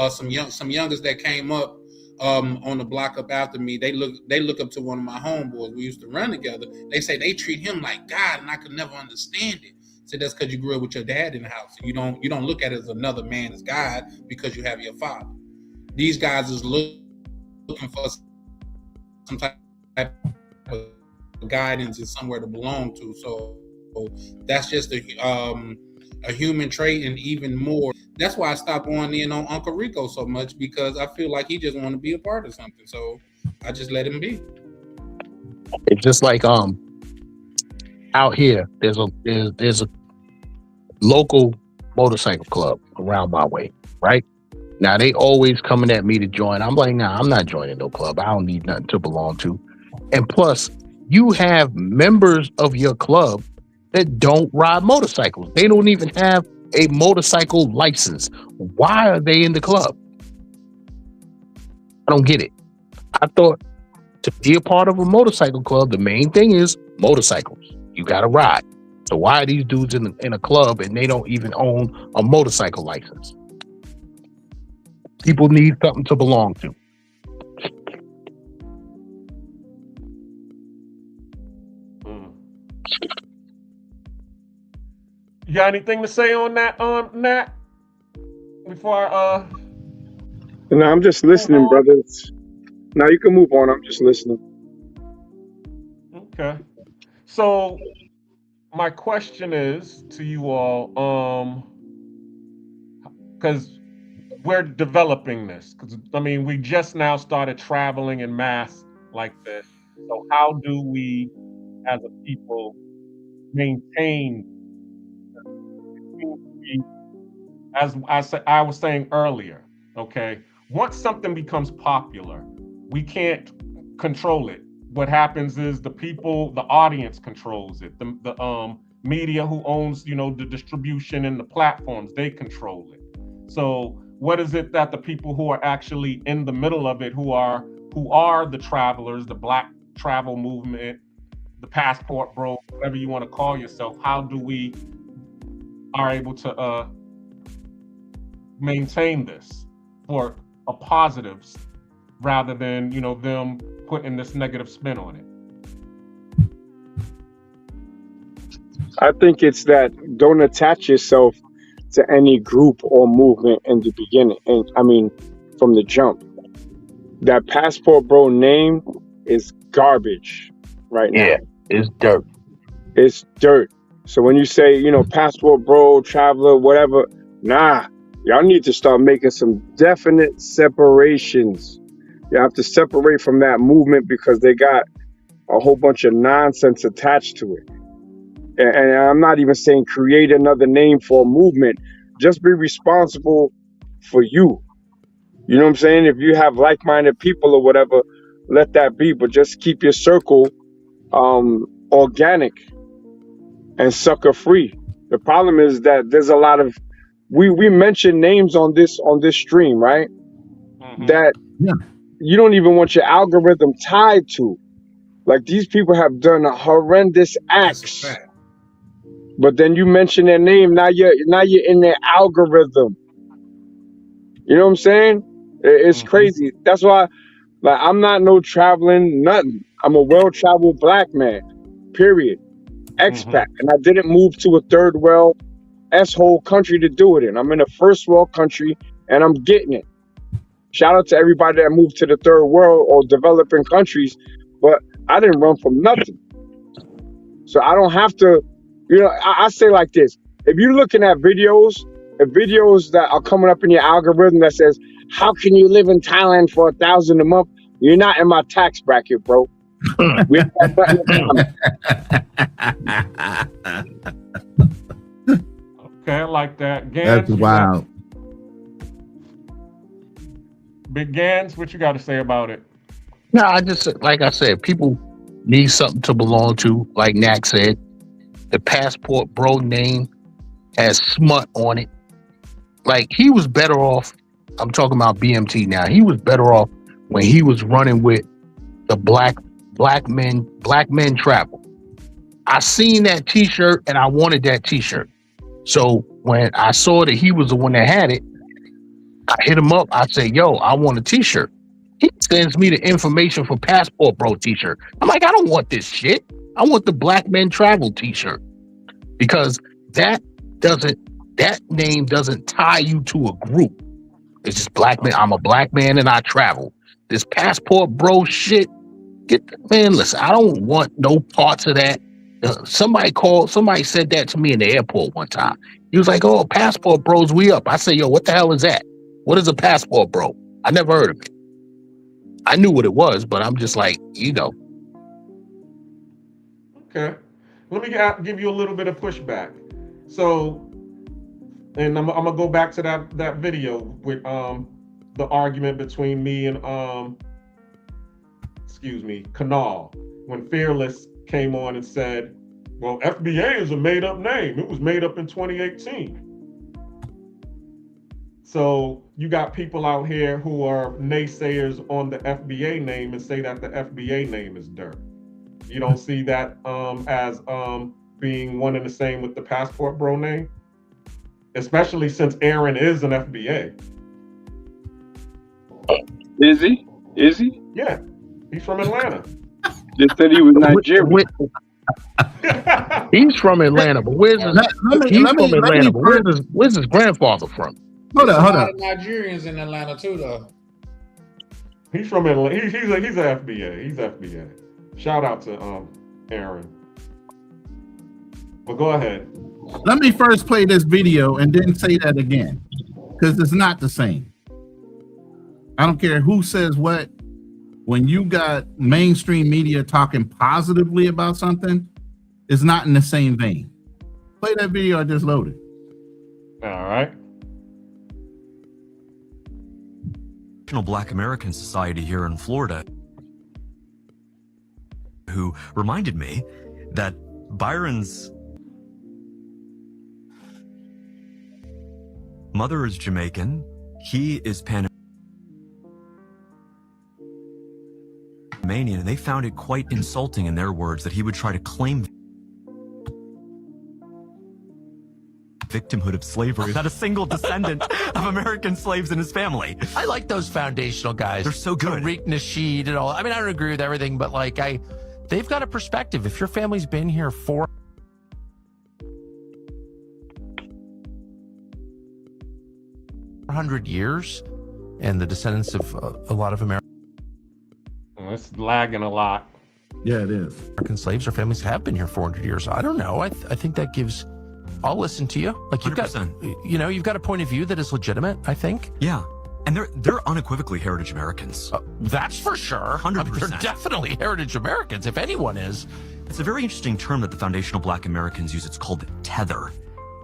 some youngers that came up on the block up after me. They look up to one of my homeboys. We used to run together. They say they treat him like God, and I could never understand it. So that's because you grew up with your dad in the house. You don't look at it as another man as God because you have your father. These guys is looking for some type of guidance and somewhere to belong to. So that's just a human trait, and even more. That's why I stopped going in on Uncle Rico so much, because I feel like he just want to be a part of something. So I just let him be. It's just like out here, there's a local motorcycle club around my way, right? Now they always coming at me to join. I'm like, nah, I'm not joining no club. I don't need nothing to belong to. And plus, you have members of your club that don't ride motorcycles. They don't even have a motorcycle license. Why are they in the club? I don't get it. I thought to be a part of a motorcycle club, the main thing is motorcycles. You got to ride. So why are these dudes in a club and they don't even own a motorcycle license? People need something to belong to. You got anything to say on that, Nat? Before No, I'm just listening, brothers. Now you can move on. I'm just listening. Okay. So my question is to you all, because we're developing this. Because I mean, we just now started traveling in mass like this. So how do we, as a people, maintain? As I was saying earlier, okay, once something becomes popular, we can't control it. What happens is the people, the audience controls it. The media who owns, the distribution and the platforms, they control it. So what is it that the people who are actually in the middle of it, who are the travelers, the Black travel movement, the passport bro, whatever you want to call yourself, how do we are able to maintain this for a positive rather than them putting this negative spin on it? I think it's that don't attach yourself to any group or movement in the beginning, and I mean from the jump. That passport bro name is garbage right now. Yeah, it's dirt. It's dirt. So when you say passport bro, traveler, whatever, nah. Y'all need to start making some definite separations. You have to separate from that movement because they got a whole bunch of nonsense attached to it. And I'm not even saying create another name for a movement. Just be responsible for you. You know what I'm saying? If you have like-minded people or whatever, let that be. But just keep your circle organic and sucker-free. The problem is that there's a lot of we mentioned names on this stream, right? Mm-hmm. That you don't even want your algorithm tied to. Like these people have done horrendous acts, but then you mention their name. Now you're in their algorithm. You know what I'm saying? It's crazy. That's why, like, I'm not no traveling nothing. I'm a well-traveled Black man. Period. Expat, and I didn't move to a third world S-hole country to do it in. I'm in a first world country and I'm getting it. Shout out to everybody that moved to the third world or developing countries, but I didn't run from nothing. So I don't have to, I say like this. If you're looking at videos that are coming up in your algorithm that says, how can you live in Thailand for $1,000 a month? You're not in my tax bracket, bro. We have nothing in common. Okay, I like that. Gans, that's wild. Big Gans, what you got to say about it? No, like I said, people need something to belong to. Like Nak said, the passport bro name has smut on it. Like he was better off. I'm talking about BMT now. He was better off when he was running with the black men travel. I seen that T-shirt and I wanted that T-shirt. So when I saw that he was the one that had it, I hit him up. I said, yo, I want a T-shirt. He sends me the information for Passport Bro T-shirt. I'm like, I don't want this shit. I want the Black Men Travel T-shirt. Because that name doesn't tie you to a group. It's just black man. I'm a black man and I travel. This Passport Bro shit, listen, I don't want no parts of that. Somebody said that to me in the airport one time. He was like, oh, Passport Bros, we up. I said, yo, what the hell is that? What is a Passport Bro? I never heard of it. I knew what it was, but I'm just like, Okay. Let me give you a little bit of pushback. So and I'm gonna go back to that video with the argument between me and Kanal, when Fearless came on and said, well, FBA is a made-up name. It was made up in 2018. So you got people out here who are naysayers on the FBA name and say that the FBA name is dirt. You don't see that as being one and the same with the Passport Bro name, especially since Aaron is an FBA. Is he? Is he? Yeah, he's from Atlanta. Just said he was Nigerian. He's from Atlanta, but where's his grandfather from? Hold up. A lot of Nigerians in Atlanta too, though. He's from Atlanta. He's an FBA. He's FBA. Shout out to Aaron. But go ahead. Let me first play this video and then say that again, because it's not the same. I don't care who says what. When you got mainstream media talking positively about something, it's not in the same vein. Play that video I just loaded. All right. Black American Society here in Florida, who reminded me that Byron's mother is Jamaican, he is Panamanian, and they found it quite insulting, in their words, that he would try to claim victimhood of slavery, not a single descendant of American slaves in his family. I like those foundational guys. They're so good. Tariq Nasheed and all. I mean, I don't agree with everything, but like they've got a perspective. If your family's been here 400 years, and the descendants of a lot of Americans. It's lagging a lot. Yeah, it is. American slaves or families have been here 400 years. I don't know. I think that gives. I'll listen to you. Like you've 100%. you've got a point of view that is legitimate, I think. Yeah. And they're unequivocally heritage Americans. That's for sure. 100%. They're definitely heritage Americans, if anyone is. It's a very interesting term that the foundational Black Americans use. It's called tether.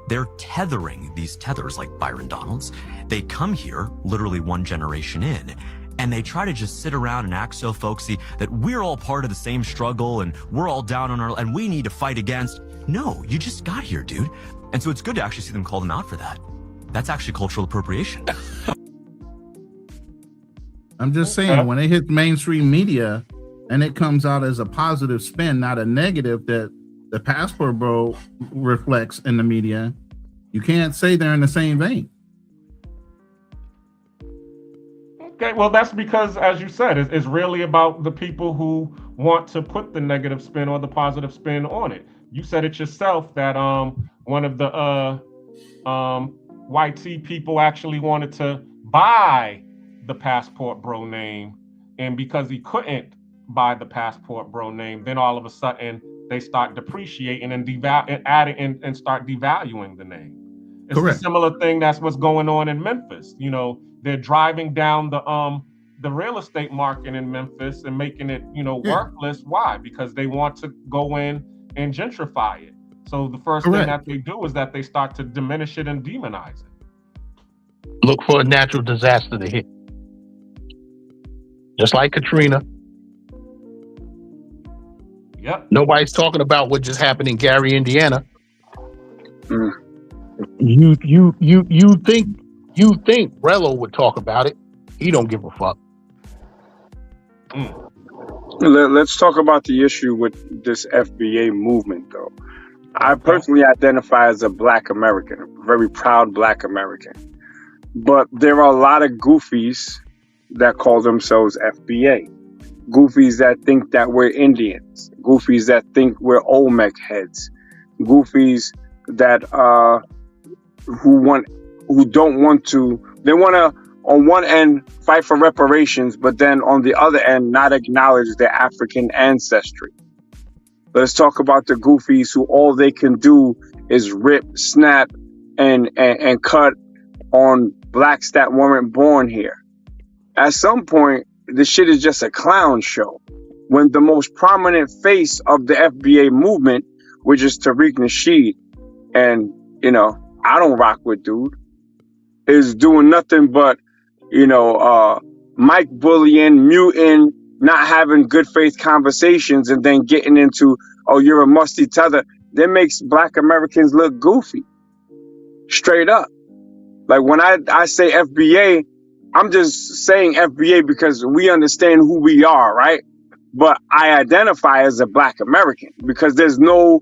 They're tethering these tethers like Byron Donalds. They come here literally one generation in, and they try to just sit around and act so folksy that we're all part of the same struggle and we're all down on our, and we need to fight against. No, you just got here, dude. And so it's good to actually see them call them out for that. That's actually cultural appropriation. I'm just saying, when it hits mainstream media and it comes out as a positive spin, not a negative that the Passport Bro reflects in the media, you can't say they're in the same vein. Okay, well, that's because, as you said, it's really about the people who want to put the negative spin or the positive spin on it. You said it yourself that one of the YT people actually wanted to buy the Passport Bro name, and because he couldn't buy the Passport Bro name, then all of a sudden they start depreciating and and start devaluing the name. It's Correct. a similar thing that's what's going on in Memphis. You know, they're driving down the real estate market in Memphis and making it, worthless. Why? Because they want to go in and gentrify it. So the first thing that they do is that they start to diminish it and demonize it. Look for a natural disaster to hit. Just like Katrina. Yep. Nobody's talking about what just happened in Gary, Indiana. You think Rello would talk about it? He don't give a fuck. Let's talk about the issue with this FBA movement, though. I personally identify as a Black American, a very proud Black American. But there are a lot of goofies that call themselves FBA. Goofies that think that we're Indians. Goofies that think we're Olmec heads. Goofies that who don't want to. They want to, on one end, fight for reparations, but then on the other end, not acknowledge their African ancestry. Let's talk about the goofies who all they can do is rip, snap, and cut on blacks that weren't born here. At some point, this shit is just a clown show. When the most prominent face of the FBA movement, which is Tariq Nasheed, and I don't rock with, dude, is doing nothing but, mic bullying, muting, not having good faith conversations, and then getting into, oh, you're a musty tether. That makes Black Americans look goofy. Straight up. Like when I say FBA, I'm just saying FBA because we understand who we are, right? But I identify as a Black American because there's no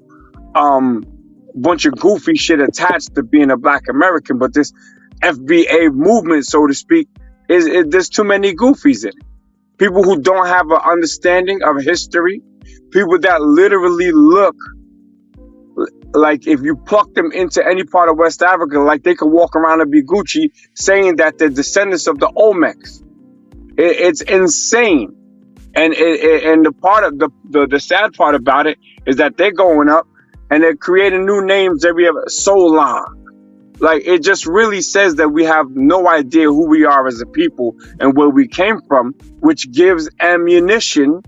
bunch of goofy shit attached to being a Black American. But this FBA movement, so to speak, there's too many goofies in it. People who don't have an understanding of history, people that literally look like if you pluck them into any part of West Africa, like they could walk around and be Gucci, saying that they're descendants of the Olmecs. It's insane. And the part of the sad part about it is that they're going up and they're creating new names every other Solon. Like it just really says that we have no idea who we are as a people and where we came from, which gives ammunition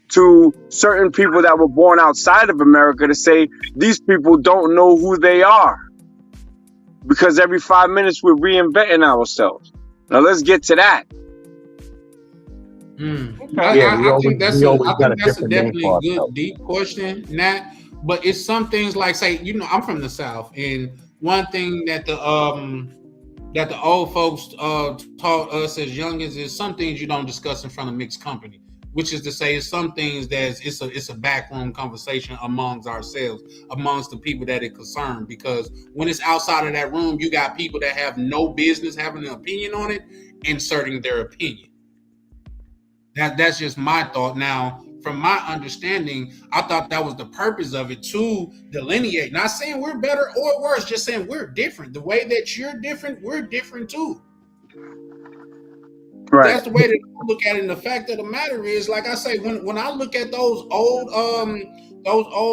to certain people that were born outside of America to say these people don't know who they are. Because every 5 minutes we're reinventing ourselves. Now let's get to that. I think that's a definitely a good deep question, Nat. But it's some things like, say, I'm from the South, and one thing that the old folks taught us as youngins is some things you don't discuss in front of mixed company. Which is to say, it's some things it's a backroom conversation amongst ourselves, amongst the people that it concerns. Because when it's outside of that room, you got people that have no business having an opinion on it, inserting their opinion. That's just my thought. Now, from my understanding, I thought that was the purpose of it, to delineate. Not saying we're better or worse, just saying we're different. The way that you're different, we're different too. Right. That's the way that I look at it. And the fact of the matter is, like I say, when I look at those old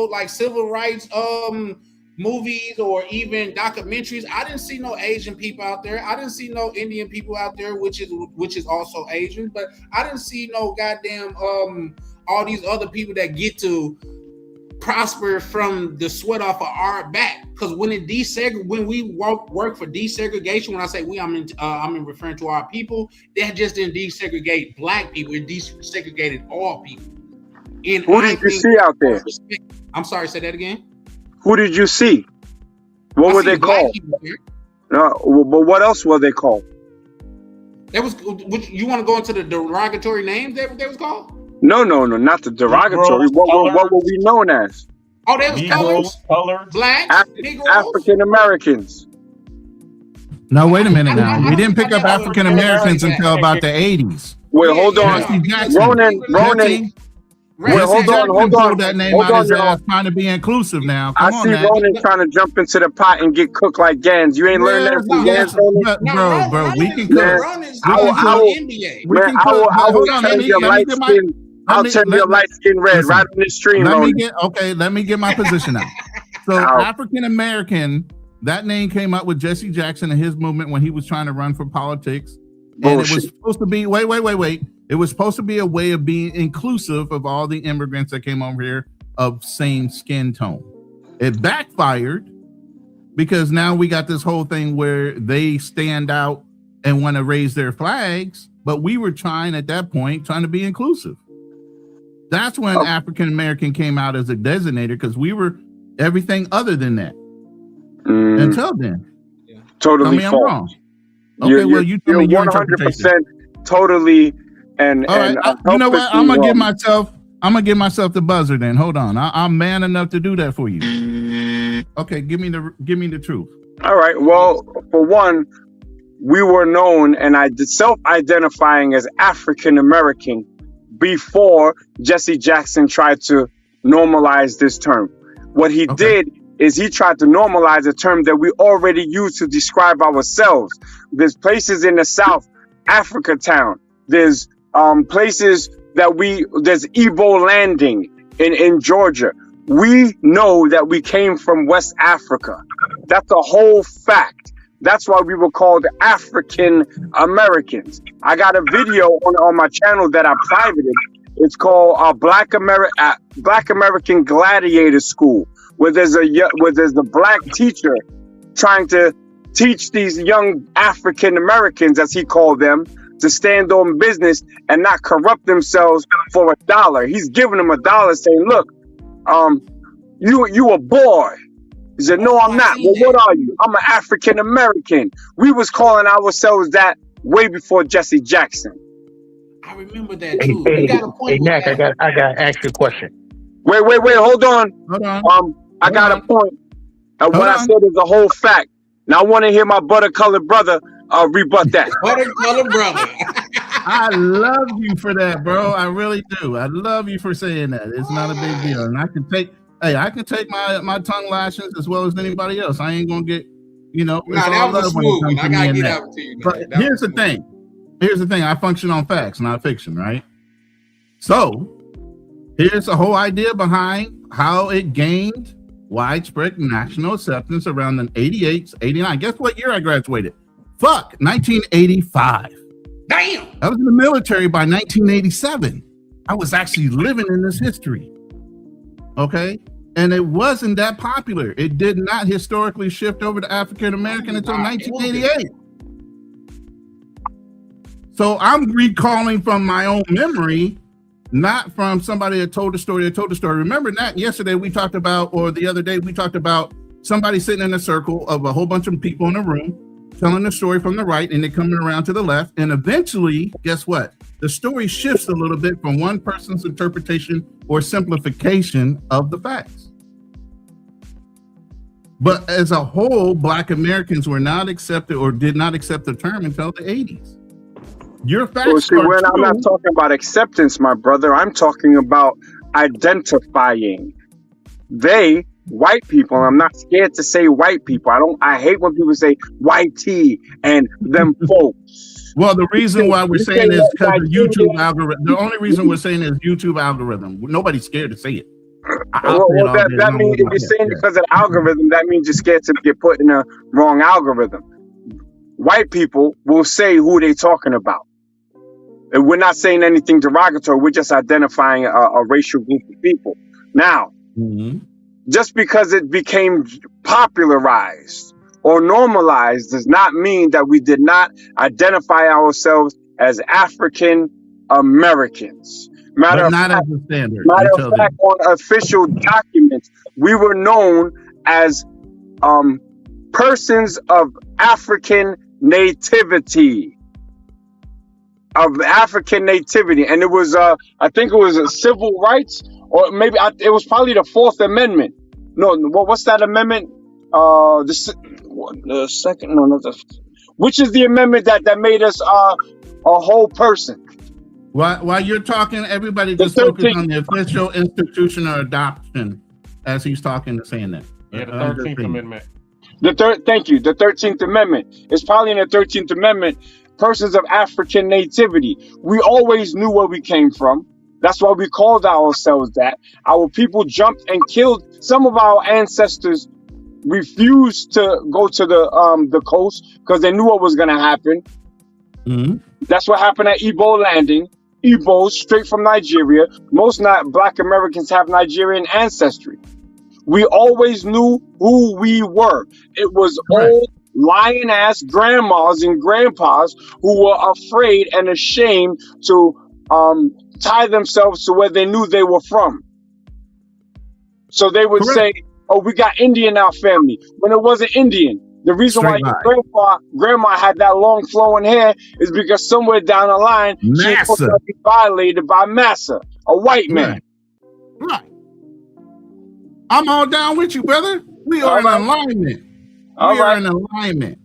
like civil rights movies or even documentaries, I didn't see no Asian people out there. I didn't see no Indian people out there, which is also Asian. But I didn't see no goddamn all these other people that get to prosper from the sweat off of our back. Because when we work for desegregation, when I say we, I'm referring to our people. That just didn't desegregate Black people; it desegregated all people. And who did you see out there? I'm sorry, say that again. Who did you see? What were they called? No, but what else were they called? That was. You want to go into the derogatory names that was called? No, not the derogatory. What were we known as? Oh, that was colors. Black, African Americans. No, wait a minute now. We didn't pick up African Americans until about the 80s. Wait, hold on. Ronan. Wait, hold on. That name out his ass, trying to be inclusive now. I see Ronan trying to jump into the pot and get cooked like Gans. You ain't learned that from Gans, bro. We can cook. I will turn your light skin. I'll turn your light skin red right on the stream. Let me get my position out. So African American, that name came up with Jesse Jackson and his movement when he was trying to run for politics. And it was supposed to be wait. It was supposed to be a way of being inclusive of all the immigrants that came over here of same skin tone. It backfired because now we got this whole thing where they stand out and want to raise their flags, but we were trying at that point to be inclusive. That's when African American came out as a designator, because we were everything other than that until then. Yeah. Totally false. I'm wrong. Okay, you tell me your 100% totally. And all right, you know what? I'm gonna give myself the buzzer. Then hold on, I'm man enough to do that for you. Okay, give me the truth. All right. Well, for one, we were known and self-identifying as African American before Jesse Jackson tried to normalize this term. What he did is he tried to normalize a term that we already use to describe ourselves. There's places in the South, Africa Town. There's places there's Igbo Landing in Georgia. We know that we came from West Africa. That's a whole fact. That's why we were called African Americans. I got a video on my channel that I privated. It's called Black American Gladiator School, where there's a black teacher trying to teach these young African Americans, as he called them, to stand on business and not corrupt themselves for $1. He's giving them $1, saying, "Look, you a boy." He said, "No, I'm not." "Well, what are you?" "I'm an African American." We was calling ourselves that way before Jesse Jackson. I remember that too. You got a point. Hey, Mac, I got to ask you a question. Wait, hold on. I got a point. And what I said is a whole fact. Now I want to hear my butter-colored brother rebut that. Butter-colored brother. I love you for that, bro. I really do. I love you for saying that. It's not a big deal. And I can take my tongue lashings as well as anybody else. I ain't gonna get, that was a smooth one. I gotta get out to you. But here's the thing. Here's the thing. I function on facts, not fiction, right? So here's the whole idea behind how it gained widespread national acceptance around the 88, 89. Guess what year I graduated? 1985. Damn. I was in the military by 1987. I was actually living in this history. Okay? And it wasn't that popular. It did not historically shift over to African American until 1988. So I'm recalling from my own memory, not from somebody that told the story. Remember that yesterday we talked about, or the other day we talked about somebody sitting in a circle of a whole bunch of people in a room telling the story from the right and they're coming around to the left. And eventually, guess what? The story shifts a little bit from one person's interpretation or simplification of the facts. But as a whole, Black Americans were not accepted or did not accept the term until the 80s. Your facts I'm not talking about acceptance, my brother. I'm talking about identifying. They, white people, I'm not scared to say white people. I hate when people say white tea and them folks. Well, the reason why we're saying is because of YouTube algorithm. The only reason we're saying is YouTube algorithm. Nobody's scared to say it. That means if you're saying because of the algorithm, that means you're scared to get put in a wrong algorithm. White people will say who they're talking about. And we're not saying anything derogatory. We're just identifying a racial group of people. Now, just because it became popularized or normalized does not mean that we did not identify ourselves as African Americans. Matter of fact, on official documents, we were known as persons of African nativity. And it was I think it was a civil rights, or maybe it was probably the 4th Amendment. No, what's that amendment? The second, no, not the, which is the amendment that made us a whole person. While you're talking, everybody just focus on the official institution or adoption as he's talking and saying that. Yeah, the 13th Amendment. Thank you. The 13th Amendment. It's probably in the 13th Amendment. Persons of African nativity. We always knew where we came from. That's why we called ourselves that. Our people jumped and killed. Some of our ancestors refused to go to the coast because they knew what was going to happen. That's what happened at Igbo landing. Igbos, straight from Nigeria. Most Black Americans have Nigerian ancestry. We always knew who we were. It was old lion-ass grandmas and grandpas who were afraid and ashamed to tie themselves to where they knew they were from. So they would say, "Oh, we got Indian in our family," when it wasn't Indian. The reason why your grandma had that long flowing hair is because somewhere down the line she was supposed to be violated by Massa, a white man. Right. I'm all down with you, brother. We are in alignment. We are in alignment.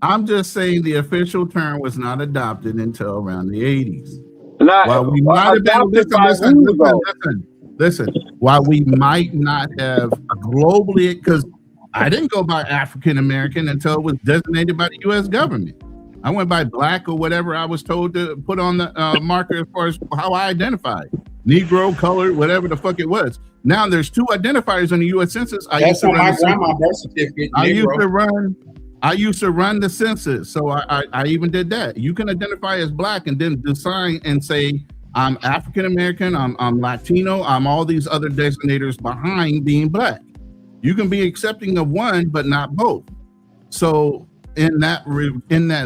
I'm just saying the official term was not adopted until around the 80s. While we might have been, listen, while we might not have globally, because I didn't go by African American until it was designated by the U.S. government. I went by Black or whatever I was told to put on the marker as far as how I identified. Negro, colored, whatever the fuck it was. Now there's 2 identifiers on the U.S. Census. That's on my grandma's birth certificate. I used to run the census, so I even did that. You can identify as Black and then decide and say, I'm African American, I'm Latino, I'm all these other designators behind being Black. You can be accepting of one, but not both. So in that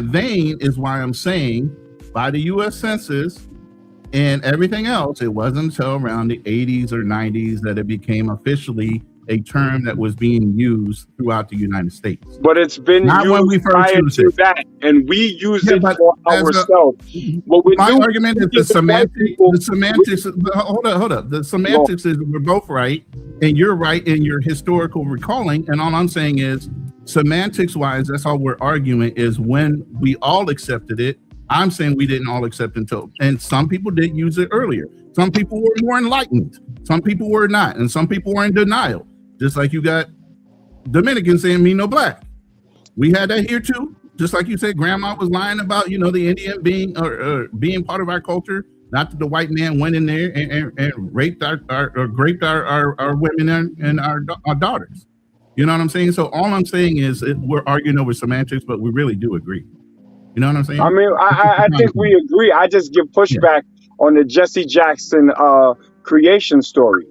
vein is why I'm saying by the U.S. Census and everything else, it wasn't until around the 80s or 90s that it became officially a term that was being used throughout the United States. But it's been Not used when we first prior used to it. that, and we use Yeah, it but for as ourselves. my argument is the semantics. Hold up. The semantics is we're both right, and you're right in your historical recalling. And all I'm saying is, semantics wise, that's all we're arguing is when we all accepted it. I'm saying we didn't all accept until, and some people did use it earlier. Some people were more enlightened. Some people were not, and some people were in denial. Just like you got Dominicans saying me no black. We had that here too. Just like you said, grandma was lying about, you know, the Indian being or being part of our culture. Not that the white man went in there and raped our women and our daughters. You know what I'm saying? So all I'm saying is we're arguing over semantics, but we really do agree. You know what I'm saying? I mean, I think we agree. I just give pushback on the Jesse Jackson creation story.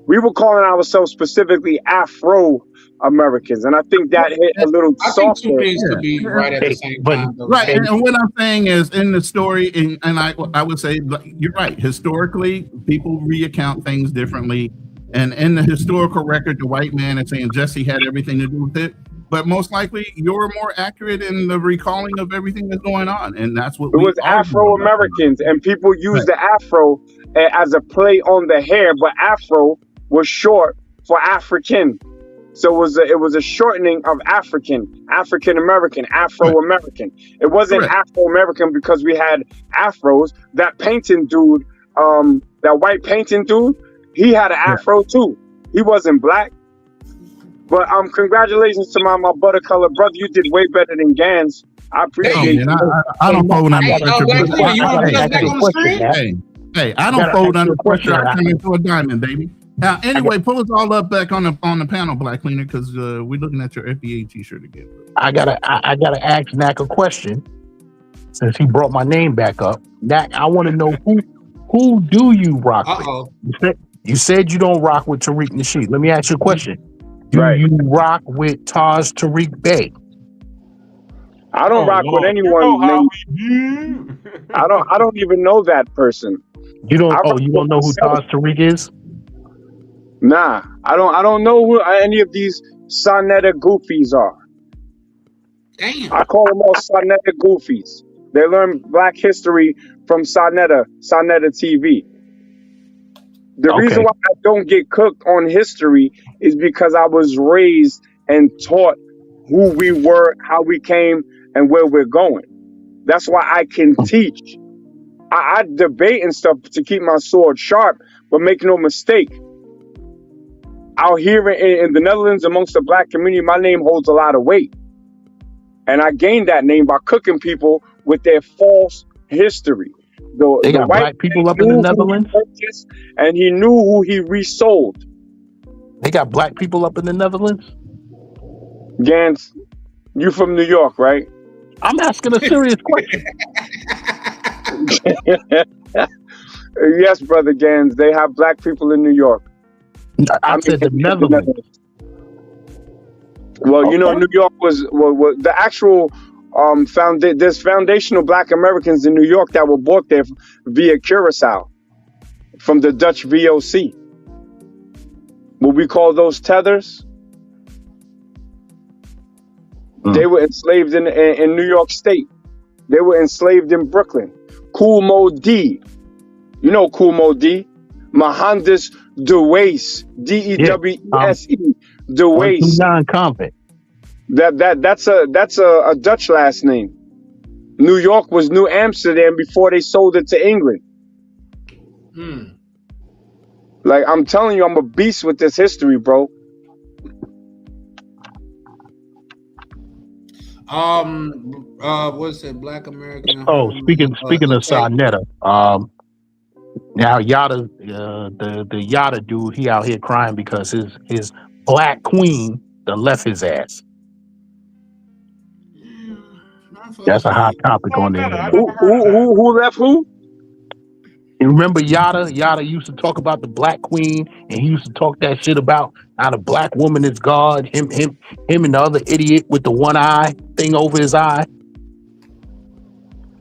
We were calling ourselves specifically Afro Americans, and I think that hit a little I softer. think two things could be right at the same time. Though, right, and what I'm saying is in the story, and I would say you're right. Historically, people reaccount things differently, and in the historical record, the white man is saying Jesse had everything to do with it. But most likely, you're more accurate in the recalling of everything that's going on, and that's what it was Afro Americans, and people use the Afro as a play on the hair, but Afro was short for African, so it was a shortening of African American, Afro American. It wasn't Afro American because we had afros. That painting dude, that white painting dude, he had an afro too. He wasn't black. But congratulations to my buttercolor brother. You did way better than Gans. I appreciate you. I don't fold under pressure. Hey, I don't fold under pressure. I turn into a diamond, baby. Now, anyway, pull us all up back on the panel, Black Cleaner, because we're looking at your FBA T-shirt again. I gotta ask Knack a question since he brought my name back up. Knack, I want to know who do you rock with? You said you don't rock with Tariq Nasheed. Let me ask you a question. Do you rock with Taj Tariq Bey? I don't rock with anyone. I don't even know that person. You don't know who Taj Tariq is? Nah, I don't know who any of these Sonetta goofies are. Damn. I call them all Sonetta goofies. They learn black history from Sonetta TV. The reason why I don't get cooked on history is because I was raised and taught who we were, how we came, and where we're going. That's why I can teach. I debate and stuff to keep my sword sharp, but make no mistake. Out here in the Netherlands, amongst the black community, my name holds a lot of weight. And I gained that name by cooking people with their false history. They got black people up in the Netherlands? And he knew who he resold. They got black people up in the Netherlands? Gans, you from New York, right? I'm asking a serious question. Yes, brother Gans, they have black people in New York. I said the Netherlands. Well, you know, New York was the actual there's foundational black Americans in New York that were brought there via Curacao from the Dutch VOC. What we call those tethers. They were enslaved in New York State. They were enslaved in Brooklyn. Kool Moe Dee. You know Kool Moe Dee? Mohandas Dewese. Dewese. Dewese. Non-convict. That's a Dutch last name. New York was New Amsterdam before they sold it to England. Like, I'm telling you, I'm a beast with this history, bro. What's it? Black American. Speaking of Sonetta, now Yada, the Yada dude, he out here crying because his black queen done left his ass. That's a hot topic on there. Who left who? And remember Yada? Yada used to talk about the black queen, and he used to talk that shit about how the black woman is God. Him, and the other idiot with the one eye thing over his eye.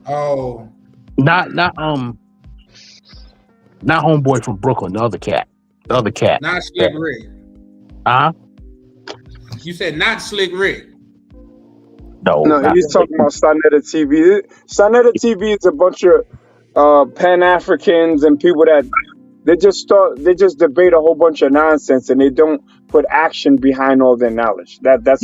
Oh, not homeboy from Brooklyn. The other cat. Not Slick Rick. You said not Slick Rick. No, he's talking about Sonetta TV. Sonetta TV is a bunch of Pan-Africans and people that they just debate a whole bunch of nonsense and they don't put action behind all their knowledge. That's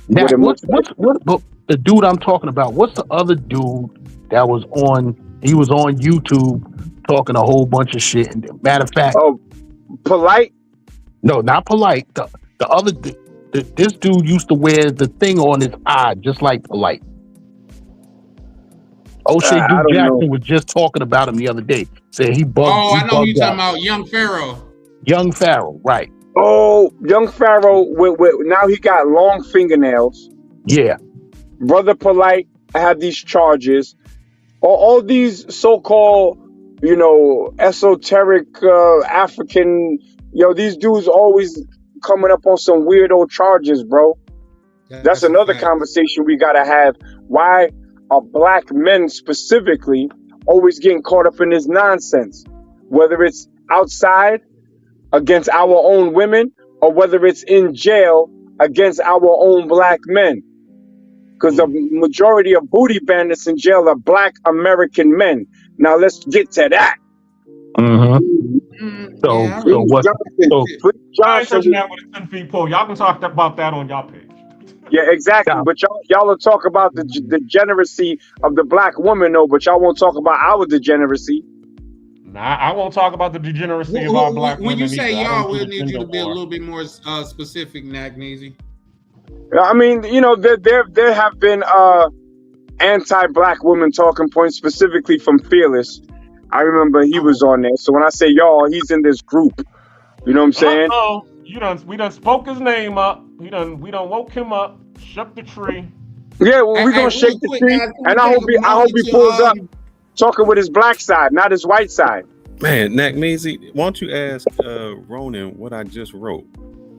what it looks like. What the dude I'm talking about? What's the other dude that was on? He was on YouTube talking a whole bunch of shit. And matter of fact, Polite? No, not Polite. The other. This dude used to wear the thing on his eye, just like Polite. O'Shea Jackson was just talking about him the other day. Said he bugged. Oh, I know you're talking about Young Pharaoh. Young Pharaoh, right? Oh, Young Pharaoh. Now he got long fingernails. Yeah. Brother Polite had these charges. All these so-called, esoteric African. These dudes always coming up on some weirdo charges, bro. That's another conversation we gotta have. Why are black men specifically always getting caught up in this nonsense? Whether it's outside against our own women or whether it's in jail against our own black men. Because the majority of booty bandits in jail are black American men. Now let's get to that. I ain't touching that with a 10 feet pole. Y'all can talk about that on y'all page. Yeah, exactly. But y'all will talk about the degeneracy of the black woman, though. But y'all won't talk about our degeneracy. Nah, I won't talk about the degeneracy of our black women. When you say y'all, we'll need you to be a little bit more specific, Nagneezy. I mean, there have been anti-black women talking points specifically from Fearless. I remember he was on there. So when I say y'all, he's in this group. You know what I'm saying? Oh, we done spoke his name up. We done woke him up, shook the tree. Yeah, well, we're gonna shake the tree, and I hope he pulls up talking with his black side, not his white side. Man, Nagneezy, why don't you ask Ronan what I just wrote?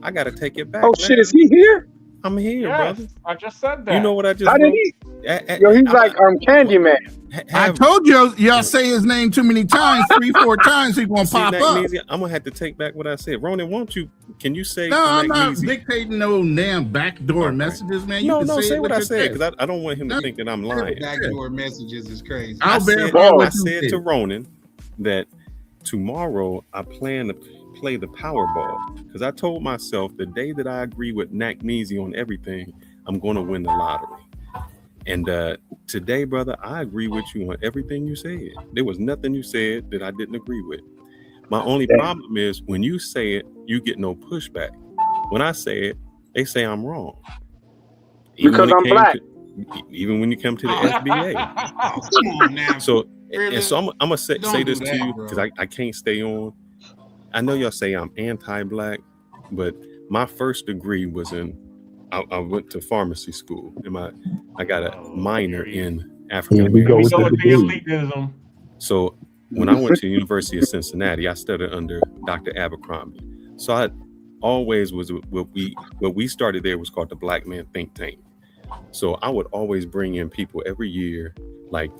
I gotta take it back. Oh shit, is he here? I'm here, brother. I just said that. You know what I just How wrote? He's like Candyman. I told y'all say his name too many times, 3-4 times, he's gonna pop up. I'm gonna have to take back what I said. Ronan, can you say? No, I'm not dictating no damn backdoor messages, man. You can say what I said because I don't want him to think that I'm lying. Backdoor messages is crazy. I said to Ronan that tomorrow I plan to play the Powerball because I told myself the day that I agree with Nagneezy on everything, I'm going to win the lottery. And today, brother, I agree with you on everything you said. There was nothing you said that I didn't agree with. My only problem is when you say it, you get no pushback. When I say it, they say I'm wrong. Because I'm black. Even when you come to the FBA. Come on now. So I'm gonna say this to you because I can't stay on. I know y'all say I'm anti-black, but my first degree was I went to pharmacy school. I got a minor in African American. So when I went to the University of Cincinnati, I studied under Dr. Abercrombie. So I always was what we started there was called the Black Man Think Tank. So I would always bring in people every year like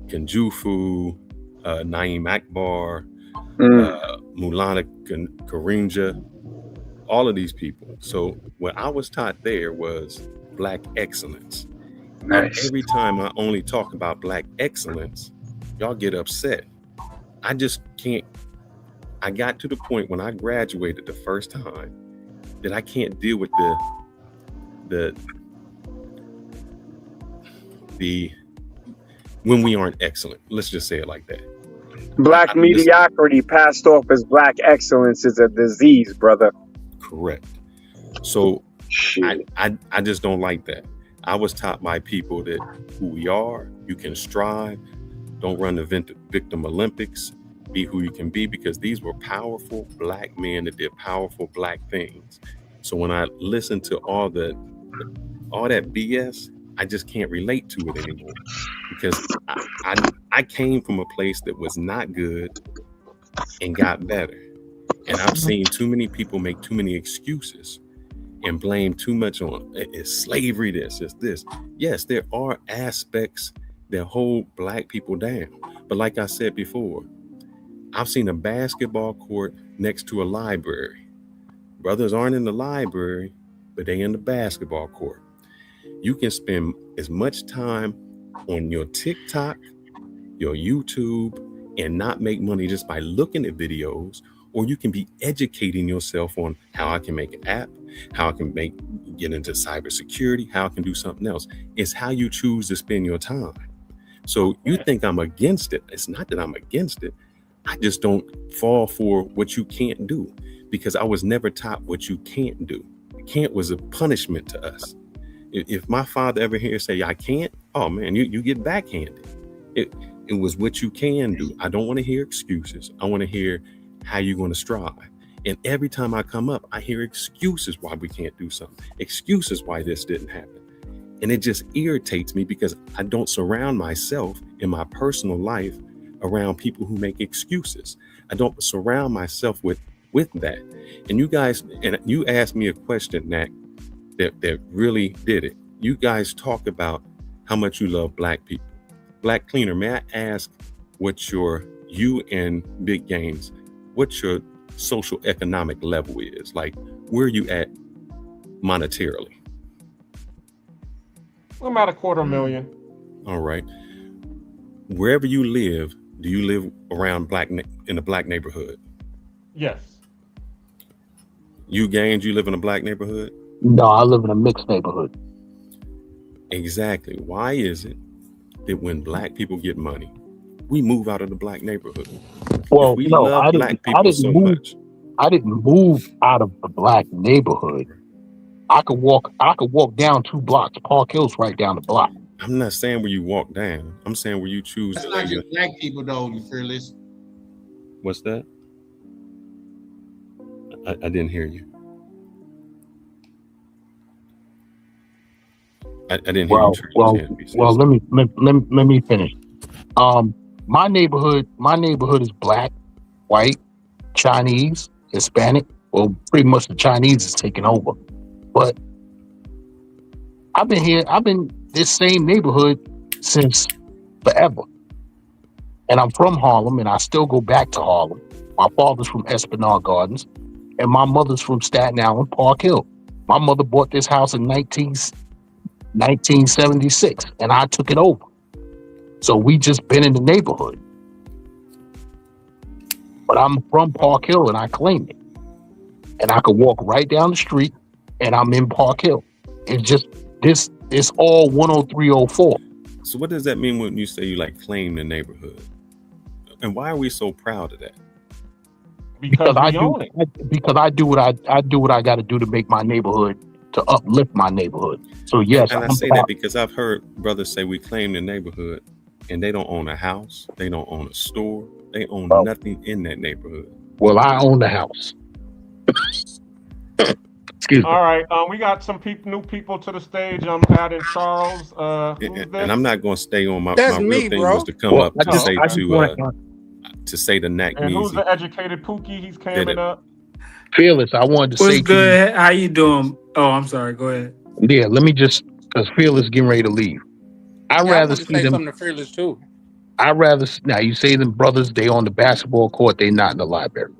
Kenjufu, Naeem Akbar, Mulana Karinja, all of these people. So what I was taught there was black excellence. Nice. Every time I only talk about black excellence, y'all get upset. I just can't. I got to the point when I graduated the first time that I can't deal with the when we aren't excellent. Let's just say it like that. Black mediocrity passed off as black excellence is a disease, brother. Correct. So I just don't like that. I was taught by people that who we are, you can strive, don't run the victim Olympics, be who you can be, because these were powerful black men that did powerful black things. So when I listened to all that BS, I just can't relate to it anymore because I came from a place that was not good and got better. And I've seen too many people make too many excuses and blame too much on it's slavery, this, it's this. Yes, there are aspects that hold Black people down. But like I said before, I've seen a basketball court next to a library. Brothers aren't in the library, but they in the basketball court. You can spend as much time on your TikTok, your YouTube, and not make money just by looking at videos, or you can be educating yourself on how I can make an app, how I can get into cybersecurity, how I can do something else. It's how you choose to spend your time. So you think I'm against it. It's not that I'm against it. I just don't fall for what you can't do because I was never taught what you can't do. Can't was a punishment to us. If my father ever hears say I can't, oh man, you get backhanded. It was what you can do. I don't want to hear excuses. I want to hear how you're going to strive. And every time I come up, I hear excuses why we can't do something, excuses why this didn't happen. And it just irritates me because I don't surround myself in my personal life around people who make excuses. I don't surround myself with that. And you guys, and you asked me a question, Nat, that really did it. You guys talk about how much you love Black people. Black Cleaner, may I ask what you and Big Games, what your social economic level is? Like, where are you at monetarily? I'm about $250,000. All right. Wherever you live, do you live around in a Black neighborhood? Yes. You, Gaines, you live in a Black neighborhood? No, I live in a mixed neighborhood. Exactly. Why is it that when Black people get money, we move out of the Black neighborhood? Well, we no, love Black people so much. I didn't move out of the Black neighborhood. I could walk down 2 blocks. Park Hill's right down the block. I'm not saying where you walk down. I'm saying where you choose That's to not live. just Black people though, you fearless. What's that? I didn't hear you. I didn't hear you. Well, let me finish. My neighborhood is Black, white, Chinese, Hispanic. Well, pretty much the Chinese is taking over. But I've been this same neighborhood since forever. And I'm from Harlem, and I still go back to Harlem. My father's from Esplanade Gardens, and my mother's from Staten Island, Park Hill. My mother bought this house in 1976, and I took it over. So we just been in the neighborhood. But I'm from Park Hill, and I claim it. And I could walk right down the street, and I'm in Park Hill. It's just, it's all 10304. So what does that mean when you say you like claim the neighborhood? And why are we so proud of that? Because I do what I got to do to make my neighborhood, to uplift my neighborhood. So yes, and I say that because I've heard brothers say we claim the neighborhood, and they don't own a house, they don't own a store, they own nothing in that neighborhood. Well, I own the house. Excuse me. All right, we got some new people to the stage. I'm adding Charles. And I'm not going to stay on my That's real me, thing bro. was to come up to say the Knack And who's Measy. the educated Pookie? He's coming up. Fearless, I wanted to say What's good? How you doing? Oh, I'm sorry. Go ahead. Yeah, let me just, because Fearless getting ready to leave. I'd rather see them. Something to Fearless too. Now you say them brothers, they on the basketball court, they not in the library.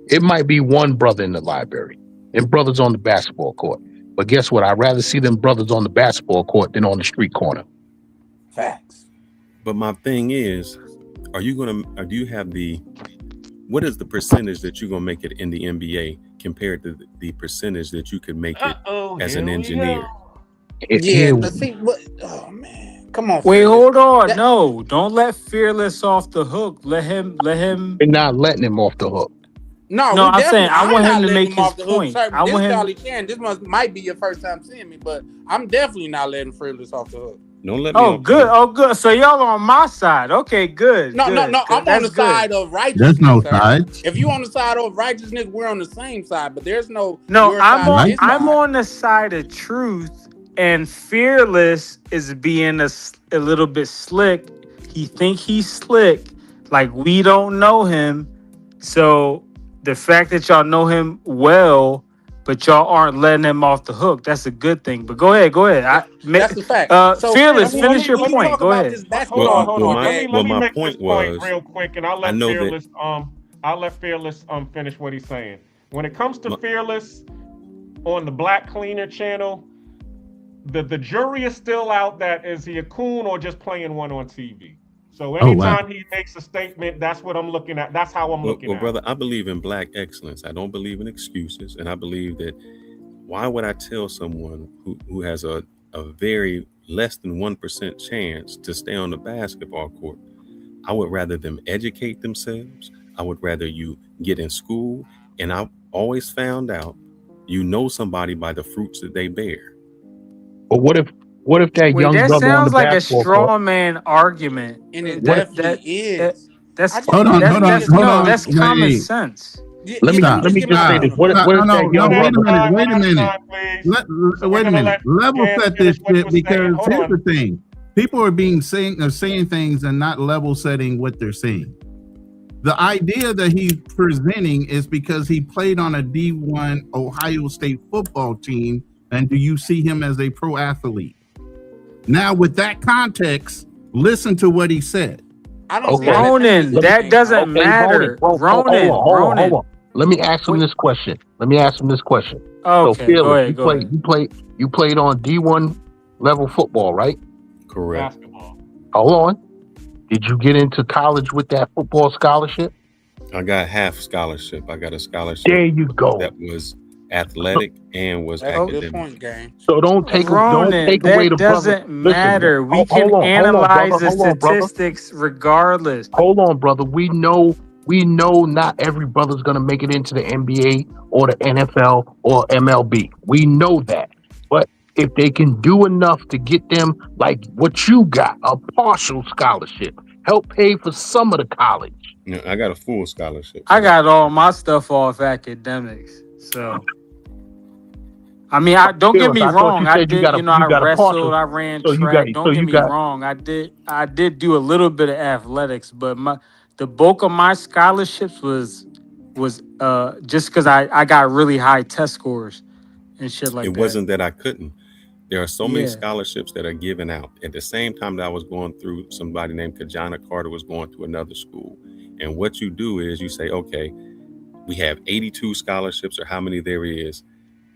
It might be one brother in the library and brothers on the basketball court. But guess what? I'd rather see them brothers on the basketball court than on the street corner. Facts. But my thing is, do you have what is the percentage that you're going to make it in the NBA compared to the percentage that you could make it as an engineer? But see, oh man, come on. Wait, hold on. No, don't let Fearless off the hook. Let him. You're not letting him off the hook. No, I'm saying I want him to make his point. I want him. This might be your first time seeing me, but I'm definitely not letting Fearless off the hook. Don't let me. Oh, good. Oh, good. So y'all on my side. Okay, good. No. Good. I'm on the side of righteousness. There's no side. If you on the side of righteousness, we're on the same side. But there's no. No, I'm on the side of truth. And Fearless is being a little bit slick. He think he's slick, like we don't know him. So the fact that y'all know him well, but y'all aren't letting him off the hook, that's a good thing. But go ahead. That's the fact. So Fearless, when finish your we point. talk Go about ahead. this basketball, Hold on. Let me my make point this point was, real quick, and I'll I let know that Fearless finish what he's saying. When it comes to Fearless on the Black Cleaner channel, the jury is still out that is he a coon or just playing one on TV. So anytime he makes a statement, that's what I'm looking at. That's how I'm looking at it. brother, I believe in black excellence. I don't believe in excuses, and I believe that why would I tell someone who has a very less than 1% chance to stay on the basketball court? I would rather them educate themselves. I would rather you get in school, and I've always found out you know somebody by the fruits that they bear. But what if that Wait, young that brother on the sounds like a basketball straw court? man argument. And it What if, definitely is. That's Hold on. that's common Wait. sense. let me Stop. just say this. What if No, that young wait a brother? minute. Wait a minute. Wait a minute. Level set this shit because here's the thing. People are saying things and not level setting what they're saying. The idea that he's presenting is because he played on a D1 Ohio State football team, and do you see him as a pro athlete? Now, with that context, listen to what he said. I don't see Ronan, that doesn't matter. Ronan, hold on. Let me ask him this question. Okay, So, Fearless, go ahead. you played on D1 level football, right? Correct. Basketball. Hold on. Did you get into college with that football scholarship? I got half scholarship. I got a scholarship. There you go. That was athletic and was academic. Good point, gang. So don't take away the brother. That doesn't matter. We can analyze the statistics regardless. Hold on, brother. We know not every brother's gonna make it into the NBA or the NFL or MLB. We know that. But if they can do enough to get them like what you got, a partial scholarship, help pay for some of the college. No, I got a full scholarship. I got all my stuff off academics. So I mean, don't get me wrong. I did, I wrestled, I ran track. Don't get me wrong. I did do a little bit of athletics, but the bulk of my scholarships was just because I got really high test scores and shit like that. It wasn't that I couldn't. There are so many scholarships that are given out. At the same time that I was going through, somebody named Kajana Carter was going to another school. And what you do is you say, okay, we have 82 scholarships or how many there is.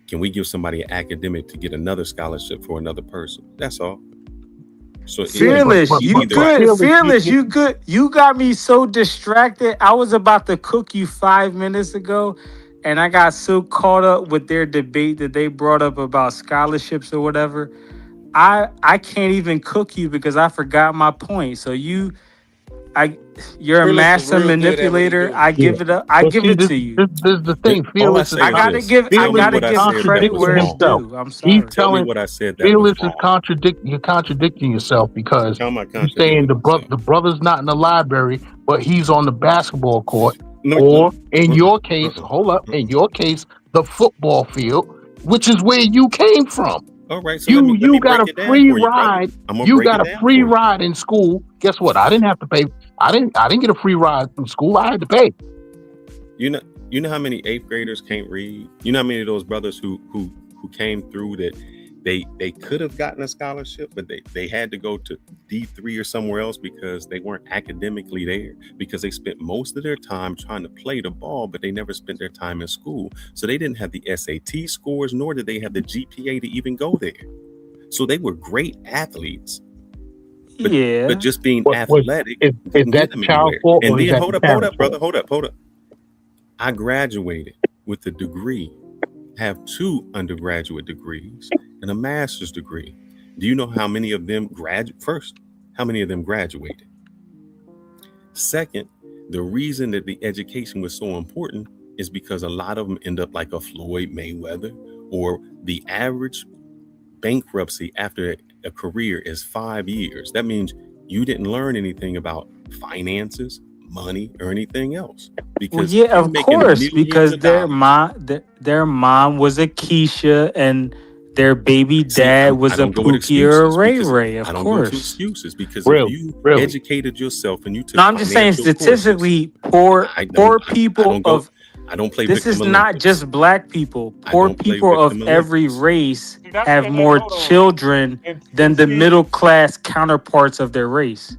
Can we give somebody an academic to get another scholarship for another person? That's all. So Fearless, you good. Fearless, you good. You got me so distracted. I was about to cook you 5 minutes ago, and I got so caught up with their debate that they brought up about scholarships or whatever. I can't even cook you because I forgot my point. So you're a master manipulator. I give it up. I give it to you. This is the thing. Fearless. I gotta give credit where it's due. I'm sorry. Tell me what I said. Fearless is you're contradicting yourself because you're saying the brother's not in the library, but he's on the basketball court. In your case, in your case, the football field, which is where you came from. All right, so you got a free ride. You got a free ride in school. Guess what? I didn't have to pay. I didn't get a free ride from school. I had to pay. You know how many 8th graders can't read? You know how many of those brothers who came through that they could have gotten a scholarship, but they had to go to D3 or somewhere else because they weren't academically there, because they spent most of their time trying to play the ball, but they never spent their time in school. So they didn't have the SAT scores, nor did they have the GPA to even go there. So they were great athletes. But just being athletic is that child fault? And then hold up, brother. Hold up. I graduated with a degree, have 2 undergraduate degrees and a master's degree. Do you know how many of them how many of them graduated? Second, the reason that the education was so important is because a lot of them end up like a Floyd Mayweather, or the average bankruptcy after a career is 5 years. That means you didn't learn anything about finances, money, or anything else. Because of course, because their mom was a Keisha, and their baby dad was a Pookie or a Ray Ray, of I don't course. go to excuses because if you educated yourself and you took No, I'm just saying statistically, poor people of I don't play this victim is not Olympics. just black people. Poor people of every race have more children than the middle class counterparts of their race.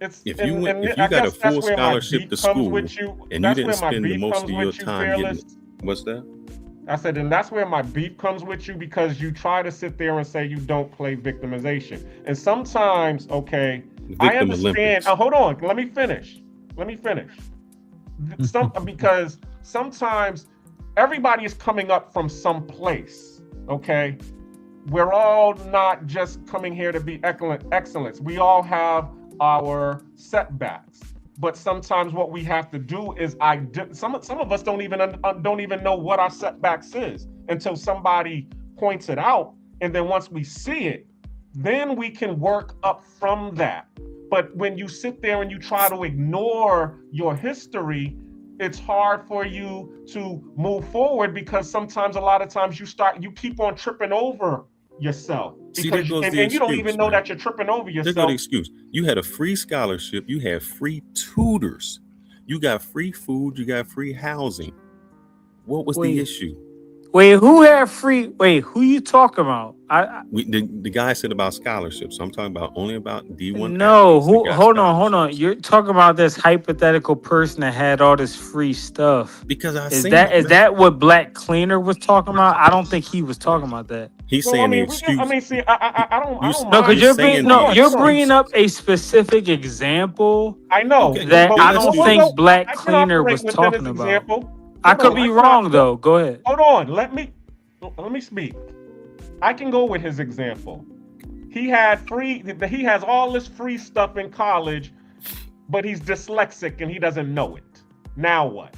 If you got a full scholarship to school and you didn't spend the most of your time getting what's that? I said, and that's where my beef comes with you, because you try to sit there and say you don't play victimization. And sometimes, okay, I understand. Hold on, let me finish. Because sometimes everybody is coming up from some place, okay? We're all not just coming here to be excellence. We all have our setbacks. But sometimes what we have to do is some of us don't even know what our setbacks is until somebody points it out, and then once we see it, then we can work up from that. But when you sit there and you try to ignore your history, it's hard for you to move forward, because sometimes a lot of times you keep on tripping over yourself. Because and you don't even know that you're tripping over yourself. There goes the excuse. You had a free scholarship, you had free tutors, you got free food, you got free housing. What was the issue? Wait, who had free? Wait, who you talking about? The guy said about scholarships. So I'm talking about only about D1. No, hold on. You're talking about this hypothetical person that had all this free stuff. Because is that what Black Cleaner was talking about? I don't think he was talking about that. He's saying the excuse. I don't. No, because you're bringing up a specific example. I know that I don't think Black Cleaner was talking about. I could be wrong though. Go ahead. Hold on. Let me speak. I can go with his example. He has all this free stuff in college, but he's dyslexic and he doesn't know it. Now what?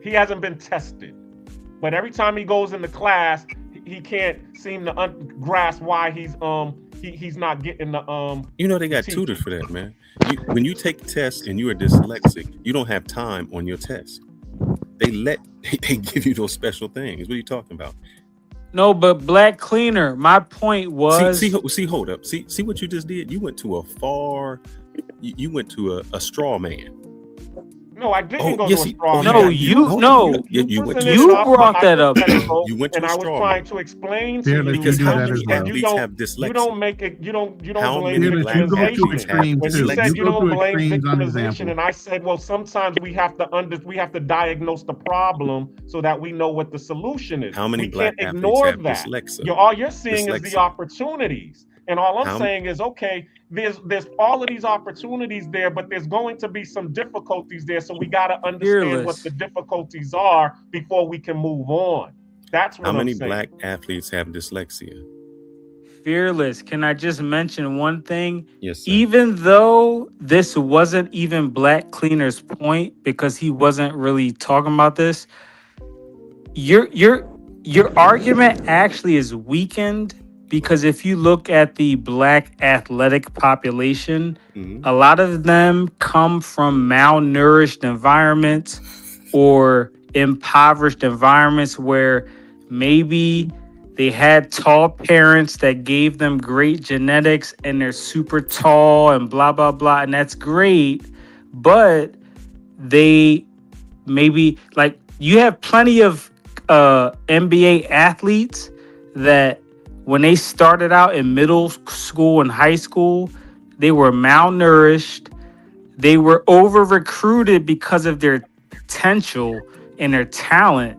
He hasn't been tested, but every time he goes into class, he can't seem to grasp why he's not getting the they got tutors for that, man. When you take tests and you are dyslexic, you don't have time on your test. They give you those special things. What are you talking about? No, but Black Cleaner, my point was hold up. See what you just did? You went to a straw man. No, I didn't go to a straw man. No, you brought that up. You went to and a I was straw trying man. to explain to you because how many and athletes have dyslexia? You don't make it. You don't how blame many black athletes victimization. When you said you don't blame victimization, example. and I said, well, sometimes we have to diagnose the problem so that we know what the solution is. How many we black can't athletes ignore have that. dyslexia? All you're seeing is the opportunities. And all I'm saying is, okay, there's all of these opportunities there, but there's going to be some difficulties there. So we got to understand what the difficulties are before we can move on. That's what How many I'm saying. black athletes have dyslexia? Fearless, can I just mention one thing? Yes, sir. Even though this wasn't even Black Cleaner's point, because he wasn't really talking about this, your argument actually is weakened. Because if you look at the Black athletic population, a lot of them come from malnourished environments or impoverished environments where maybe they had tall parents that gave them great genetics and they're super tall and blah, blah, blah. And that's great. But they maybe, like, you have plenty of NBA athletes that when they started out in middle school and high school, they were malnourished. They were over-recruited because of their potential and their talent,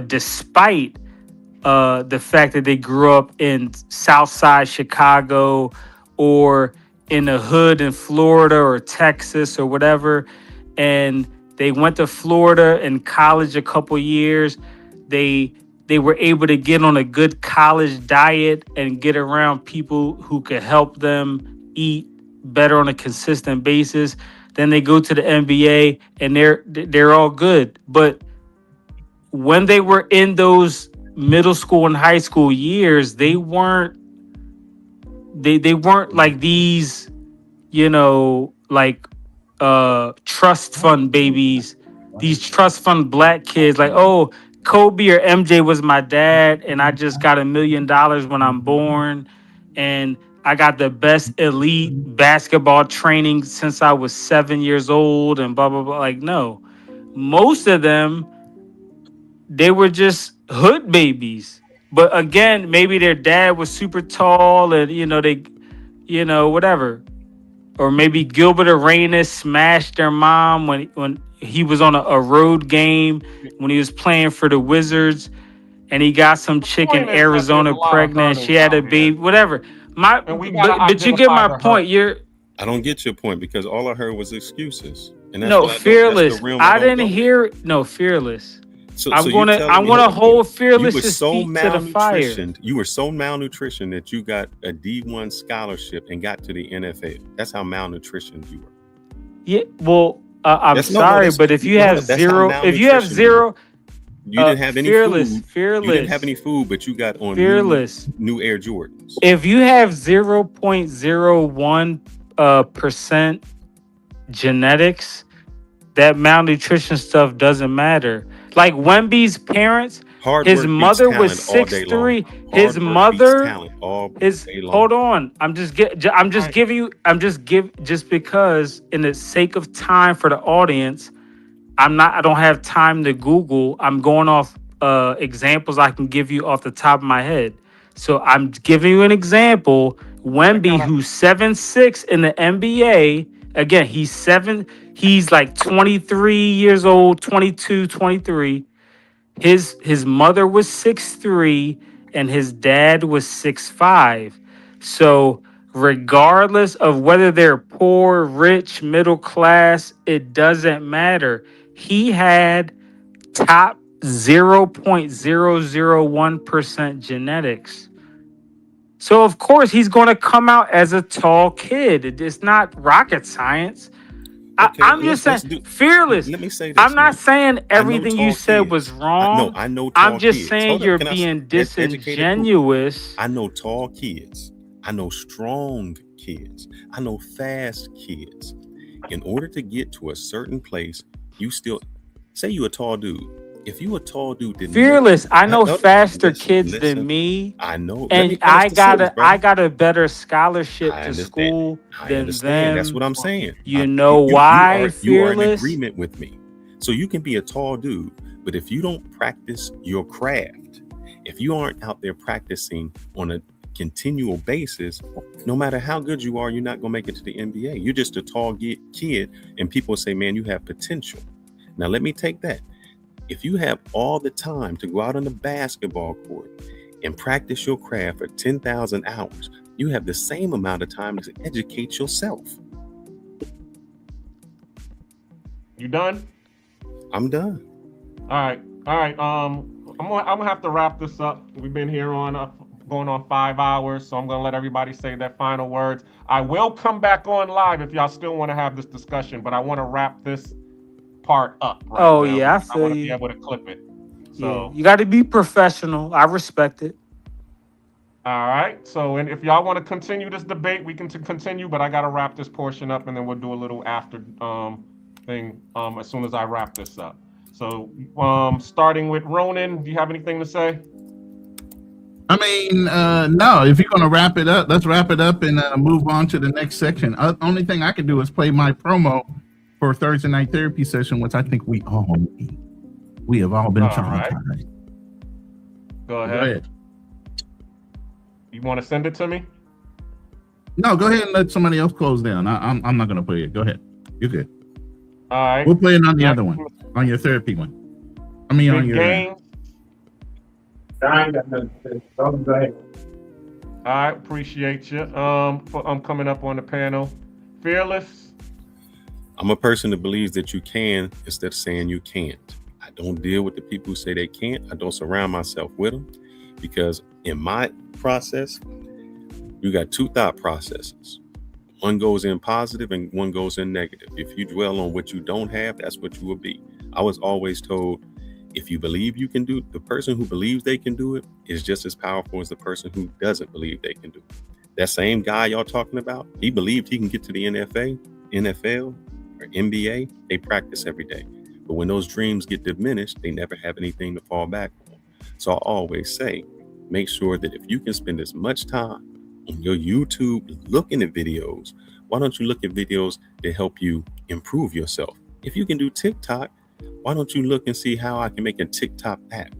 despite the fact that they grew up in Southside Chicago or in a hood in Florida or Texas or whatever. And they went to Florida in college a couple years. They were able to get on a good college diet and get around people who could help them eat better on a consistent basis. Then they go to the NBA and they're all good. But when they were in those middle school and high school years, they weren't like these, trust fund babies, these trust fund black kids, like, oh, Kobe or MJ was my dad, and I just got $1 million when I'm born, and I got the best elite basketball training since I was 7 years old, and blah blah blah. Like, no, most of them, they were just hood babies. But again, maybe their dad was super tall, and whatever. Or maybe Gilbert Arenas smashed their mom when he was on a road game when he was playing for the Wizards, and he got some chick in Arizona pregnant. She had a baby, whatever. But you get my point. I don't get your point because all I heard was excuses. And that's no, Fearless. I didn't hear Fearless. I'm gonna hold Fearless's feet to the fire. You were so malnutritioned that you got a D1 scholarship and got to the NFL. That's how malnutritioned you were. Yeah, well, I'm sorry, but if you have zero, you didn't have any food. Fearless. You didn't have any food, but you got on Fearless new Air Jordans. If you have 0.01% genetics, that malnutrition stuff doesn't matter. Like Wemby's parents, his mother was 6'3". His mother, hold on. Just because in the sake of time for the audience, I don't have time to Google. I'm going off examples I can give you off the top of my head. So I'm giving you an example. Wemby, who's 7'6" in the NBA. Again, he's like 23 years old, 22, 23. His mother was 6'3" and his dad was 6'5". So regardless of whether they're poor, rich, middle class, it doesn't matter. He had top 0.001% genetics. So of course he's going to come out as a tall kid. It's not rocket science. Okay, I'm just saying, Fearless. Let me say this. I'm not saying everything you said was wrong. I know. I'm just saying you're being disingenuous. I know tall kids. I know strong kids. I know fast kids. In order to get to a certain place, you still say you're a tall dude. If you a tall dude, Fearless, I know faster kids than me. I know, and I got a better scholarship to school than them. That's what I'm saying. You know why? You are in agreement with me. So you can be a tall dude, but if you don't practice your craft, if you aren't out there practicing on a continual basis, no matter how good you are, you're not gonna make it to the NBA. You're just a tall kid, and people say, "Man, you have potential." Now let me take that. If you have all the time to go out on the basketball court and practice your craft for 10,000 hours, you have the same amount of time to educate yourself. You done? I'm done. All right. I'm gonna have to wrap this up. We've been here going on 5 hours, so I'm gonna let everybody say their final words. I will come back on live if y'all still want to have this discussion, but I want to wrap this part up. Right now. Yeah, I feel want to you. be able to clip it. So yeah, you got to be professional. I respect it. All right. So, and if y'all want to continue this debate, we can continue. But I got to wrap this portion up, and then we'll do a little after thing as soon as I wrap this up. So, starting with Ronan, do you have anything to say? I mean, no. If you're gonna wrap it up, let's wrap it up and move on to the next section. Only thing I can do is play my promo for Thursday night therapy session, which I think we all need. We have all been traumatized. Right. Go ahead. You want to send it to me? No, go ahead and let somebody else close down. I'm not going to play it. Go ahead. You're good. All right. We'll play it on the other one, on your therapy one. I mean, on your game. I appreciate you. I'm coming up on the panel. Fearless. I'm a person that believes that you can instead of saying you can't. I don't deal with the people who say they can't. I don't surround myself with them because in my process, you got two thought processes. One goes in positive and one goes in negative. If you dwell on what you don't have, that's what you will be. I was always told, if you believe you can do it, the person who believes they can do it is just as powerful as the person who doesn't believe they can do it. That same guy y'all talking about, he believed he can get to the NFL, or NBA, they practice every day. But when those dreams get diminished, they never have anything to fall back on. So I always say, make sure that if you can spend as much time on your YouTube looking at videos, why don't you look at videos that help you improve yourself? If you can do TikTok, why don't you look and see how I can make a TikTok app?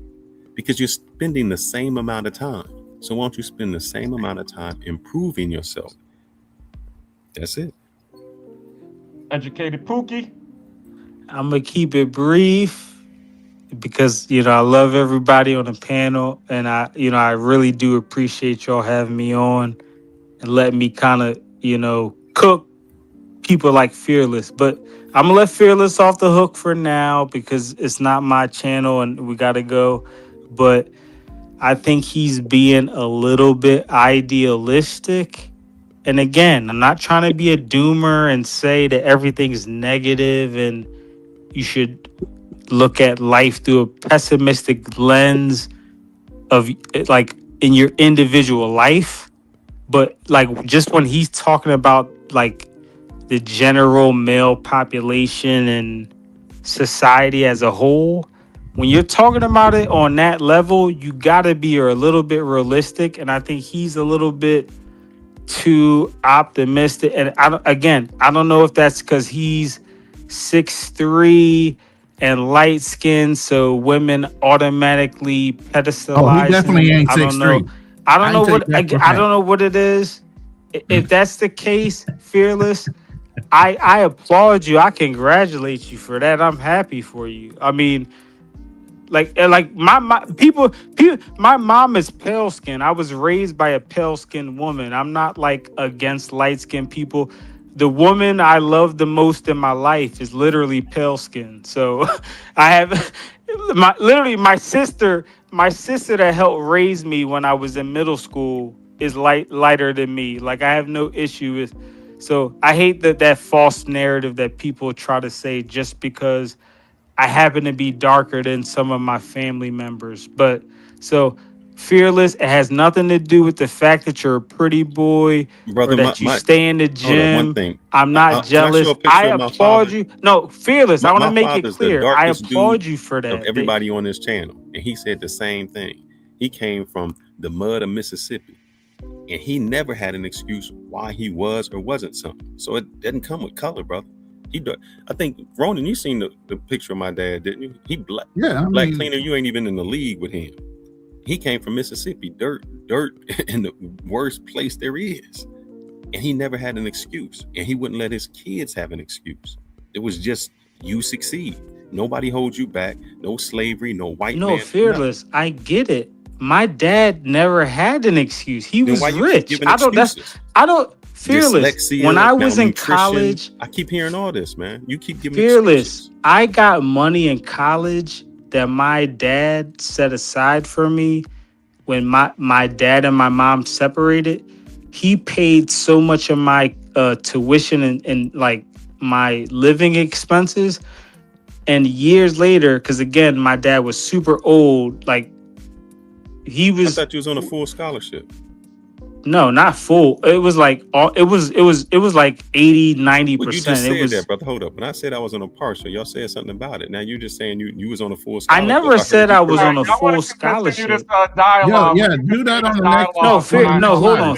Because you're spending the same amount of time. So why don't you spend the same amount of time improving yourself? That's it. Educated Pookie. I'm gonna keep it brief because I love everybody on the panel, and I really do appreciate y'all having me on and letting me kind of cook people like Fearless. But I'm gonna let Fearless off the hook for now because it's not my channel and we gotta go. But I think he's being a little bit idealistic. And again, I'm not trying to be a doomer and say that everything's negative and you should look at life through a pessimistic lens of like in your individual life. But like just when he's talking about like the general male population and society as a whole, when you're talking about it on that level, you got to be a little bit realistic. And I think he's a little bit too optimistic. And I don't know if that's because he's 6'3" and light skinned, so women automatically pedestalize. Oh, he definitely ain't 6'3". I don't know I don't know what it is. If that's the case, Fearless, I applaud you. I congratulate you for that. I'm happy for you. I mean, like my people. My mom is pale skin. I was raised by a pale skinned woman. I'm not like against light skinned people. The woman I love the most in my life is literally pale skin. So I have my sister that helped raise me when I was in middle school is lighter than me. Like I have no issue with. So I hate that false narrative that people try to say just because I happen to be darker than some of my family members. But so Fearless, it has nothing to do with the fact that you're a pretty boy, Brother, or that you stay in the gym. One thing. I'm not jealous. I applaud you. No, Fearless, I want to make it clear. I applaud you for that. Of everybody on this channel. And he said the same thing. He came from the mud of Mississippi. And he never had an excuse why he was or wasn't something. So it doesn't come with color, brother. I think, Ronan, you seen the picture of my dad, didn't you? He black. Yeah, Black cleaner, you ain't even in the league with him. He came from Mississippi, dirt in the worst place there is. And he never had an excuse. And he wouldn't let his kids have an excuse. It was just, you succeed. Nobody holds you back. No slavery, no white man. No, Fearless, I get it. My dad never had an excuse. He was rich. Fearless. Dyslexia, when I was in college, I keep hearing all this, man. You keep giving Fearless. excuses. I got money in college that my dad set aside for me when my dad and my mom separated. He paid so much of my tuition and like my living expenses. And years later, because again, my dad was super old, like he was. I thought you was on a full scholarship. No, not full. It was like it was like 80, 90%. Well, you just said that, brother. Hold up. When I said I was on a partial, y'all said something about it. Now you just saying you was on a full scholarship. I never said I was on a full scholarship. This, dialogue. Yeah, do that on the next. No, hold on.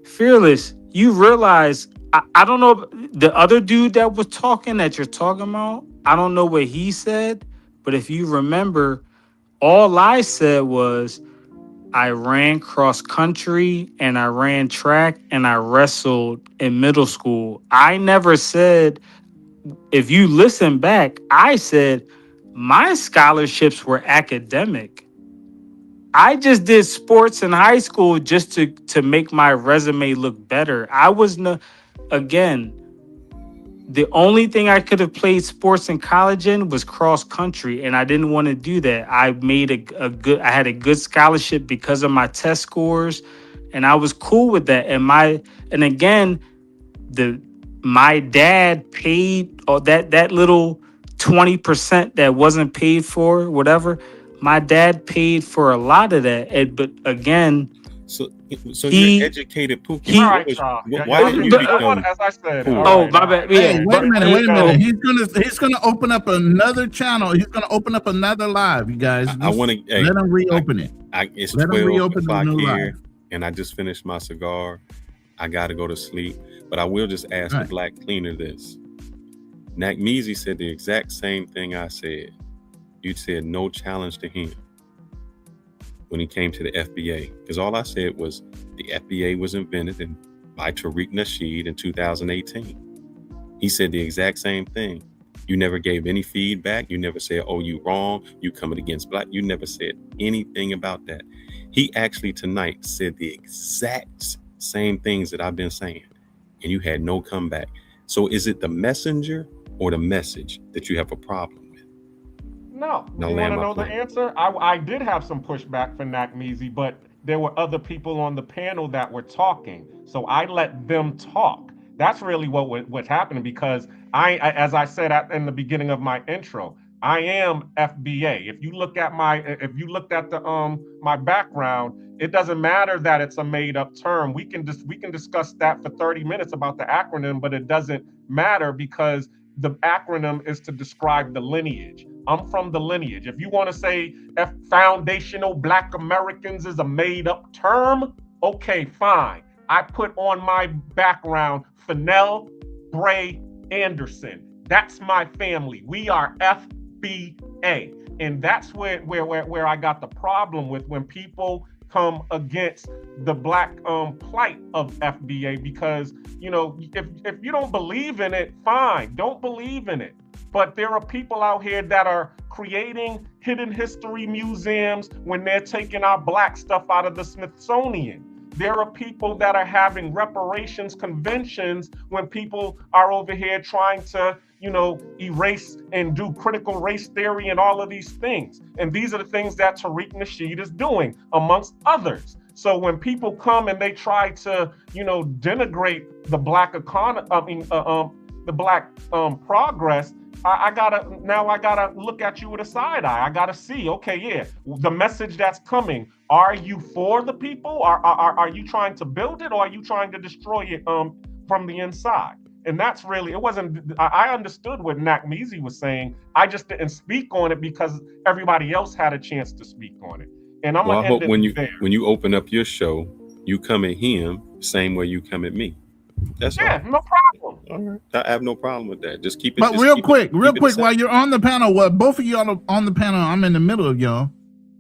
Fearless. You realize I don't know the other dude that was talking that you're talking about. I don't know what he said, but if you remember, all I said was I ran cross country and I ran track and I wrestled in middle school. I never said, if you listen back, I said my scholarships were academic. I just did sports in high school just to make my resume look better. I was again, the only thing I could have played sports in college in was cross country, and I didn't want to do that. I made I had a good scholarship because of my test scores, and I was cool with that. And again, my dad paid that little 20% that wasn't paid for, whatever. My dad paid for a lot of that. But again, so So you're educated, Pookie. All right, y'all. Why didn't you become? As I said. Cool? All right, my bad. Yeah, Hey, wait a minute. He's gonna open up another channel. He's gonna open up another live, you guys. I want to let him reopen it. It's let 12 him reopen o'clock the new here, live. and I just finished my cigar. I got to go to sleep, but I will just ask the black cleaner this. Nakmeezy said the exact same thing I said. You said no challenge to him when he came to the FBA, because all I said was the FBA was invented by Tariq Nasheed in 2018. He said the exact same thing. You never gave any feedback. You never said, oh, you wrong. You coming against black. You never said anything about that. He actually tonight said the exact same things that I've been saying, and you had no comeback. So is it the messenger or the message that you have a problem with? No. You want to know the answer? I did have some pushback for Nakmeezy, but there were other people on the panel that were talking, so I let them talk. That's really what's happening, because as I said in the beginning of my intro, I am FBA. If you looked at my background, it doesn't matter that it's a made-up term. We can discuss that for 30 minutes about the acronym, but it doesn't matter because the acronym is to describe the lineage. I'm from the lineage. If you want to say foundational Black Americans is a made-up term, okay, fine. I put on my background Fennell Bray Anderson. That's my family. We are FBA. And that's where I got the problem with when people come against the black plight of FBA, because if you don't believe in it, fine, don't believe in it. But there are people out here that are creating hidden history museums when they're taking our black stuff out of the Smithsonian. There are people that are having reparations conventions when people are over here trying to, erase and do critical race theory and all of these things. And these are the things that Tariq Nasheed is doing, amongst others. So when people come and they try to, denigrate the black economy, the black progress, I gotta look at you with a side eye. I gotta see, okay, yeah, the message that's coming. Are you for the people? Are you trying to build it, or are you trying to destroy it from the inside? And that's really, it wasn't, I understood what Nakmeezy was saying. I just didn't speak on it because everybody else had a chance to speak on it. And I hope when you open up your show, you come at him the same way you come at me. That's all. No problem. All right. I have no problem with that. Just keep it. But real quick, while you're on the panel, both of y'all on the panel, I'm in the middle of y'all.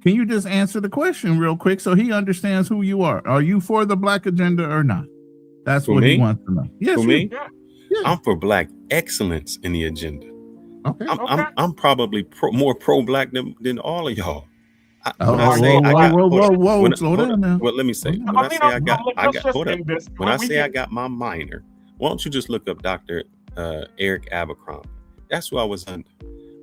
Can you just answer the question real quick so he understands who you are? Are you for the black agenda or not? That's what he wants to know. Yes, for me, yeah. I'm for black excellence in the agenda. Okay. I'm probably more pro-black than all of y'all. Whoa, slow down now. Well, let me say, when I say I got my minor, why don't you just look up Dr. Eric Abercrombie? That's who I was under.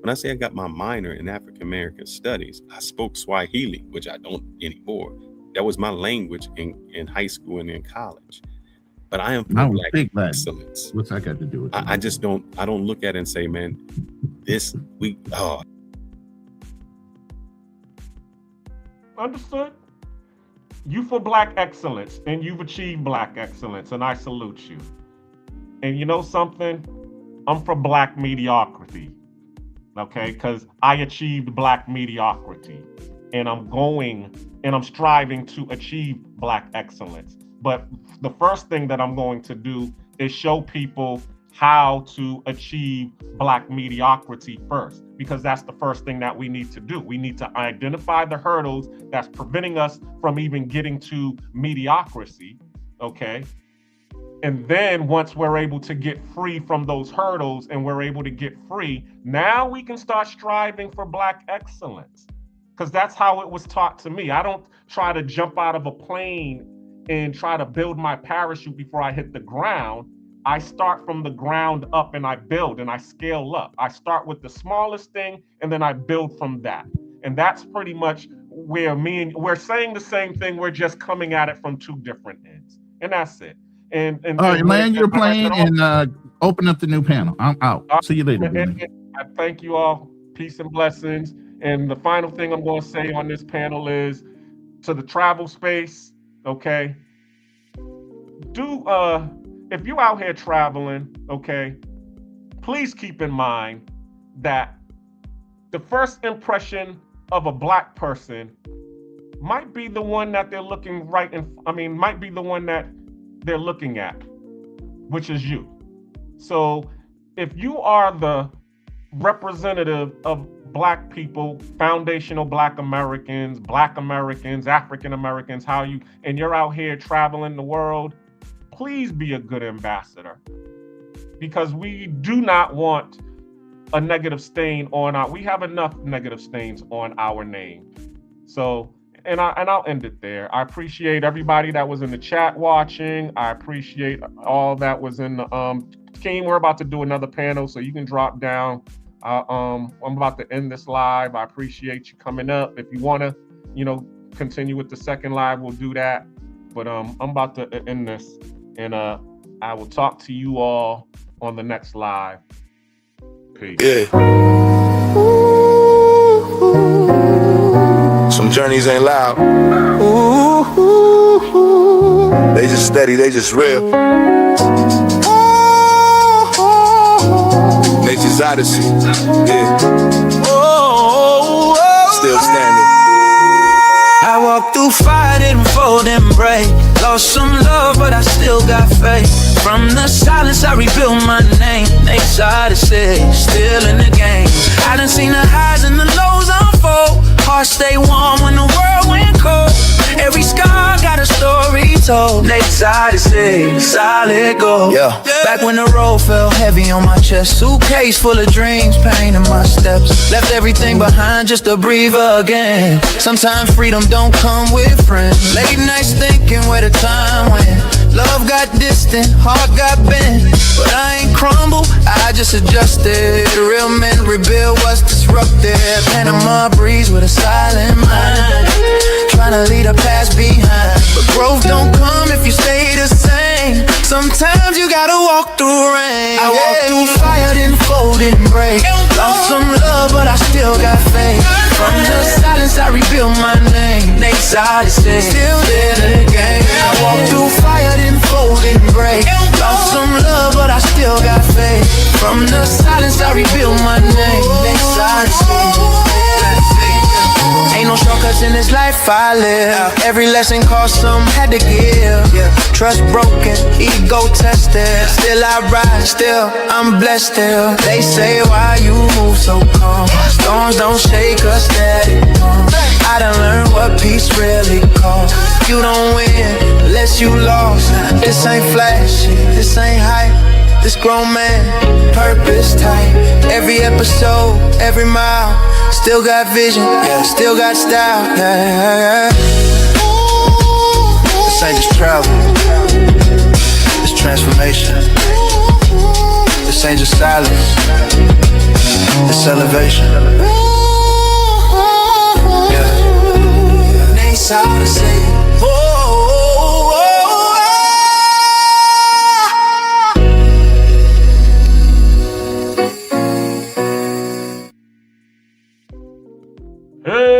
When I say I got my minor in African American Studies, I spoke Swahili, which I don't anymore. That was my language in high school and in college. But I am for black excellence. What's that got to do with it? I just don't look at it and say, man, Understood. You for black excellence, and you've achieved black excellence, and I salute you. And you know something? I'm for black mediocrity. Okay, because I achieved black mediocrity, and I'm striving to achieve black excellence. But the first thing that I'm going to do is show people how to achieve black mediocrity first, because that's the first thing that we need to do. We need to identify the hurdles that's preventing us from even getting to mediocrity, okay? And then once we're able to get free from those hurdles and we're able to get free, now we can start striving for black excellence, because that's how it was taught to me. I don't try to jump out of a plane and try to build my parachute before I hit the ground. I start from the ground up and I build and I scale up. I start with the smallest thing and then I build from that. And that's pretty much where we're saying the same thing. We're just coming at it from two different ends. And that's it. And all right, land your plane and open up the new panel. I'm out. See you later. I thank you all. Peace and blessings. And the final thing I'm going to say on this panel is, to the travel space, okay, if you out here traveling, okay, please keep in mind that the first impression of a black person might be the one that they're looking might be the one that they're looking at, which is you. So if you are the representative of black people, foundational black Americans, African Americans, and you're out here traveling the world, please be a good ambassador, because we do not want a negative stain on we have enough negative stains on our name. So, and I'll end it there. I appreciate everybody that was in the chat watching. I appreciate all that was in the King, we're about to do another panel, so you can drop down. I'm about to end this live. I appreciate you coming up. If you want to, continue with the second live, we'll do that. But I'm about to end this, and I will talk to you all on the next live. Peace. Yeah. Some journeys ain't loud. They just steady, they just real. Nature's Odyssey. Yeah. Still standing. I walked through fire, didn't fold and break. Lost some love, but I still got faith. From the silence, I rebuilt my name. Nate's Odyssey, still in the game. I done seen the highs and the lows unfold. Heart stay warm when the world went cold. Every scar got a story told. Nate's Odyssey, solid gold. Yeah. Back when the road felt heavy on my chest. Suitcase full of dreams, pain in my steps. Left everything behind just to breathe again. Sometimes freedom don't come with friends. Late nights thinking where the time went. Love got distant, heart got bent. But I ain't crumbled, I just adjusted. Real men rebuild what's disrupted. Panama breeze with a silent mind. Tryna leave the past behind. But growth don't come if you stay the same. Sometimes you gotta walk through rain. I walked through fire, didn't fold, didn't break. Lost some love, but I still got faith. From the silence, I rebuilt my name. Nate's Odyssey, still there in the game. I walked through fire, didn't fold, didn't break. Lost some love, but I still got faith. From the silence, I rebuilt my name. Nate's Odyssey. Ain't no shortcuts in this life I live. Every lesson cost some, had to give. Trust broken, ego tested. Still I rise, still I'm blessed still. They say why you move so calm. Storms don't shake us steady. I done learned what peace really costs. You don't win unless you lost. This ain't flashy, this ain't hype. This grown man, purpose tight. Every episode, every mile. Still got vision, yeah, still got style, yeah. This ain't just travel, it's transformation. This ain't just silence, it's elevation. Yeah. Nate's Odyssey. Hey!